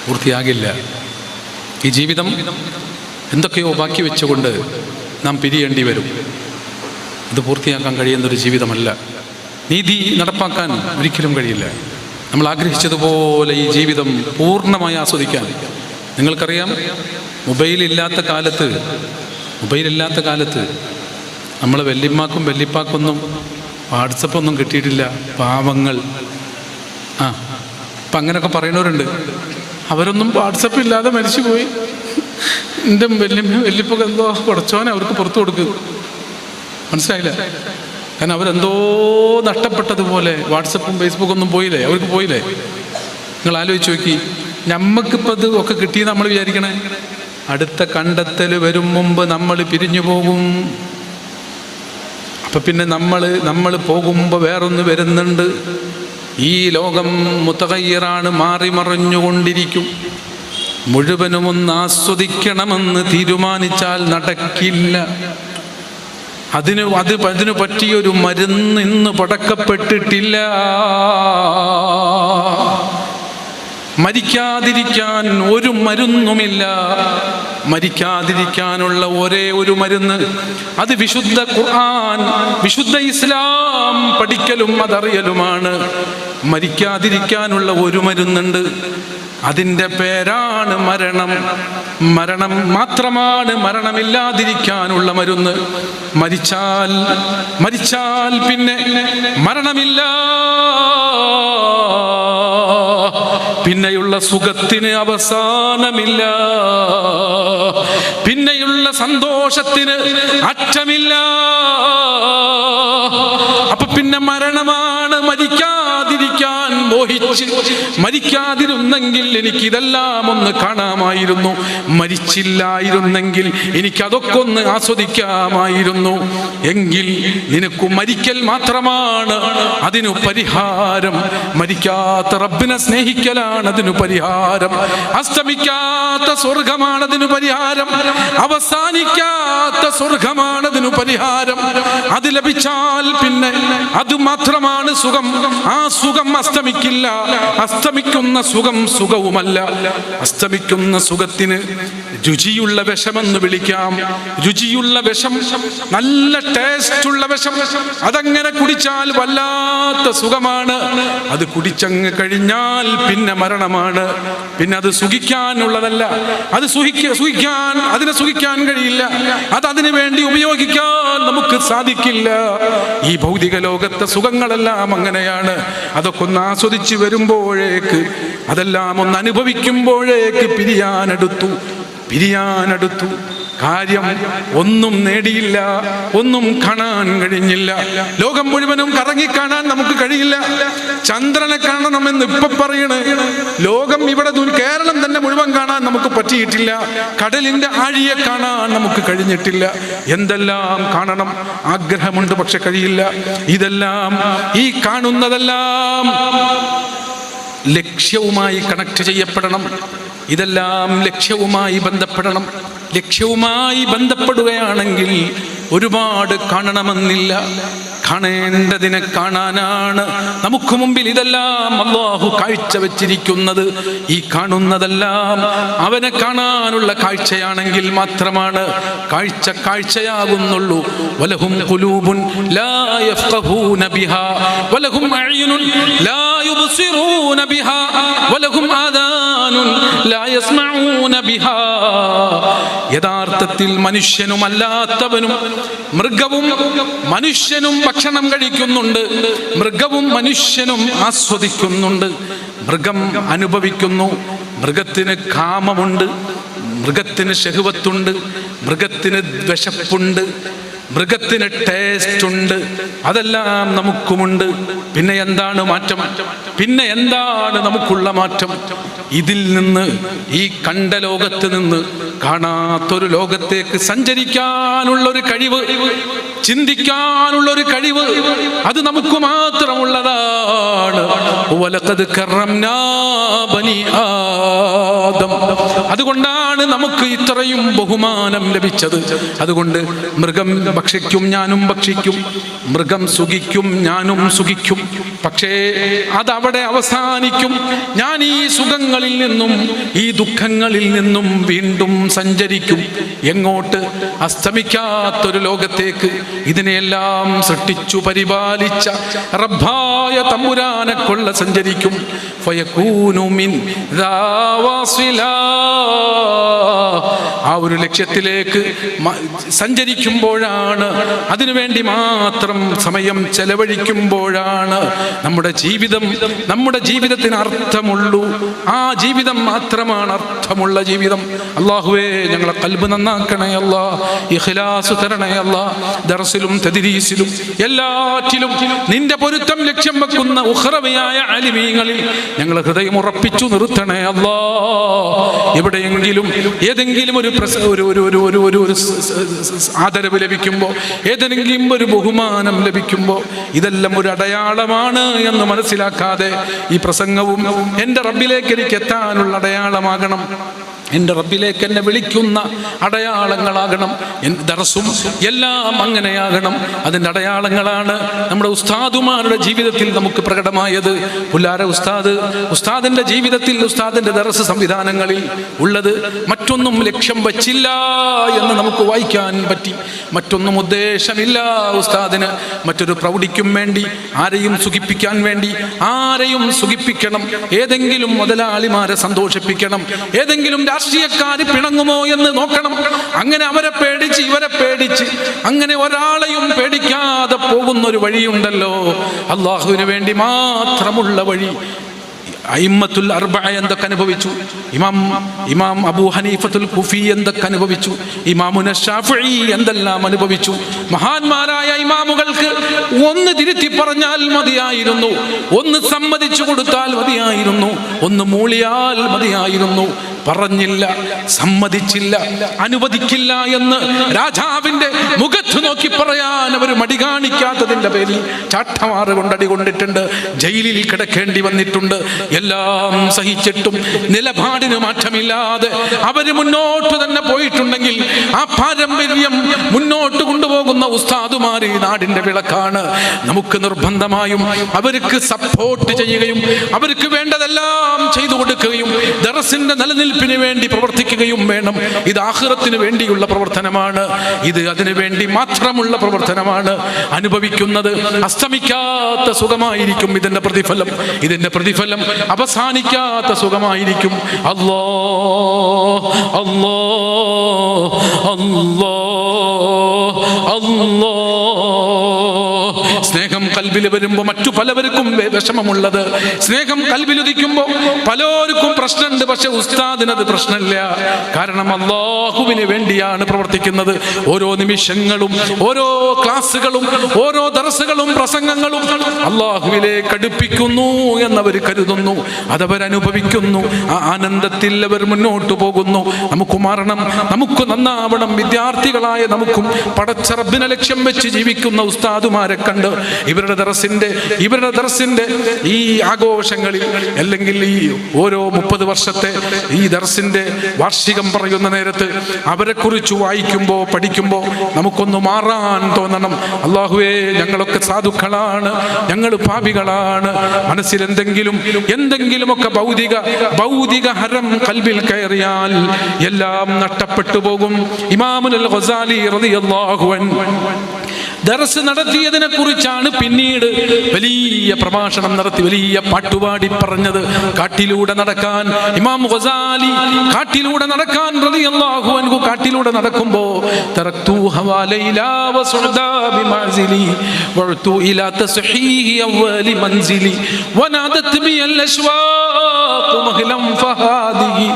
പൂർത്തിയാകില്ല. ഈ ജീവിതം എന്തൊക്കെയോ ബാക്കി വെച്ചുകൊണ്ട് നാം പിരിയേണ്ടി വരും. ഇത് പൂർത്തിയാക്കാൻ കഴിയുന്നൊരു ജീവിതമല്ല. നീതി നടപ്പാക്കാൻ ഒരിക്കലും കഴിയില്ല. നമ്മൾ ആഗ്രഹിച്ചതുപോലെ ഈ ജീവിതം പൂർണ്ണമായി ആസ്വദിക്കാൻ. നിങ്ങൾക്കറിയാം, മൊബൈലില്ലാത്ത കാലത്ത് നമ്മൾ വല്യമ്മാക്കും വല്യപ്പാക്കൊന്നും വാട്സപ്പൊന്നും കിട്ടിയിട്ടില്ല, പാവങ്ങൾ. അപ്പം അങ്ങനെയൊക്കെ പറയുന്നവരുണ്ട്. അവരൊന്നും വാട്സപ്പ് ഇല്ലാതെ മരിച്ചുപോയി. എൻ്റെ വല്യപ്പൊക്കെ എന്തോ കുറച്ചോനെ അവർക്ക് പുറത്തു കൊടുക്കുക, മനസ്സിലായില്ല? കാരണം അവരെന്തോ നഷ്ടപ്പെട്ടതുപോലെ. വാട്സപ്പും ഫേസ്ബുക്കൊന്നും പോയില്ലേ, അവർക്ക് പോയില്ലേ? നിങ്ങൾ ആലോചിച്ച് നോക്കി. നമ്മക്കിപ്പോൾ ഇത് ഒക്കെ കിട്ടിയെന്ന് നമ്മൾ വിചാരിക്കണേ. അടുത്ത കണ്ടെത്തൽ വരും മുമ്പ് നമ്മൾ പിരിഞ്ഞു പോകും. അപ്പം പിന്നെ നമ്മൾ പോകുമ്പോൾ വേറൊന്ന് വരുന്നുണ്ട്. ഈ ലോകം മുതഗയ്യിറാണ്, മാറി മറിഞ്ഞുകൊണ്ടിരിക്കും. മുഴുവനും ഒന്ന് ആസ്വദിക്കണമെന്ന് തീരുമാനിച്ചാൽ നടക്കില്ല. അതിന് പറ്റിയൊരു മരുന്ന് ഇന്ന് പടക്കപ്പെട്ടിട്ടില്ല. മരിക്കാതിരിക്കാൻ ഒരു മരുന്നുമില്ല. മരിക്കാതിരിക്കാനുള്ള ഒരേ ഒരു മരുന്ന്, അത് വിശുദ്ധ ഖുർആൻ, വിശുദ്ധ ഇസ്ലാം പഠിക്കലും അതറിയലുമാണ്. മരിക്കാതിരിക്കാനുള്ള ഒരു മരുന്നുണ്ട്, അതിൻ്റെ പേരാണ് മരണം. മരണം മാത്രമാണ് മരണമില്ലാതിരിക്കാനുള്ള മരുന്ന്. മരിച്ചാൽ പിന്നെ മരണമില്ല. പിന്നെയുള്ള സുഖത്തിന് അവസാനമില്ല. പിന്നെയുള്ള സന്തോഷത്തിന് അറ്റമില്ല. അപ്പൊ പിന്നെ മരണമാണ്. മരിക്കാതിരിക്കാൻ മോഹിച്ച് മരിക്കാതിരുന്നെങ്കിൽ എനിക്കിതെല്ലാം ഒന്ന് കാണാമായിരുന്നു. മരിച്ചില്ലായിരുന്നെങ്കിൽ എനിക്കതൊക്കെ ഒന്ന് ആസ്വദിക്കാമായിരുന്നു. എങ്കിൽ നിനക്ക് മരിക്കൽ മാത്രമാണ് അതിനു പരിഹാരം. മരിക്കാത്ത റബ്ബിനെ സ്നേഹിക്കലാണ് അതിനു പരിഹാരം. അസ്തമിക്കാത്ത സ്വർഗമാണ് അതിനു പരിഹാരം. അവസാനിക്കാത്ത സ്വർഗമാണ് അതിനു പരിഹാരം. അത് ലഭിച്ചാൽ പിന്നെ അത് മാത്രമാണ് സുഖം. ആ സുഖം അസ്തമിക്കില്ല. അസ്തമിക്കുന്ന സുഖം സുഖവുമല്ല. അസ്തമിക്കുന്ന സുഖത്തിന് രുചിയുള്ള വിഷമെന്ന് വിളിക്കാം. രുചിയുള്ള വിഷം, നല്ല ടേസ്റ്റുള്ള വിഷം, അതങ്ങനെ കുടിച്ചാൽ വല്ലാത്ത സുഖമാണ്. അത് കുടിച്ചങ്ങ് കഴിഞ്ഞാൽ പിന്നെ മരണമാണ്. പിന്നെ അത് സുഖിക്കാനുള്ളതല്ല. അത് അതിനെ സുഖിക്കാൻ കഴിയില്ല. അതിനു വേണ്ടി ഉപയോഗിക്കാൻ നമുക്ക് സാധിക്കില്ല. ഈ ഭൗതിക ലോകത്തെ സുഖങ്ങളെല്ലാം അങ്ങനെയാണ്. അതൊക്കെ ഒന്ന് ആസ്വദിച്ച് വരുമ്പോഴേക്ക്, അതെല്ലാം ഒന്ന് അനുഭവിക്കുമ്പോഴേക്ക് പിരിയാനടുത്തു. കാര്യം ഒന്നും നേടിയില്ല, ഒന്നും കാണാൻ കഴിഞ്ഞില്ല. ലോകം മുഴുവനും കറങ്ങിക്കാണാൻ നമുക്ക് കഴിയില്ല. ചന്ദ്രനെ കാണണമെന്ന് ഇപ്പൊ പറയണേ, ലോകം ഇവിടെ കേരളം തന്നെ മുഴുവൻ കാണാൻ നമുക്ക് പറ്റിയിട്ടില്ല. കടലിന്റെ ആഴിയെ കാണാൻ നമുക്ക് കഴിഞ്ഞിട്ടില്ല. എന്തെല്ലാം കാണണം ആഗ്രഹമുണ്ട്, പക്ഷെ കഴിയില്ല. ഇതെല്ലാം ഈ കാണുന്നതെല്ലാം ലക്ഷ്യവുമായി കണക്ട് ചെയ്യപ്പെടണം. ഇതെല്ലാം ലക്ഷ്യവുമായി ബന്ധപ്പെടണം. ലക്ഷ്യവുമായി ബന്ധപ്പെടുകയാണെങ്കിൽ ഒരുപാട് കാണണമെന്നില്ല. കാണേണ്ടതിനെ കാണാനാണ് നമുക്ക് മുമ്പിൽ ഇതെല്ലാം അല്ലാഹു കാഴ്ച വെച്ചിരിക്കുന്നത്. ഈ കാണുന്നതെല്ലാം അവനെ കാണാനുള്ള കാഴ്ചയാണെങ്കിൽ മാത്രമാണ് കാഴ്ചയാകുന്നുള്ളൂ. വലഹും ഖുലൂബുൻ ലാ യഫ്ഖഹൂന ബിഹാ വലഹും അഅ്യുനുൻ ലാ യുബ്സിറൂന ബിഹാ വലഹും ആദാനുൻ ലാ യസ്മഊന ബിഹാ. യഥാർത്ഥത്തിൽ മനുഷ്യനും അല്ലാത്തവനും, മൃഗവും മനുഷ്യനും ഭക്ഷണം കഴിക്കുന്നുണ്ട്, മൃഗവും മനുഷ്യനും ആസ്വദിക്കുന്നുണ്ട്. മൃഗം അനുഭവിക്കുന്നു, മൃഗത്തിന് കാമമുണ്ട്, മൃഗത്തിന് ശഹ്വത്തുണ്ട്, മൃഗത്തിന് വിശപ്പുണ്ട്, മൃഗത്തിന് ടേസ്റ്റ് ഉണ്ട്. അതെല്ലാം നമുക്കുമുണ്ട്. പിന്നെ എന്താണ് മാറ്റം? പിന്നെ എന്താണ് നമുക്കുള്ള മാറ്റം? ഇതിൽ നിന്ന്, ഈ കണ്ട ലോകത്ത് നിന്ന് കാണാത്തൊരു ലോകത്തേക്ക് സഞ്ചരിക്കാനുള്ളൊരു കഴിവ്, ചിന്തിക്കാനുള്ളൊരു കഴിവ്, അത് നമുക്ക് മാത്രമുള്ളതാണ്. വലഖദ് കറംനാ ബനി ആദം. അതുകൊണ്ടാണ് നമുക്ക് ഇത്രയും ബഹുമാനം ലഭിച്ചത്. അതുകൊണ്ട് മൃഗം ഭക്ഷിക്കും, ഞാനും ഭക്ഷിക്കും, മൃഗം സുഖിക്കും, ഞാനും സുഖിക്കും. പക്ഷേ അതവിടെ അവസാനിക്കും. ഞാൻ ഈ സുഖങ്ങളിൽ നിന്നും ഈ ദുഃഖങ്ങളിൽ നിന്നും വീണ്ടും സഞ്ചരിക്കും. എങ്ങോട്ട്? അസ്തമിക്കാത്തൊരു ലോകത്തേക്ക്. ഇതിനെല്ലാം സൃഷ്ടിച്ചു പരിപാലിച്ച റബ്ബായ തമ്പുരാനെ കൊള്ള സഞ്ചരിക്കും. ഫയകൂനു മിൻ ദാവാസിലാ. ആ ഒരു ലക്ഷ്യത്തിലേക്ക് സഞ്ചരിക്കുമ്പോഴാണ്, അതിനുവേണ്ടി മാത്രം സമയം ചെലവഴിക്കുമ്പോഴാണ് നമ്മുടെ ജീവിതത്തിന് അർത്ഥമുള്ളൂ. ആ ജീവിതം മാത്രമാണ് അർത്ഥമുള്ള ജീവിതം. അല്ലാഹുവേ, ഞങ്ങളെ ഖൽബ് നന്നാക്കണേ അല്ലാ, ഇഖ്ലാസ് തരണേ അല്ലാ. ദർസിലും തദ്രീസിലും എല്ലാറ്റിലും നിന്റെ പൊരുത്തം ലക്ഷ്യം വെക്കുന്ന ഉഖ്റവിയായ ആലിമീങ്ങളിൽ ഞങ്ങൾ ഹൃദയം ഉറപ്പിച്ചു നിർത്തണേ അല്ലാ. എവിടെയെങ്കിലും ഏതെങ്കിലും ഒരു ആദരവ് ലഭിക്കുമ്പോൾ, ഏതെങ്കിലും ഒരു ബഹുമാനം ലഭിക്കുമ്പോൾ, ഇതെല്ലാം ഒരു അടയാളമാണ് എന്ന് മനസ്സിലാക്കാതെ ഈ പ്രസംഗവും എൻ്റെ റബ്ബിലേക്ക് എനിക്ക് എത്താനുള്ള അടയാളമാകണം, എൻ്റെ റബ്ബിലേക്ക് എന്നെ വിളിക്കുന്ന അടയാളങ്ങളാകണം. ദർസും എല്ലാം അങ്ങനെയാകണം. അതിൻ്റെ അടയാളങ്ങളാണ് നമ്മുടെ ഉസ്താദുമാരുടെ ജീവിതത്തിൽ നമുക്ക് പ്രകടമായത്. പുല്ലാര ഉസ്താദിൻ്റെ ജീവിതത്തിൽ, ഉസ്താദിൻ്റെ ദർസ് സംവിധാനങ്ങളിൽ ഉള്ളത് മറ്റൊന്നും ലക്ഷ്യം വച്ചില്ല എന്ന് നമുക്ക് വായിക്കാൻ പറ്റി. മറ്റൊന്നും ഉദ്ദേശമില്ല ഉസ്താദിന്. മറ്റൊരു പ്രൗഢിക്കും വേണ്ടി, ആരെയും സുഖിപ്പിക്കാൻ വേണ്ടി, ആരെയും സുഖിപ്പിക്കണം, ഏതെങ്കിലും മുതലാളിമാരെ സന്തോഷിപ്പിക്കണം, ഏതെങ്കിലും രാഷ്ട്രീയക്കാര് പിണങ്ങുമോ എന്ന് നോക്കണം. അങ്ങനെ അവരെ പേടിച്ച്, ഇവരെ പേടിച്ച്, അങ്ങനെ ഒരാളെയും പേടിക്കാതെ പോകുന്നൊരു വഴിയുണ്ടല്ലോ, അള്ളാഹുവിന് വേണ്ടി മാത്രമുള്ള വഴി. അയിമ്മത്തുൽ അർബഅ എന്തൊക്കെ അനുഭവിച്ചു, ഇമാം അബൂ ഹനീഫത്തുൽ കുഫി എന്തൊക്കെ അനുഭവിച്ചു, ഇമാമുന ശാഫിഈ എന്തെല്ലാം അനുഭവിച്ചു. മഹാന്മാരായ ഇമാമുകൾക്ക് ഒന്ന് തിരുത്തി പറഞ്ഞാൽ മതിയായിരുന്നു, ഒന്ന് സമ്മതിച്ചു കൊടുത്താൽ മതിയായിരുന്നു, ഒന്ന് മൂളിയാൽ മതിയായിരുന്നു. പറഞ്ഞില്ല, സമ്മതിച്ചില്ല, അനുവദിക്കില്ല എന്ന് രാജാവിന്റെ മുഖത്ത് നോക്കി പറയാൻ അവർ മടി കാണിക്കാത്തതിന്റെ പേരിൽ ചാട്ടമാറ് കൊണ്ടടി കൊണ്ടിട്ടുണ്ട്, ജയിലിൽ കിടക്കേണ്ടി വന്നിട്ടുണ്ട്. എല്ലാം സഹിച്ചിട്ടും നിലപാടിന് മാറ്റമില്ലാതെ അവര് മുന്നോട്ട് തന്നെ പോയിട്ടുണ്ടെങ്കിൽ ആ പാരമ്പര്യം മുന്നോട്ട് കൊണ്ടുപോകുന്ന ഉസ്താദുമാർ ഈ നാടിന്റെ വിളക്കാണ്. നമുക്ക് നിർബന്ധമായും അവർക്ക് സപ്പോർട്ട് ചെയ്യുകയും അവർക്ക് വേണ്ടതെല്ലാം ചെയ്തു കൊടുക്കുകയും ദർസിന്റെ നിലനിൽപ്പിന് വേണ്ടി പ്രവർത്തിക്കുകയും വേണം. ഇത് ആഖിറത്തിന് വേണ്ടിയുള്ള പ്രവർത്തനമാണ്. ഇത് അതിനു വേണ്ടി മാത്രമുള്ള പ്രവർത്തനമാണ്. അനുഭവിക്കുന്നത് അസ്തമിക്കാത്ത സുഖമായിരിക്കും ഇതിന്റെ പ്രതിഫലം അവസാനിക്കാത്ത സുഖമായിരിക്കും. അല്ലാഹ് അല്ലാഹ് അല്ലാഹ് അല്ലാഹ്. സ്നേഹം കൽബിൽ കൽബിൽ വരുമ്പോൾ മറ്റു പലവർക്കും വിഷമമുള്ളത്. സ്നേഹം കൽബിലുദിക്കുമ്പോൾ പലർക്കും പ്രശ്നമുണ്ട്, പക്ഷെ ഉസ്താദിനത് പ്രശ്നമില്ല. കാരണം അല്ലാഹുവിന് വേണ്ടിയാണ് പ്രവർത്തിക്കുന്നത്. ഓരോ നിമിഷങ്ങളും ഓരോ ക്ലാസ്സുകളും ഓരോ ദർസുകളും പ്രസംഗങ്ങളും അല്ലാഹുവിലേക്ക് അടുപ്പിക്കുന്നു എന്നവർ കരുതുന്നു, അതവരനുഭവിക്കുന്നു. ആ ആനന്ദത്തിൽ അവർ മുന്നോട്ട് പോകുന്നു. നമുക്ക് മാറണം, നമുക്ക് നന്നാവണം. വിദ്യാർത്ഥികളായ നമുക്കും പടച്ച റബ്ബിനെ ലക്ഷ്യം വെച്ച് ജീവിക്കുന്ന ഉസ്താദുമാരെ കണ്ട് ഇവരുടെ ദർസിന്റെ ഈ ആഘോഷങ്ങളിൽ അല്ലെങ്കിൽ ഈ ഓരോ 30 വർഷത്തെ ഈ ദർസിന്റെ വാർഷികം പറയുന്ന നേരത്ത് അവരെ കുറിച്ച് വായിക്കുമ്പോൾ പഠിക്കുമ്പോൾ നമുക്കൊന്ന് മാറാൻ തോന്നണം. അല്ലാഹുവേ, ഞങ്ങളൊക്കെ സാധുക്കളാണ്, ഞങ്ങൾ പാപികളാണ്. മനസ്സിൽ എന്തെങ്കിലുമൊക്കെ ഭൗതിക ഹരം കൽബിൽ കയറിയാൽ എല്ലാം നഷ്ടപ്പെട്ടു പോകും. ഇമാമുൽ ഗസാലി റളിയല്ലാഹു അൻഹു ദർസ് നടത്തിയതിനെ കുറിച്ചാണ് പിന്നീട് വലിയ പ്രഭാഷണം നടത്തി, വലിയ പാട്ടുപാടി പറഞ്ഞത്. കാട്ടിലൂടെ നടക്കാൻ ഇമാം ഗസാലി കാട്ടിലൂടെ നടക്കാൻ റളിയല്ലാഹു അൻഹു കാട്ടിലൂടെ നടക്കുമ്പോ തറക്തു ഹവാലൈലാ വസുദാ ബിമൻസിലി വഅതു ഇലാ തസ്ഹീഹി അവ്വലി മൻസിലി വനാദത് ബിൽ അശ്വാഖ മഹ്ലം ഫഹാദിഹി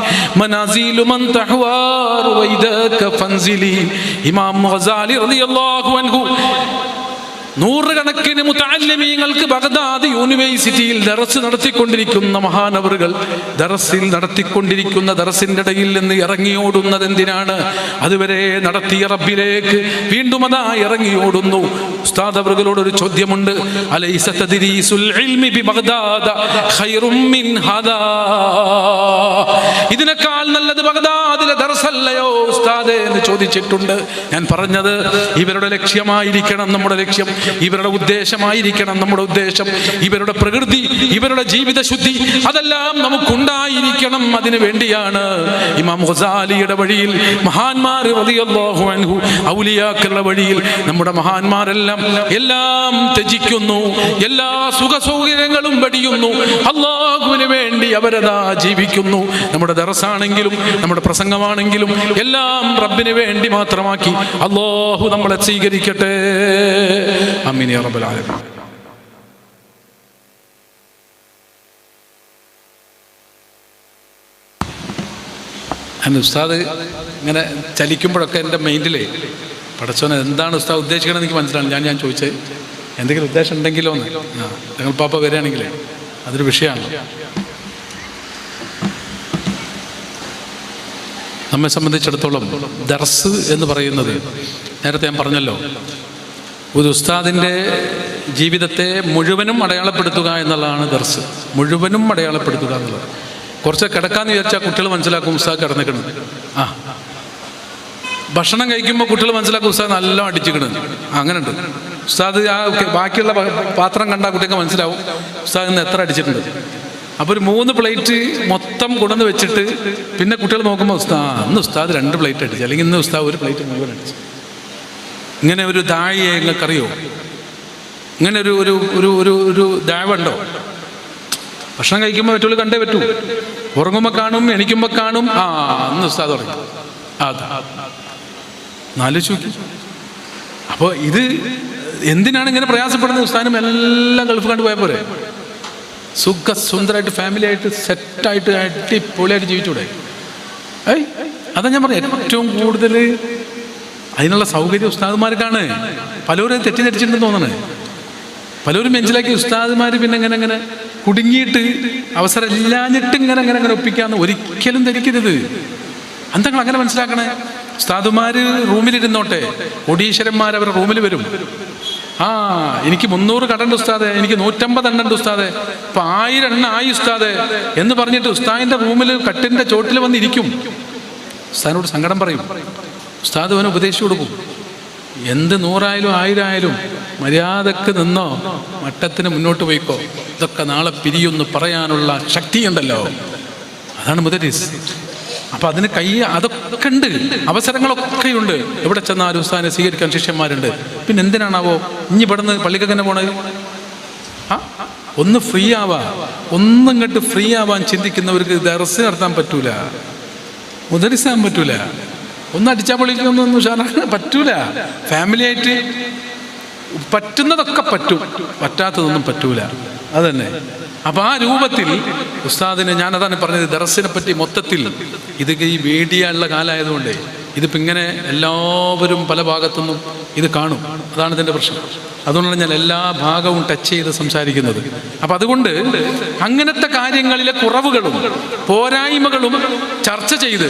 മനാസിലു മൻ തഹ്വാർ വൈദക ഫൻസിലി. ഇമാം ഗസാലി റളിയല്ലാഹു അൻഹു നൂറുകണക്കിന് മുതഅല്ലിമീങ്ങൾക്ക് ബഗ്ദാദ് യൂണിവേഴ്സിറ്റിയിൽ ദർസ് നടത്തിക്കൊണ്ടിരിക്കുന്ന മഹാനവറുകൾ ദർസിന്റെ ഇടയിൽ നിന്ന് ഇറങ്ങിയോടുന്നത് എന്തിനാണ്? അതുവരെ നടത്തിയ റബ്ബിലേക്ക് വീണ്ടും അതാ ഇറങ്ങിയോടുന്നു. ഉസ്താദ് അവറുകളോട് ഒരു ചോദ്യമുണ്ട്. അലൈസ തദ്രീസുൽ ഇൽമി ബി ബഗ്ദാദ ഖൈറും മിൻ ഹദാ? ഇതിനേക്കാൾ നല്ലത് ബഗ്ദാദിലെ ദർസല്ലയോ ഉസ്താദേ എന്ന് ചോദിച്ചിട്ടുണ്ട്. ഞാൻ പറഞ്ഞത് ഇവരുടെ ലക്ഷ്യമായിരിക്കണം നമ്മുടെ ലക്ഷ്യം, ഇവരുടെ ഉദ്ദേശമായിരിക്കണം നമ്മുടെ ഉദ്ദേശം, ഇവരുടെ പ്രകൃതി, ഇവരുടെ ജീവിത ശുദ്ധി അതെല്ലാം നമുക്കുണ്ടായിരിക്കണം. അതിനു വേണ്ടിയാണ് ഇമാം ഗസാലിയുടെ വഴിയിൽ മഹാന്മാർ റളിയല്ലാഹു അൻഹു ഔലിയാക്കളുടെ വഴിയിൽ നമ്മുടെ മഹാന്മാരെല്ലാം എല്ലാം ത്യജിക്കുന്നു, എല്ലാ സുഖ സൗകര്യങ്ങളും വെടിയുന്നു. അല്ലാഹുവിന് വേണ്ടി അവരതാ ജീവിക്കുന്നു. നമ്മുടെ ദർസാണെങ്കിലും നമ്മുടെ പ്രസംഗമാണെങ്കിലും എല്ലാം റബ്ബിന് വേണ്ടി മാത്രമാക്കി അല്ലാഹു നമ്മളെ സ്വീകരിക്കട്ടെ. ആമീൻ യാ റബ്ബൽ ആലമീൻ. ഉസ്താദ് ഇങ്ങനെ ചലിക്കുമ്പോഴൊക്കെ എൻ്റെ മൈൻഡിലേ പടച്ചോനെ എന്താണ് ഉസ്താദ് ഉദ്ദേശിക്കണമെന്ന് എനിക്ക് മനസ്സിലാണ്. ഞാൻ ചോദിച്ചത് എന്തെങ്കിലും ഉദ്ദേശം ഉണ്ടെങ്കിലോ എന്ന്. ഞങ്ങൾ പാപ്പ വരികയാണെങ്കിലേ അതൊരു വിഷയമാണ്. നമ്മെ സംബന്ധിച്ചിടത്തോളം ദർസ് എന്ന് പറയുന്നത് നേരത്തെ ഞാൻ പറഞ്ഞല്ലോ, ഒരു ഉസ്താദിൻ്റെ ജീവിതത്തെ മുഴുവനും അടയാളപ്പെടുത്തുക എന്നുള്ളതാണ് ദർസ്. മുഴുവനും അടയാളപ്പെടുത്തുക എന്നുള്ളത്. കുറച്ച് കിടക്കാന്ന് വിചാരിച്ചാൽ കുട്ടികൾ മനസ്സിലാക്കും ഉസ്താദ് കിടന്നിക്കണം. ഭക്ഷണം കഴിക്കുമ്പോൾ കുട്ടികൾ മനസ്സിലാക്കും ഉസ്താദ് നല്ല അടിച്ചിക്കണം. അങ്ങനെ ഉണ്ട്. ഉസ്താദ് ആ ബാക്കിയുള്ള പാത്രം കണ്ടാൽ കുട്ടികൾക്ക് മനസ്സിലാവും ഉസ്താദ് ഇന്ന് എത്ര അടിച്ചിട്ടുണ്ട്. അപ്പോൾ ഒരു 3 പ്ലേറ്റ് മൊത്തം കൊണ്ടുവന്ന് വെച്ചിട്ട് പിന്നെ കുട്ടികൾ നോക്കുമ്പോൾ ഇന്ന് ഉസ്താദ് 2 പ്ലേറ്റ് അടിച്ചു, അല്ലെങ്കിൽ ഇന്ന് ഉസ്താദ് 1 പ്ലേറ്റ് മുഴുവൻ അടിച്ചു. ഇങ്ങനെ ഒരു ദാഴിയെ നിങ്ങൾക്കറിയോ? ഇങ്ങനെ ഒരു ദാവുണ്ടോ? ഭക്ഷണം കഴിക്കുമ്പോൾ മറ്റുള്ള കണ്ടേ പറ്റൂ. ഉറങ്ങുമ്പോൾ കാണും, എണീക്കുമ്പോൾ കാണും. അന്ന് ഉസ്താദ് ഉറങ്ങി. ആലോചിച്ചു. അപ്പോൾ ഇത് എന്തിനാണ് ഇങ്ങനെ പ്രയാസപ്പെടുന്നത്? ഉസ്താദിനും എല്ലാം ഗൾഫ് കണ്ടു പോയ പോലെ സുന്ദരമായിട്ട് ഫാമിലി ആയിട്ട് സെറ്റായിട്ട് അടിപൊളിയായിട്ട് ജീവിച്ചൂടെ? അതാ ഞാൻ പറഞ്ഞു, ഏറ്റവും കൂടുതൽ അതിനുള്ള സൗകര്യം ഉസ്താദുമാർക്കാണ്. പലരും തെറ്റിദ്ധരിച്ചിട്ടുണ്ടെന്ന് തോന്നണേ. പലരും മനസ്സിലാക്കി ഉസ്താദുമാർ പിന്നെ ഇങ്ങനെ കുടുങ്ങിയിട്ട് അവസരം ഇല്ലാഞ്ഞിട്ട് ഇങ്ങനെ ഒപ്പിക്കാന്ന് ഒരിക്കലും ധരിക്കരുത്. അന്തങ്ങൾ അങ്ങനെ മനസ്സിലാക്കണേ. ഉസ്താദുമാർ റൂമിലിരുന്നോട്ടെ, ഒഡീശ്വരന്മാർ അവരുടെ റൂമിൽ വരും. എനിക്ക് 300 കടണ്ട് ഉസ്താദെ, എനിക്ക് 150 എണ്ണുണ്ട് ഉസ്താദെ, ഇപ്പം 1000 എണ്ണ ആയി ഉസ്താദെ എന്ന് പറഞ്ഞിട്ട് ഉസ്താദിൻ്റെ റൂമിൽ കട്ടിൻ്റെ ചോട്ടിൽ വന്നിരിക്കും. ഉസ്താദിനോട് സങ്കടം പറയും. ഉസ്താദ് അവനെ ഉപദേശിച്ചു കൊടുക്കും. എന്ത് 100 ആയാലും 1000 ആയാലും മര്യാദക്ക് നിന്നോ, മട്ടത്തിന് മുന്നോട്ട് പോയിക്കോ, ഇതൊക്കെ നാളെ പിരിയൊന്ന് പറയാനുള്ള ശക്തിയുണ്ടല്ലോ. അതാണ് മുദരിസ്. അപ്പം അതിന് അതൊക്കെ ഉണ്ട്, അവസരങ്ങളൊക്കെയുണ്ട്. എവിടെ ചെന്നാലും ഉസ്താദിനെ സ്വീകരിക്കാൻ ശിഷ്യന്മാരുണ്ട്. പിന്നെ എന്തിനാണാവോ ഇനി ഇവിടുന്ന് പള്ളിക്കന്നെ പോണത്? ഒന്ന് ഫ്രീ ഒന്നിങ്ങോട്ട് ഫ്രീ ആവാൻ ചിന്തിക്കുന്നവർക്ക് ദർസ് നടത്താൻ പറ്റൂല, മുദരിസാൻ പറ്റൂല. ഒന്ന് അടിച്ചാൽ പൊളിക്കൊന്നും ഉഷാറാക്കാൻ പറ്റൂല. ഫാമിലി ആയിട്ട് പറ്റുന്നതൊക്കെ പറ്റും, പറ്റാത്തതൊന്നും പറ്റൂല. അതന്നെ. അപ്പം ആ രൂപത്തിൽ ഉസ്താദിന്, ഞാനതാണ് പറഞ്ഞത്, ദറസിനെ പറ്റി മൊത്തത്തിൽ ഇത് ഈ മീഡിയ ഉള്ള കാലമായതുകൊണ്ട് ഇതിപ്പോൾ ഇങ്ങനെ എല്ലാവരും പല ഭാഗത്തുനിന്നും ഇത് കാണും. അതാണ് ഇതിൻ്റെ പ്രശ്നം. അതുകൊണ്ടാണ് ഞാൻ എല്ലാ ഭാഗവും ടച്ച് ചെയ്ത് സംസാരിക്കുന്നത്. അപ്പം അതുകൊണ്ട് അങ്ങനത്തെ കാര്യങ്ങളിലെ കുറവുകളും പോരായ്മകളും ചർച്ച ചെയ്ത്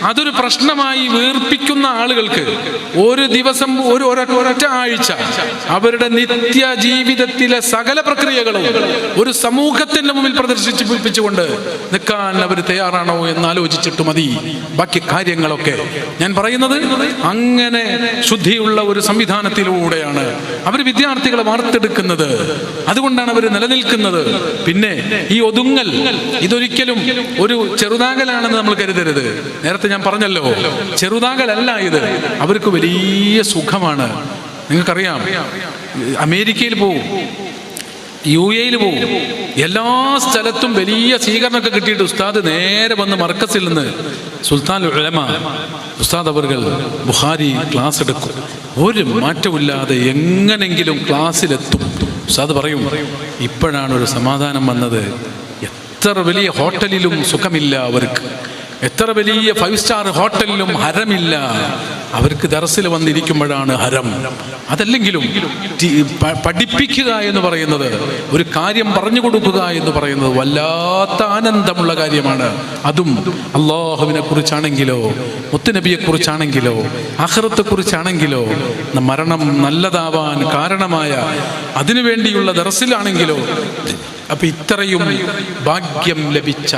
അതൊരു പ്രശ്നമായി വീർപ്പിക്കുന്ന ആളുകൾക്ക് ഒരു ദിവസം ഒരൊറ്റ ആഴ്ച അവരുടെ നിത്യ ജീവിതത്തിലെ സകല പ്രക്രിയകളും ഒരു സമൂഹത്തിന്റെ മുമ്പിൽ പ്രദർശിപ്പിച്ചുകൊണ്ട് നിൽക്കാൻ അവർ തയ്യാറാണോ എന്ന് ആലോചിച്ചിട്ട് മതി ബാക്കി കാര്യങ്ങളൊക്കെ. ഞാൻ പറയുന്നത് അങ്ങനെ ശുദ്ധിയുള്ള ഒരു സംവിധാനത്തിലൂടെയാണ് അവർ വിദ്യാർത്ഥികളെ വാർത്തെടുക്കുന്നത്. അതുകൊണ്ടാണ് അവർ നിലനിൽക്കുന്നത്. പിന്നെ ഈ ഒതുങ്ങൽ ഇതൊരിക്കലും ഒരു ചെറുതാകലാണെന്ന് നമ്മൾ കരുതരുത്. നേരത്തെ ഞാൻ പറഞ്ഞല്ലോ, ചെറുതാകലല്ല ഇത്. അവർക്ക് വലിയ സുഖമാണ്. നിങ്ങൾക്കറിയാം, അമേരിക്കയിൽ പോവും, UAE പോവും, എല്ലാ സ്ഥലത്തും വലിയ സ്വീകരണമൊക്കെ കിട്ടിയിട്ട് ഉസ്താദ് നേരെ വന്ന് മർക്കസിൽ നിന്ന് സുൽത്താൻ ഉലമ ഉസ്താദ് അവർകൾ ബുഖാരി ക്ലാസ് എടുക്കും. ഒരു മാറ്റമില്ലാതെ എങ്ങനെങ്കിലും ക്ലാസ്സിലെത്തും. ഉസ്താദ് പറയും, ഇപ്പോഴാണ് ഒരു സമാധാനം വന്നത്. എത്ര വലിയ ഹോട്ടലിലും സുഖമില്ല അവർക്ക്, എത്ര വലിയ 5 സ്റ്റാർ ഹോട്ടലിലും ഹരമില്ല അവർക്ക്. ദർസിൽ വന്നിരിക്കുമ്പോഴാണ് ഹരം. അതല്ലെങ്കിലും പഠിപ്പിക്കുക എന്ന് പറയുന്നത്, ഒരു കാര്യം പറഞ്ഞു കൊടുക്കുക എന്ന് പറയുന്നത് വല്ലാത്ത ആനന്ദമുള്ള കാര്യമാണ്. അതും അള്ളാഹുവിനെ കുറിച്ചാണെങ്കിലോ മുത്തുനബിയെ കുറിച്ചാണെങ്കിലോ ആഖിറത്തെ കുറിച്ചാണെങ്കിലോ മരണം നല്ലതാവാൻ കാരണമായ അതിനുവേണ്ടിയുള്ള ദർസിലാണെങ്കിലോ. അപ്പൊ ഇത്രയും ഭാഗ്യം ലഭിച്ച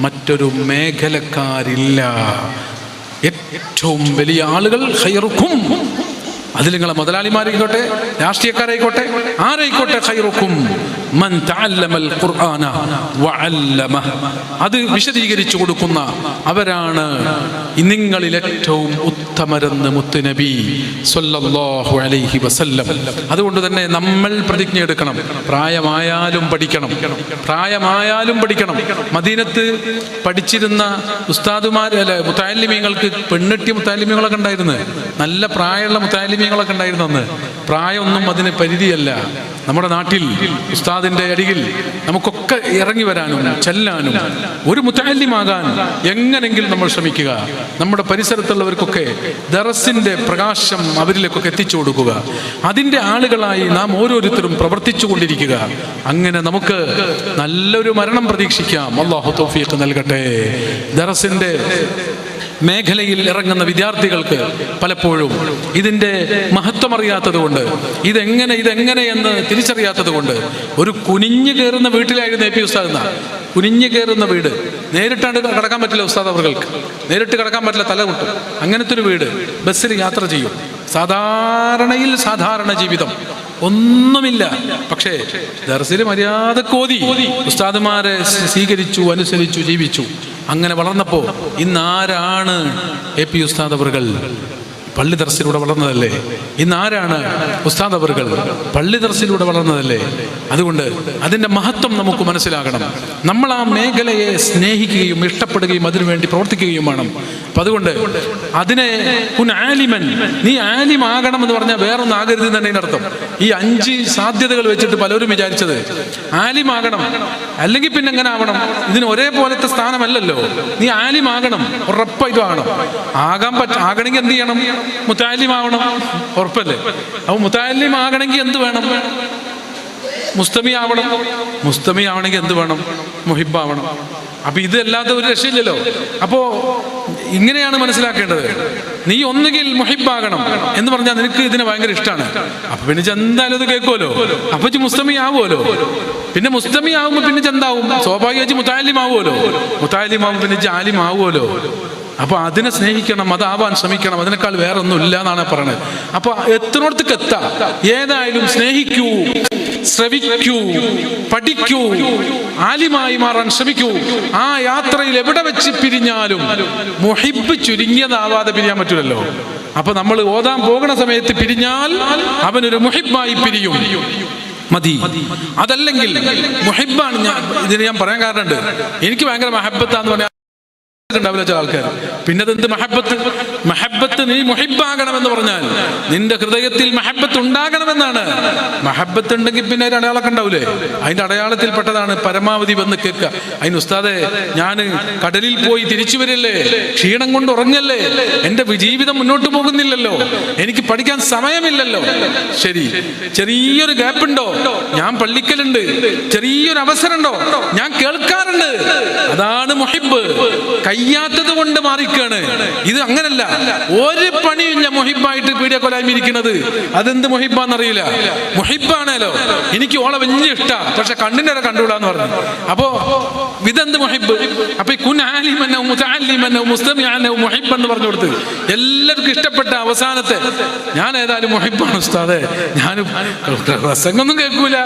മറ്റൊരു മേഖലക്കാരില്ല. ഏറ്റവും വലിയ ആളുകൾ ഖൈറുക്കും, അതിൽ നിങ്ങളെ മുതലാളിമാരായിക്കോട്ടെ, രാഷ്ട്രീയക്കാരായിക്കോട്ടെ, ആരായിക്കോട്ടെ, ഖൈറുക്കും മൻ തഅല്ലമൽ ഖുർആന വഅല്ലമഹ, അത് വിശദീകരിച്ചു കൊടുക്കുന്ന അവരാണ് നിങ്ങളിൽ ഏറ്റവും ഉത്തമരെന്ന് മുത്തുനബി സ്വല്ലല്ലാഹു അലൈഹി വസല്ലം. അതുകൊണ്ട് തന്നെ നമ്മൾ പ്രതിജ്ഞ എടുക്കണം, പ്രായമായാലും പഠിക്കണം, പ്രായമായാലും പഠിക്കണം. മദീനത്ത് പഠിച്ചിരുന്ന ഉസ്താദുമാർ അല്ലെ മുതഅല്ലിമീങ്ങൾക്ക്, പെണ്ണെട്ടിയ മുതഅല്ലിമീങ്ങളൊക്കെ ഉണ്ടായിരുന്നു, നല്ല പ്രായമുള്ള മുതഅല്ലിമീങ്ങളൊക്കെ ഉണ്ടായിരുന്നു അന്ന്. പ്രായമൊന്നും അതിന് പരിധിയല്ല. നമ്മുടെ നാട്ടിൽ ഉസ്താദിന്റെ അരികിൽ നമുക്കൊക്കെ ഇറങ്ങി വരാനും ചെല്ലാനും ഒരു മുതഅല്ലിമാകാൻ എങ്ങനെങ്കിലും നമ്മൾ ശ്രമിക്കുക. നമ്മുടെ പരിസരത്തുള്ളവർക്കൊക്കെ ദറസിന്റെ പ്രകാശം അവരിലേക്കൊക്കെ എത്തിച്ചു കൊടുക്കുക. അതിൻ്റെ ആളുകളായി നാം ഓരോരുത്തരും പ്രവർത്തിച്ചു കൊണ്ടിരിക്കുക. അങ്ങനെ നമുക്ക് നല്ലൊരു മരണം പ്രതീക്ഷിക്കാം. അല്ലാഹു തൗഫീഖ് നൽകട്ടെ. ദറസിന്റെ മേഖലയിൽ ഇറങ്ങുന്ന വിദ്യാർത്ഥികൾക്ക് പലപ്പോഴും ഇതിൻ്റെ മഹത്വം അറിയാത്തത് കൊണ്ട്, ഇതെങ്ങനെ എന്ന് തിരിച്ചറിയാത്തത് കൊണ്ട്, ഒരു കുനിഞ്ഞു കയറുന്ന വീട്ടിലായിരുന്നു AP ഉസ്താദ് എന്ന. കുനിഞ്ഞു കയറുന്ന വീട്, നേരിട്ടാണ്ട് കടക്കാൻ പറ്റില്ല ഉസ്താദ് അവർക്ക്, നേരിട്ട് കടക്കാൻ പറ്റില്ല, തല കിട്ടും. അങ്ങനത്തെ ഒരു വീട്, ബസ്സിൽ യാത്ര ചെയ്യും, സാധാരണ ജീവിതം ഒന്നുമില്ല. പക്ഷേ ദർസിൽ മര്യാദക്കോതി ഉസ്താദുമാരെ സ്വീകരിച്ചു, അനുസരിച്ചു, ജീവിച്ചു. അങ്ങനെ വളർന്നപ്പോൾ ഇന്നാരാണ് AP ഉസ്താദ് അവർകൾ? പള്ളി ദർസിലൂടെ വളർന്നതല്ലേ. ഇന്നാരാണ് ഉസ്താദ് അവർകൾ? പള്ളി ദർസിലൂടെ വളർന്നതല്ലേ. അതുകൊണ്ട് അതിൻ്റെ മഹത്വം നമുക്ക് മനസ്സിലാകണം. നമ്മൾ ആ മേഖലയെ സ്നേഹിക്കുകയും ഇഷ്ടപ്പെടുകയും അതിനുവേണ്ടി പ്രവർത്തിക്കുകയും വേണം. അപ്പം അതുകൊണ്ട് അതിനെ ആലിമൻ, നീ ആലിമാകണം എന്ന് പറഞ്ഞാൽ വേറൊന്നും ആകരുത് തന്നെ അർത്ഥം. ഈ 5 സാധ്യതകൾ വെച്ചിട്ട് പലരും വിചാരിച്ചത് ആലിമാകണം, അല്ലെങ്കിൽ പിന്നെ എങ്ങനെ ആവണം, ഇതിന് ഒരേപോലത്തെ സ്ഥാനമല്ലല്ലോ. നീ ആലിമാകണം, ഉറപ്പായിട്ടും ആകണം. ആകണമെങ്കിൽ എന്ത് ചെയ്യണം? മുതഅല്ലിമാവണം, ഉറപ്പല്ലേ? അപ്പൊ മുതഅല്ലിമാകണമെങ്കിൽ എന്ത് വേണം? മുസ്തമി ആവണം. മുസ്തമി ആവണമെങ്കിൽ എന്ത് വേണം? മുഹിബ്ബാവണം. അപ്പൊ ഇതല്ലാതെ ഒരു രക്ഷയില്ലല്ലോ. അപ്പോ ഇങ്ങനെയാണ് മനസ്സിലാക്കേണ്ടത്. നീ ഒന്നുകിൽ മുഹിബ്ബാകണം എന്ന് പറഞ്ഞാൽ നിനക്ക് ഇതിനെ ഭയങ്കര ഇഷ്ടമാണ്. അപ്പൊ പിന്നെ എന്തായാലും ഇത് കേൾക്കുമല്ലോ. അപ്പൊ മുസ്തമി ആവുമല്ലോ. പിന്നെ മുസ്തമി ആവുമ്പോ പിന്നെ എന്താവും? സ്വാഭാവികമായിട്ട് മുതഅല്ലിമാവുമല്ലോ. മുതഅല്ലിമാവും പിന്നെ ആലിമാവുമല്ലോ. അപ്പൊ അതിനെ സ്നേഹിക്കണം, അതാവാൻ ശ്രമിക്കണം. അതിനേക്കാൾ വേറെ ഒന്നും ഇല്ല എന്നാണ് പറയുന്നത്. അപ്പൊ എത്രത്തോടത്തേക്ക് എത്താം? ഏതായാലും സ്നേഹിക്കൂ, ശ്രവിക്കൂ, പഠിക്കൂ, ആലിമായി മാറാൻ ശ്രമിക്കൂ. ആ യാത്രയിൽ എവിടെ വെച്ച് പിരിഞ്ഞാലും മുഹിബ്ബ് ചുരുങ്ങിയതാവാതെ പിരിയാൻ പറ്റില്ലല്ലോ. അപ്പൊ നമ്മൾ ഓതാൻ പോകുന്ന സമയത്ത് പിരിഞ്ഞാൽ അവനൊരു മുഹിബ്ബായി പിരിയും, മതി. അതല്ലെങ്കിൽ മുഹിബ്ബാണ്. ഇതിന് ഞാൻ പറയാൻ കാരണമുണ്ട്. എനിക്ക് ഭയങ്കര മഹബത്താന്ന് പറഞ്ഞാൽ ഉണ്ടാവില്ല ചില ആൾക്കാർ. പിന്നെ അതെന്ത് മഹബത്ത് നീ മുഹിബാകണമെന്ന് പറഞ്ഞാൽ നിന്റെ ഹൃദയത്തിൽ മഹബത്ത് ഉണ്ടാകണമെന്നാണ്. മഹബത്ത് ഉണ്ടെങ്കിൽ പിന്നെ ഒരു അടയാളമൊക്കെ ഉണ്ടാവില്ലേ? അതിന്റെ അടയാളത്തിൽ പെട്ടതാണ് പരമാവധി വന്ന് കേൾക്കുക. അതിന് ഉസ്താദെ ഞാൻ കടലിൽ പോയി തിരിച്ചു വരില്ലേ, ക്ഷീണം കൊണ്ട് ഉറങ്ങല്ലേ, എന്റെ ജീവിതം മുന്നോട്ട് പോകുന്നില്ലല്ലോ, എനിക്ക് പഠിക്കാൻ സമയമില്ലല്ലോ. ശരി, ചെറിയൊരു ഗ്യാപ്പ് ഉണ്ടോ? ഞാൻ പള്ളിക്കലുണ്ട്. ചെറിയൊരു അവസരം ഉണ്ടോ? ഞാൻ കേൾക്കാറുണ്ട്. അതാണ് മുഹിബ്. കയ്യാത്തത് കൊണ്ട് മാറിക്കാണ്. ഇത് അങ്ങനല്ല. ഒരു പണിയും ഞാൻ മുഹിബായിട്ട് പീഡിയ കൊലാമിരിക്കുന്നത്. അതെന്ത് മുഹിബാന്നറിയില്ല. മുഹിബാണല്ലോ, എനിക്ക് ഓളെ വലിയ ഇഷ്ടാ, പക്ഷെ കണ്ണിന്റെ വരെ കണ്ടുകൂടാന്ന് പറഞ്ഞു. അപ്പോ ഇതെന്ത് മുഹിബ്? അപ്പൊ കുൻ ആലിമനോ മുതഅല്ലിമനോ മുസ്തമിഅനോ മുഹിബ് എന്ന് പറഞ്ഞു കൊടുത്ത് എല്ലാവർക്കും ഇഷ്ടപ്പെട്ട അവസാനത്തെ ഞാൻ ഏതായാലും മുഹിബാണ് ഉസ്താദേ. ഞാൻ പ്രസംഗമൊന്നും കേൾക്കൂല,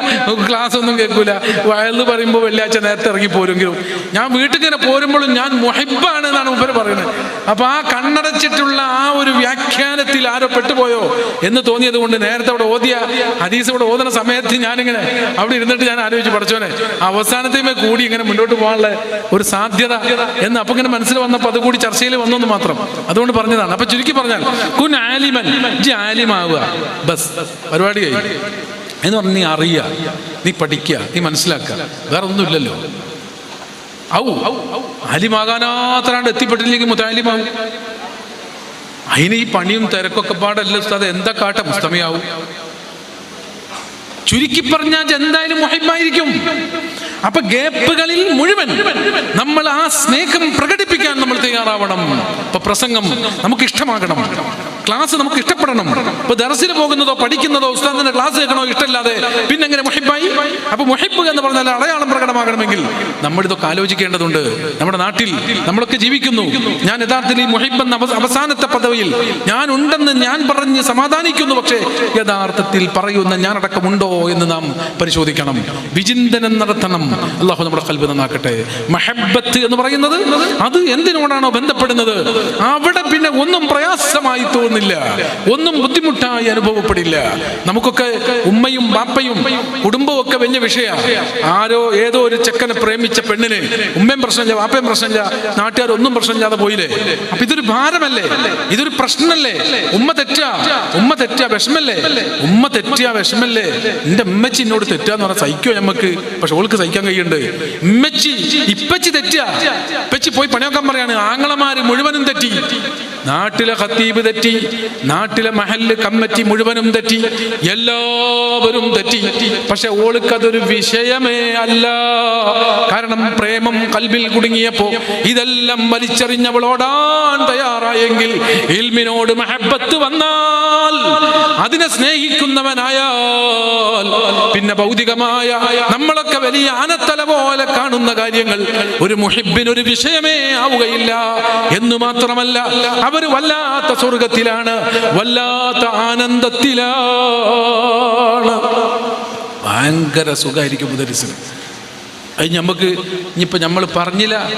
ക്ലാസ് ഒന്നും കേൾക്കൂല. വയല് പറയുമ്പോൾ വെള്ളിയാഴ്ച നേരത്തെ ഇറങ്ങി പോരെങ്കിലും ഞാൻ വീട്ടിൽ ഇങ്ങനെ പോരുമ്പോഴും ഞാൻ മുഹിബാണ് എന്നാണ് മുമ്പ് പറയുന്നത്. അപ്പൊ ആ കണ്ണടച്ചിട്ടുള്ള ആ ഒരു വ്യാഖ്യാനത്തിൽ ആരോ പെട്ടുപോയോ എന്ന് തോന്നിയത് കൊണ്ട് നേരത്തെ അവിടെ ഓതിയ ഹദീസ് ഇവിടെ ഓതുന്ന സമയത്ത് ഞാനിങ്ങനെ അവിടെ ഇരുന്നിട്ട് ഞാൻ ആലോചിച്ച് പഠിച്ചോനെ അവസാനത്തെയുമേ കൂടി ഇങ്ങനെ മുന്നോട്ട് പോകാനുള്ള ഒരു സാധ്യത എന്ന് അപ്പൊ ഇങ്ങനെ മനസ്സിൽ വന്നപ്പോൾ അതുകൂടി ചർച്ചയിൽ വന്നെന്ന് മാത്രം. അതുകൊണ്ട് പറഞ്ഞതാണ്. അപ്പൊ ചുരുക്കി പറഞ്ഞാൽ കുൻ ആലിമൻ, ജി ആലിമാവുക, ബസ് പരിപാടി കഴിഞ്ഞു എന്ന് പറഞ്ഞ് നീ അറിയുക, നീ പഠിക്കുക, നീ മനസ്സിലാക്കുക, വേറെ ഒന്നുമില്ലല്ലോ. ആലിമാകാനാത്രാണ്ട് എത്തിപ്പെട്ടില്ലെങ്കിൽ മുതാലിമാവും. അതിന് ഈ പണിയും തിരക്കൊക്കെ പാടല്ല ഉസ്താദ്, എന്താ കാട്ട മുസ്തമിയാവും. ചുരുക്കി പറഞ്ഞാൽ എന്തായാലും മുഹിബായിരിക്കും. അപ്പൊ ഗ്യാപ്പുകളിൽ മുഴുവൻ നമ്മൾ ആ സ്നേഹം പ്രകടിപ്പിക്കാൻ നമ്മൾ തയ്യാറാവണം. ഇപ്പൊ പ്രസംഗം നമുക്ക് ഇഷ്ടമാകണം, ക്ലാസ് നമുക്ക് ഇഷ്ടപ്പെടണം. ഇപ്പൊ ദർസിൽ പോകുന്നതോ പഠിക്കുന്നതോ ഉസ്താദിന്റെ ക്ലാസ് കേൾക്കണോ ഇഷ്ടമില്ലാതെ പിന്നെ എങ്ങനെ മുഹിബായി? അപ്പൊ മുഹിബ് എന്ന് പറഞ്ഞാൽ അടയാളം പ്രകടമാകണമെങ്കിൽ നമ്മൾ ഇതൊക്കെ ആലോചിക്കേണ്ടതുണ്ട്. നമ്മുടെ നാട്ടിൽ നമ്മളൊക്കെ ജീവിക്കുന്നു. ഞാൻ യഥാർത്ഥത്തിൽ ഈ മുഹിബ് എന്ന അവസാനത്തെ പദവിയിൽ ഞാൻ ഉണ്ടെന്ന് ഞാൻ പറഞ്ഞ് സമാധാനിക്കുന്നു. പക്ഷേ യഥാർത്ഥത്തിൽ പറയുന്ന ഞാനടക്കമുണ്ടോ എന്ന് നാം പരിശോധിക്കണം, വിചിന്തനം നടത്തണം. അല്ലാഹു നമ്മുടെ ഖൽബ് നന്നാക്കട്ടെ. മഹബ്ബത്ത് എന്ന് പറയുന്നത് അത് എന്തിനോടാണോ ബന്ധപ്പെടുന്നത് അവിടെ പിന്നെ ഒന്നും പ്രയാസമായി തോന്നില്ല, ഒന്നും ബുദ്ധിമുട്ടായി അനുഭവപ്പെടില്ല. നമുക്കൊക്കെ ഉമ്മയും ബാപ്പയും കുടുംബവും ഒക്കെ വലിയ വിഷയമാണ്. ആരോ ഏതോ ഒരു ചെക്കനെ പ്രേമിച്ച പെണ്ണിന് ഉമ്മയും പ്രശ്നമില്ല, ബാപ്പയും പ്രശ്നമില്ല, നാട്ടുകാരൊന്നും പ്രശ്നമില്ലാതെ പോയില്ലേ? അപ്പൊ ഇതൊരു ഭാരമല്ലേ? ഇതൊരു പ്രശ്നമല്ലേ? ഉമ്മ തെറ്റാ വിഷമല്ലേ? ഉമ്മ തെറ്റാ വിഷമല്ലേ? എന്റെ ഉമ്മച്ചി എന്നോട് തെറ്റാന്ന് പറഞ്ഞാൽ സഹിക്കോ നമുക്ക്? പക്ഷെ ഓൾക്ക് സഹിക്കാൻ കഴിയുന്നുണ്ട്. ഇപ്പച്ചി തെറ്റാ, ഇപ്പച്ചി പോയി പണിയൊക്കാൻ പറയാണ്. ആങ്ങളമാര് മുഴുവനും തെറ്റി, നാട്ടിലെ ഖത്തീബ് തെറ്റി, നാട്ടിലെ മഹല്ല് കമ്മിറ്റി മുഴുവനും തെറ്റി, എല്ലാവരും തെറ്റി. പക്ഷെ ഓൾക്ക് അതൊരു വിഷയമേ അല്ല. കാരണം പ്രേമം കൽബിൽ കുടുങ്ങിയപ്പോ ഇതെല്ലാം വലിച്ചെറിഞ്ഞവളോടാൻ തയ്യാറായെങ്കിൽ, ഇൽമിനോട് മഹബ്ബത്ത് വന്നാൽ, അതിനെ സ്നേഹിക്കുന്നവനായാൽ, പിന്നെ ഭൗതികമായ നമ്മളൊക്കെ വലിയ ആനത്തല പോലെ കാണുന്ന കാര്യങ്ങൾ ഒരു മുഹിബിനൊരു വിഷയമേ ആവുകയില്ല. എന്നു മാത്രമല്ല, അവർ വല്ലാത്ത സ്വർഗത്തിലാണ്, വല്ലാത്ത ആനന്ദത്തിലാണ്. ഭയങ്കര സുഖമായിരിക്കും മുദരിസിന്. അത് നമുക്ക് ഇനിയിപ്പോൾ നമ്മൾ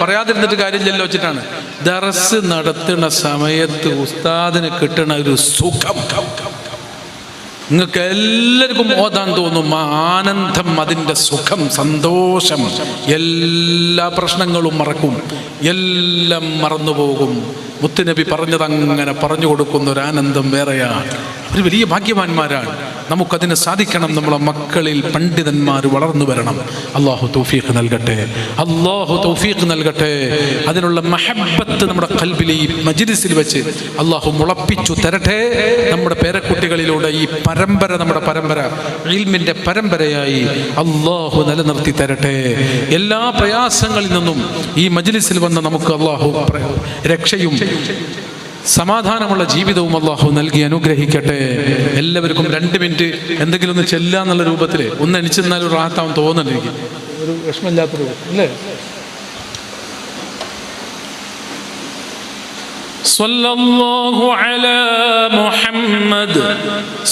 പറയാതിരുന്നിട്ട് കാര്യമില്ലല്ലോ വെച്ചിട്ടാണ്. ദർസ് നടത്തുന്ന സമയത്ത് ഉസ്താദിന് കിട്ടുന്ന ഒരു സുഖം നിങ്ങൾക്ക് എല്ലാവർക്കും ഓതാൻ തോന്നും. ആ ആനന്ദം, അതിൻ്റെ സുഖം, സന്തോഷം, എല്ലാ പ്രശ്നങ്ങളും മറക്കും, എല്ലാം മറന്നുപോകും. മുത്തുനബി പറഞ്ഞത് അങ്ങനെ പറഞ്ഞു കൊടുക്കുന്ന ഒരു ആനന്ദം വേറെയാണ്. ഒരു വലിയ ഭാഗ്യവാന്മാരാണ്. നമുക്കതിന് സാധിക്കണം. നമ്മളെ മക്കളിൽ പണ്ഡിതന്മാർ വളർന്നു വരണം. അള്ളാഹു തൗഫീഖ് നൽകട്ടെ, അള്ളാഹു തൗഫീഖ് നൽകട്ടെ. അതിനുള്ള മഹബ്ബത്ത് നമ്മുടെ ഖൽബിൽ ഈ മജ്ലിസിൽ വെച്ച് അള്ളാഹു മുളപ്പിച്ചു തരട്ടെ. നമ്മുടെ പേരക്കുട്ടികളിലൂടെ ഈ പരമ്പര, നമ്മുടെ പരമ്പര ഇൽമിൻ്റെ പരമ്പരയായി അള്ളാഹു നിലനിർത്തി തരട്ടെ. എല്ലാ പ്രയാസങ്ങളിൽ നിന്നും ഈ മജ്ലിസിൽ വന്ന് നമുക്ക് അള്ളാഹു രക്ഷയും സമാധാനമുള്ള ജീവിതവും അള്ളാഹു നൽകി അനുഗ്രഹിക്കട്ടെ. എല്ലാവർക്കും 2 മിനിറ്റ് എന്തെങ്കിലും ഒന്ന് ചെല്ലാന്നുള്ള രൂപത്തിൽ ഒന്ന് എണിച്ചെന്നാൽ ഒരു റാഹത്താവും തോന്നുന്നുണ്ട് എനിക്ക്, ഒരു വിഷമമില്ലാത്തൊരു അല്ലേ. സ്വല്ലല്ലാഹു അലാ മുഹമ്മദ്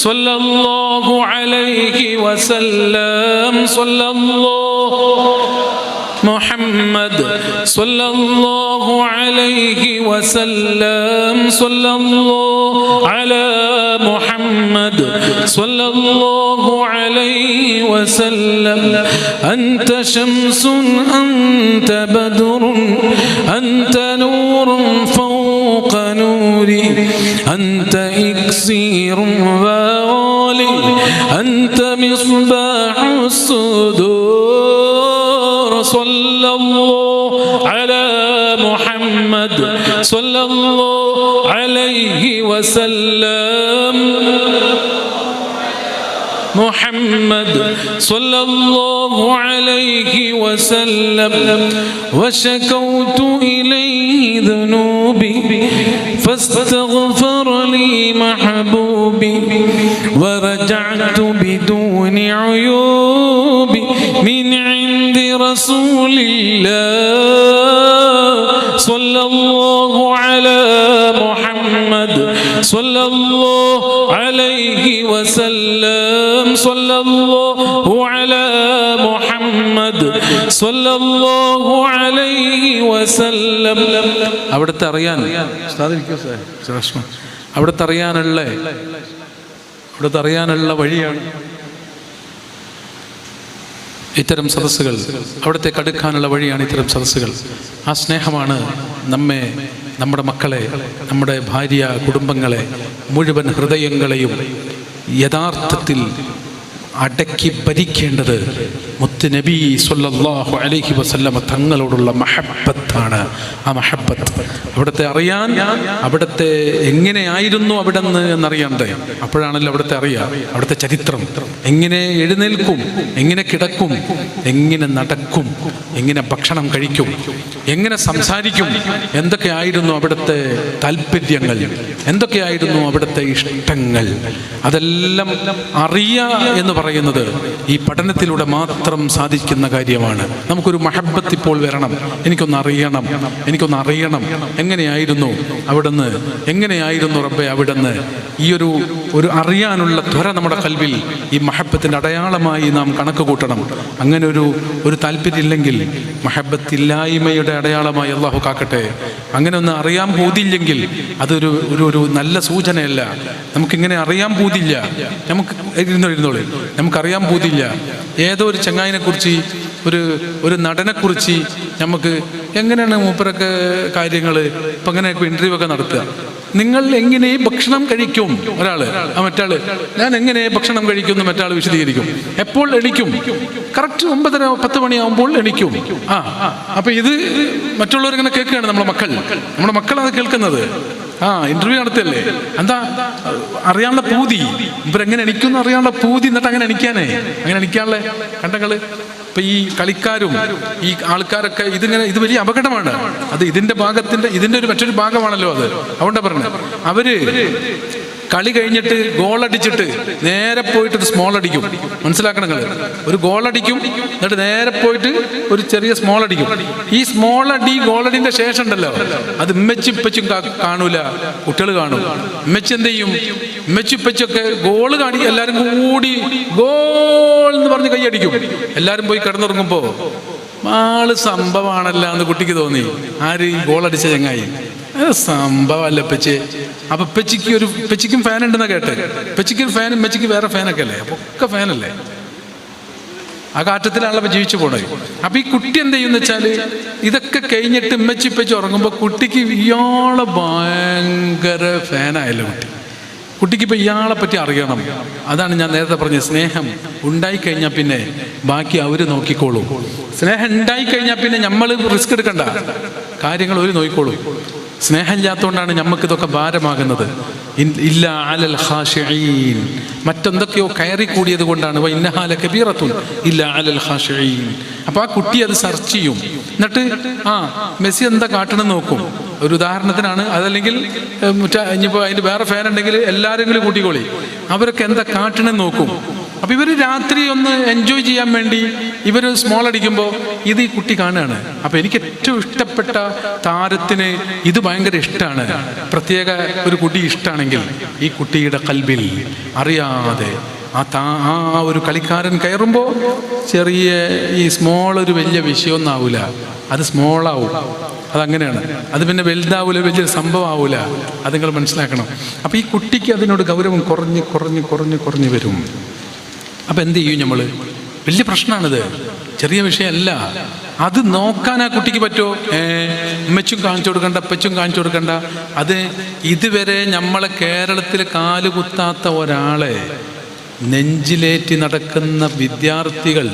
സ്വല്ലല്ലാഹു അലൈഹി വസല്ലം സ്വല്ലല്ലാഹു محمد صلى الله عليه وسلم صلى الله على محمد صلى الله عليه وسلم أنت شمس أنت بدر أنت نور أنت إكسير وغالي أنت مصباح الصدور صلى الله على محمد صلى الله عليه وسلم محمد صلى الله عليه وسلم وشكوت إليه ذنوبي فاستغفر لي محبوبي ورجعت بدون عيوبي من عند رسول الله صلى الله على محمد صلى الله عليه وسلم صلى الله على محمد صلى الله عليه وسلم. അവിടുത്തെ അറിയാനുള്ള വഴിയാണ് ഇത്തരം സദസ്സുകൾ. അവിടത്തേക്ക് അടുക്കാനുള്ള വഴിയാണ് ഇത്തരം സദസ്സുകൾ. ആ സ്നേഹമാണ് നമ്മെ, നമ്മുടെ മക്കളെ, നമ്മുടെ ഭാര്യ, കുടുംബങ്ങളെ, മുഴുവൻ ഹൃദയങ്ങളെയും യഥാർത്ഥത്തിൽ അടക്കി ഭരിക്കേണ്ടത് മുത്ത് നബി സ്വല്ലല്ലാഹു അലൈഹി വസല്ലമ തങ്ങളോടുള്ള മഹബ്ബത്താണ്. ആ മഹബ്ബത്ത് അവിടുത്തെ അറിയാൻ, അവിടുത്തെ എങ്ങനെയായിരുന്നു അവിടുന്ന് എന്നറിയണ്ടേ? അപ്പോഴാണല്ലോ അവിടുത്തെ അറിയാം. അവിടുത്തെ ചരിത്രം, എങ്ങനെ എഴുന്നേൽക്കും, എങ്ങനെ കിടക്കും, എങ്ങനെ നടക്കും, എങ്ങനെ ഭക്ഷണം കഴിക്കും, എങ്ങനെ സംസാരിക്കും, എന്തൊക്കെയായിരുന്നു അവിടുത്തെ താല്പര്യങ്ങൾ, എന്തൊക്കെയായിരുന്നു അവിടുത്തെ ഇഷ്ടങ്ങൾ, അതെല്ലാം അറിയുക എന്ന് പറയുന്നത് ഈ പഠനത്തിലൂടെ മാത്രം സാധിക്കുന്ന കാര്യമാണ്. നമുക്കൊരു മഹബ്ബത്ത് ഇപ്പോൾ വരണം. എനിക്കൊന്ന് അറിയണം എങ്ങനെയായിരുന്നു അവിടുന്ന്, എങ്ങനെയായിരുന്നു റബ്ബേ അവിടുന്ന്. ഈ ഒരു അറിയാനുള്ള ത്വര നമ്മുടെ കൽവിൽ ഈ മഹബ്ബത്തിൻ്റെ അടയാളമായി നാം കണക്ക് കൂട്ടണം. അങ്ങനെ ഒരു താല്പര്യമില്ലെങ്കിൽ മഹബ്ബത്തില്ലായ്മയുടെ അടയാളമായി അള്ളാഹു കാക്കട്ടെ. അങ്ങനെ ഒന്ന് അറിയാൻ പോതില്ലെങ്കിൽ അതൊരു നല്ല സൂചനയല്ല. നമുക്കിങ്ങനെ അറിയാൻ പോതില്ല, ഇരുന്നോളി, നമുക്കറിയാൻ പോതില്ല. ഏതോ ഒരു ചങ്ങായിനെ കുറിച്ച്, ഒരു നടനെക്കുറിച്ച് നമുക്ക് എങ്ങനെയാണ് മൂപ്പരൊക്കെ കാര്യങ്ങൾ ഇപ്പം അങ്ങനെയൊക്കെ ഇൻ്റർവ്യൂ ഒക്കെ നടത്തുക. നിങ്ങൾ എങ്ങനെ ഭക്ഷണം കഴിക്കും? ഒരാൾ മറ്റാൾ ഞാൻ എങ്ങനെ ഭക്ഷണം കഴിക്കുമെന്ന് മറ്റാൾ വിശദീകരിക്കും. എപ്പോൾ എണിക്കും? കറക്റ്റ് 9:30-10 മണിയാകുമ്പോൾ എണിക്കും. അപ്പം ഇത് മറ്റുള്ളവരിങ്ങനെ കേൾക്കുകയാണ്. നമ്മുടെ മക്കളാണ് കേൾക്കുന്നത്. ഇന്റർവ്യൂ നടത്തല്ലേ? എന്താ അറിയാനുള്ള പൂതി, ഇവരെങ്ങനെ എണിക്കുന്നു അറിയാനുള്ള പൂതി. എന്നിട്ട് അങ്ങനെ എണിക്കാനുള്ള കണ്ടങ്ങള്. ഇപ്പൊ ഈ കളിക്കാരും ഈ ആൾക്കാരൊക്കെ ഇത് വലിയ അപകടമാണ്. അത് ഇതിന്റെ മറ്റൊരു ഭാഗമാണല്ലോ അത്. അതുകൊണ്ടാ പറഞ്ഞത്, അവര് കളി കഴിഞ്ഞിട്ട് ഗോളടിച്ചിട്ട് നേരെ പോയിട്ട് ഒരു സ്മോൾ അടിക്കും. മനസ്സിലാക്കണം നിങ്ങൾ. ഒരു ഗോളടിക്കും, എന്നിട്ട് നേരെ പോയിട്ട് ഒരു ചെറിയ സ്മോൾ അടിക്കും. ഈ ഗോളടിന്റെ ശേഷം ഉണ്ടല്ലോ, അത് ഇപ്പച്ചും കാണൂല, കുട്ടികൾ കാണും. ഇമ്മച്ചി എന്ത് ചെയ്യും? ഇപ്പച്ചൊക്കെ ഗോള് കാണി എല്ലാരും കൂടി ഗോൾ എന്ന് പറഞ്ഞ് കൈയടിക്കും. എല്ലാരും പോയി കിടന്നുറങ്ങുമ്പോ ആള് സംഭവമാണല്ല എന്ന് കുട്ടിക്ക് തോന്നി. ആര്? ഗോളടിച്ച ചങ്ങായി. സംഭവമല്ല പെച്ച്. അപ്പൊ പെച്ചിക്കും ഫാൻ ഉണ്ടെന്നാ കേട്ടെ. പെച്ചിക്കൊരു ഫാനും മെച്ചിക്ക് വേറെ ഫാനൊക്കെ അല്ലേ? അപ്പൊ ഒക്കെ ഫാനല്ലേ? ആ കാറ്റത്തിലാണല്ലോ ജീവിച്ചു പോണേ. അപ്പൊ ഈ കുട്ടി എന്ത് ചെയ്യുന്ന വെച്ചാല് ഇതൊക്കെ കഴിഞ്ഞിട്ട് ഇമ്മച്ചി ഉറങ്ങുമ്പോ കുട്ടിക്ക് ഇയാളെ ഭയങ്കര ഫാനായല്ലോ കുട്ടിക്ക് ഇപ്പൊ ഇയാളെ പറ്റി അറിയണം. അതാണ് ഞാൻ നേരത്തെ പറഞ്ഞത്, സ്നേഹം ഉണ്ടായിക്കഴിഞ്ഞാൽ പിന്നെ ബാക്കി അവര് നോക്കിക്കോളൂ. സ്നേഹം ഉണ്ടായിക്കഴിഞ്ഞാൽ പിന്നെ നമ്മൾ റിസ്ക് എടുക്കണ്ട, കാര്യങ്ങൾ ഒരു നോക്കിക്കോളൂ. സ്നേഹമില്ലാത്തതുകൊണ്ടാണ് നമുക്കിതൊക്കെ ഭാരമാകുന്നത്. ഇല്ല അലൽ ഖാശിഈൻ, മറ്റെന്തൊക്കെയോ കയറി കൂടിയത് കൊണ്ടാണ്. ഇന്നഹാ ലകബീറത്തുൻ ഇല്ല അലൽ ഖാശിഈൻ. അപ്പോൾ ആ കുട്ടി അത് സെർച്ച് ചെയ്യും. എന്നിട്ട് മെസ്സി എന്താ കാട്ടണമെന്ന് നോക്കും. ഒരു ഉദാഹരണത്തിനാണ്. അതല്ലെങ്കിൽ ഇനിയിപ്പോൾ അതിൻ്റെ വേറെ ഫാൻ ഉണ്ടെങ്കിൽ എല്ലാവരെങ്കിലും കൂട്ടിക്കോളി. അവരൊക്കെ എന്താ കാട്ടണമെന്ന് നോക്കും. അപ്പം ഇവർ രാത്രി ഒന്ന് എൻജോയ് ചെയ്യാൻ വേണ്ടി ഇവർ സ്മോൾ അടിക്കുമ്പോൾ ഇത് ഈ കുട്ടി കാണുകയാണ്. അപ്പം എനിക്ക് ഏറ്റവും ഇഷ്ടപ്പെട്ട താരത്തിന് ഇത് ഭയങ്കര ഇഷ്ടമാണ്, പ്രത്യേക ഒരു കുട്ടി ഇഷ്ടമാണെങ്കിൽ ഈ കുട്ടിയുടെ കൽബിൽ അറിയാതെ ആ ഒരു കളിക്കാരൻ കയറുമ്പോൾ ചെറിയ ഈ സ്മോൾ ഒരു വലിയ വിഷയമൊന്നും ആവില്ല, അത് സ്മോളാവും. അതങ്ങനെയാണ്. അത് പിന്നെ വലുതാവൂല, വലിയൊരു സംഭവം ആവൂല. അത് നിങ്ങൾ മനസ്സിലാക്കണം. അപ്പം ഈ കുട്ടിക്ക് അതിനോട് ഗൗരവം കുറഞ്ഞ് വരും. അപ്പം എന്ത് ചെയ്യും നമ്മൾ? വലിയ പ്രശ്നമാണിത്, ചെറിയ വിഷയമല്ല. അത് നോക്കാൻ ആ കുട്ടിക്ക് പറ്റുമോ? ഉമ്മച്ചും കാണിച്ചു കൊടുക്കണ്ട, അപ്പച്ചും കാണിച്ചു കൊടുക്കണ്ട. അത് ഇതുവരെ നമ്മളെ കേരളത്തിൽ കാലുകുത്താത്ത ഒരാളെ നെഞ്ചിലേറ്റി നടക്കുന്ന വിദ്യാർത്ഥികൾ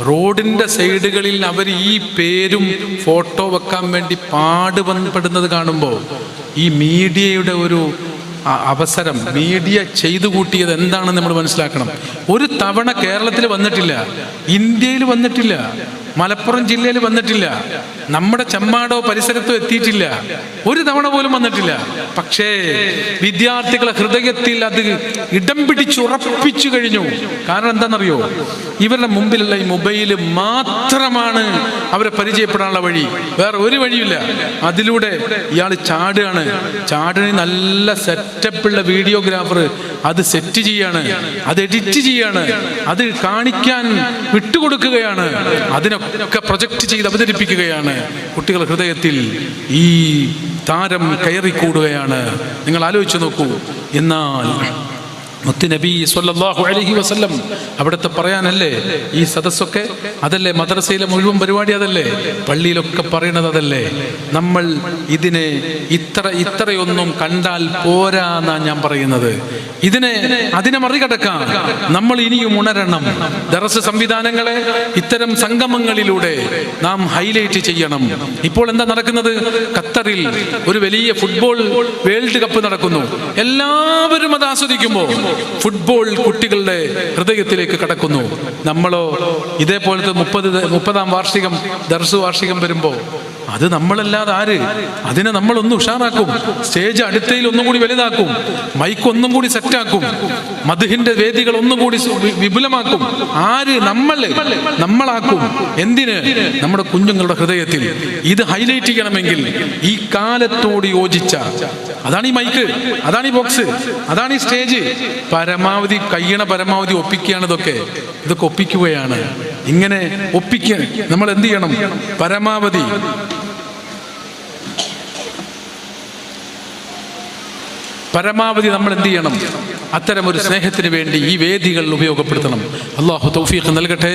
റോഡിൻ്റെ സൈഡുകളിൽ അവർ ഈ പേരും ഫോട്ടോ വെക്കാൻ വേണ്ടി പാടുപെടുന്നത് കാണുമ്പോൾ ഈ മീഡിയയുടെ ഒരു അവസരം, മീഡിയ ചെയ്തു കൂട്ടിയത് എന്താണെന്ന് നമ്മൾ മനസ്സിലാക്കണം. ഒരു തവണ കേരളത്തിൽ വന്നിട്ടില്ല, ഇന്ത്യയിൽ വന്നിട്ടില്ല, മലപ്പുറം ജില്ലയിൽ വന്നിട്ടില്ല, നമ്മുടെ ചെമ്മാടോ പരിസരത്തോ എത്തിയിട്ടില്ല, ഒരു തവണ പോലും വന്നിട്ടില്ല. പക്ഷേ വിദ്യാർത്ഥികളെ ഹൃദയത്തിൽ അത് ഇടം പിടിച്ചുറപ്പിച്ചു കഴിഞ്ഞു. കാരണം എന്താണെന്നറിയോ? ഇവരുടെ മുമ്പിലുള്ള ഈ മൊബൈല് മാത്രമാണ് അവരെ പരിചയപ്പെടാനുള്ള വഴി, വേറെ ഒരു വഴിയില്ല. അതിലൂടെ ഇയാൾ ചാടുകയാണ്. ചാടിന് നല്ല സെറ്റപ്പുള്ള വീഡിയോഗ്രാഫർ അത് സെറ്റ് ചെയ്യാണ്, അത് എഡിറ്റ് ചെയ്യാണ്, അത് കാണിക്കാൻ വിട്ടുകൊടുക്കുകയാണ്, അതിനൊക്കെ പ്രൊജക്റ്റ് ചെയ്ത് അവതരിപ്പിക്കുകയാണ്. കുട്ടികളുടെ ഹൃദയത്തിൽ ഈ താരം കയറിക്കൂടുകയാണ്. നിങ്ങൾ ആലോചിച്ച് നോക്കൂ. എന്നാൽ മുത്തുനബി സ്വല്ലല്ലാഹു അലൈഹി വസല്ലം അവിടുത്തെ പറയാനല്ലേ ഈ സദസ്സൊക്കെ? അതല്ലേ മദ്രസയിലെ മുഴുവൻ പരിപാടി? അതല്ലേ പള്ളിയിലൊക്കെ പറയണത്? അതല്ലേ? നമ്മൾ ഇതിനെ ഇത്രയൊന്നും കണ്ടാൽ പോരാന്നാ ഞാൻ പറയുന്നത്. അതിനെ മറികടക്കാൻ നമ്മൾ ഇനിയും ഉണരണം. ദർസ് സംവിധാനങ്ങളെ ഇത്തരം സംഗമങ്ങളിലൂടെ നാം ഹൈലൈറ്റ് ചെയ്യണം. ഇപ്പോൾ എന്താ നടക്കുന്നത്? ഖത്തറിൽ ഒരു വലിയ ഫുട്ബോൾ വേൾഡ് കപ്പ് നടക്കുന്നു. എല്ലാവരും അത് ആസ്വദിക്കുമ്പോൾ ഫുട്ബോൾ കുട്ടികളുടെ ഹൃദയത്തിലേക്ക് കടക്കുന്നു. നമ്മളോ ഇതേപോലത്തെ 30-ാം വാർഷികം, ദർസ് വാർഷികം വരുമ്പോൾ അത് നമ്മളല്ലാതെ ആര്? അതിനെ നമ്മളൊന്ന് ഉഷാറാക്കും, സ്റ്റേജ് അടുത്തയിൽ ഒന്നും കൂടി വലുതാക്കും, മൈക്ക് ഒന്നും കൂടി സെറ്റാക്കും, മദ്ഹിന്റെ വേദികൾ ഒന്നും കൂടി വിപുലമാക്കും. ആര്? നമ്മളാക്കും. എന്തിന്? നമ്മുടെ കുഞ്ഞുങ്ങളുടെ ഹൃദയത്തിൽ ഇത് ഹൈലൈറ്റ് ചെയ്യണമെങ്കിൽ ഈ കാലത്തോട് യോജിച്ച, അതാണ് ഈ മൈക്ക്, അതാണ് ഈ ബോക്സ്, അതാണ് ഈ സ്റ്റേജ്. പരമാവധി കഴിയണ പരമാവധി ഒപ്പിക്കുകയാണ്. ഇതൊക്കെ ഒപ്പിക്കുകയാണ്. ഇങ്ങനെ ഒപ്പിക്കാൻ നമ്മൾ എന്ത് ചെയ്യണം? പരമാവധി നമ്മൾ എന്ത് ചെയ്യണം? അത്തരമൊരു സ്നേഹത്തിന് വേണ്ടി ഈ വേദികൾ ഉപയോഗപ്പെടുത്തണം. അള്ളാഹു തൗഫീഖ് നൽകട്ടെ.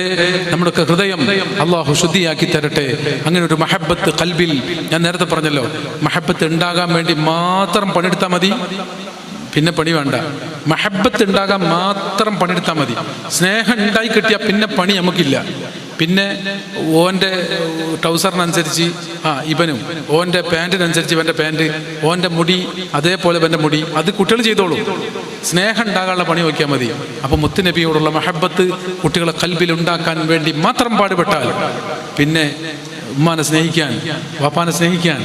നമ്മുടെ ഹൃദയം അള്ളാഹു ശുദ്ധിയാക്കി തരട്ടെ. അങ്ങനെ ഒരു മഹബത്ത് ഖൽബിൽ, ഞാൻ നേരത്തെ പറഞ്ഞല്ലോ, മഹബത്ത് ഉണ്ടാകാൻ വേണ്ടി മാത്രം പണിയെടുത്താൽ മതി, പിന്നെ പണി വേണ്ട. മഹബത്ത് ഉണ്ടാകാൻ മാത്രം പണിയെടുത്താൽ മതി. സ്നേഹം ഉണ്ടായി കിട്ടിയാൽ പിന്നെ പണി നമുക്കില്ല. പിന്നെ ഓൻ്റെ ട്രൗസറിനനുസരിച്ച് ഇവനും, ഓൻ്റെ പാൻറ്റിനനുസരിച്ച് ഇവൻ്റെ പാൻറ്റ്, ഓൻ്റെ മുടി അതേപോലെ ഇവൻ്റെ മുടി, അത് കുട്ടികൾ ചെയ്തോളൂ. സ്നേഹം ഉണ്ടാകാനുള്ള പണി നോക്കിയാൽ മതി. അപ്പോൾ മുത്തുനബിയോടുള്ള മഹബത്ത് കുട്ടികളെ ഖൽബിൽ ഉണ്ടാക്കാൻ വേണ്ടി മാത്രം പാടുപെട്ടാൽ പിന്നെ ഉമ്മാനെ സ്നേഹിക്കാൻ, വാപ്പാനെ സ്നേഹിക്കാൻ,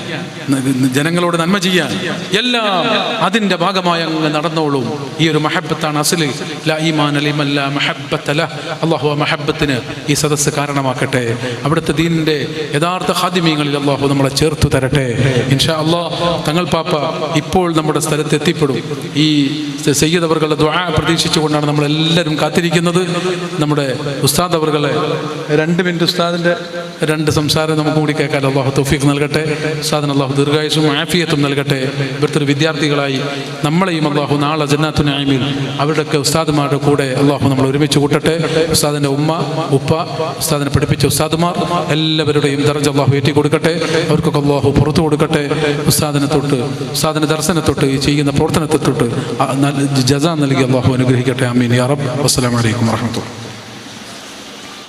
ജനങ്ങളോട് നന്മ ചെയ്യാൻ, എല്ലാം അതിൻ്റെ ഭാഗമായി അങ്ങ് നടന്നോളും. ഈ ഒരു മഹബത്താണ് അസ്ല്. ലാ ഈമാന ലിമൻ ലാ മഹബ്ബത ലഹ്. അല്ലാഹു ആ മഹബത്തിന് ഈ സദസ്സ് കാരണമാക്കട്ടെ. അവിടുത്തെ ദീനിൻ്റെ യഥാർത്ഥ ഖാദിമീങ്ങളിൽ അല്ലാഹു നമ്മളെ ചേർത്തു തരട്ടെ. ഇൻഷാ അല്ലാഹ് തങ്ങൾ പാപ്പ ഇപ്പോൾ നമ്മുടെ സ്ഥലത്ത് എത്തിപ്പെടും. ഈ സയ്യിദ് അവറുകളുടെ ദുആ പ്രതീക്ഷിച്ചുകൊണ്ടാണ് നമ്മളെല്ലാവരും കാത്തിരിക്കുന്നത്. നമ്മുടെ ഉസ്താദ് അവറുകളെ 2 മിനിറ്റ് ഉസ്താദിൻ്റെ 2 സംസാരം നമുക്ക് കൂടി കേൾക്കാൻ അല്ലാഹു തൗഫീഖ് നൽകട്ടെ. ഉസ്താദിന് അല്ലാഹു ദീർഘായുസ്സും ആഫിയത്തും നൽകട്ടെ. ഇവിടുത്തെ വിദ്യാർത്ഥികളായി നമ്മളെയും അല്ലാഹു നാളെ ജന്നാത്തുൽ നഈമിൽ അവരുടെയൊക്കെ ഉസ്താദുമാരുടെ കൂടെ അല്ലാഹു നമ്മൾ ഒരുമിച്ച് കൂട്ടട്ടെ. ഉസ്താദിൻ്റെ ഉമ്മ, ഉപ്പ, ഉസ്താദിനെ പഠിപ്പിച്ച ഉസ്താദുമാർ എല്ലാവരുടെയും ദർജ അല്ലാഹു ഏറ്റി കൊടുക്കട്ടെ. അവർക്കൊക്കെ അല്ലാഹു പുറത്തു കൊടുക്കട്ടെ. ഉസ്താദിനെ തൊട്ട്, ഉസ്താദിൻ്റെ ദർശനെ തൊട്ട്, ഈ ചെയ്യുന്ന പ്രവർത്തനത്തെ തൊട്ട് ജസാ നൽകി അല്ലാഹു അനുഗ്രഹിക്കട്ടെ. ആമീൻ യാ റബ്ബ്. അസ്സലാമു അലൈക്കും വറഹ്മത്തുള്ളാഹി.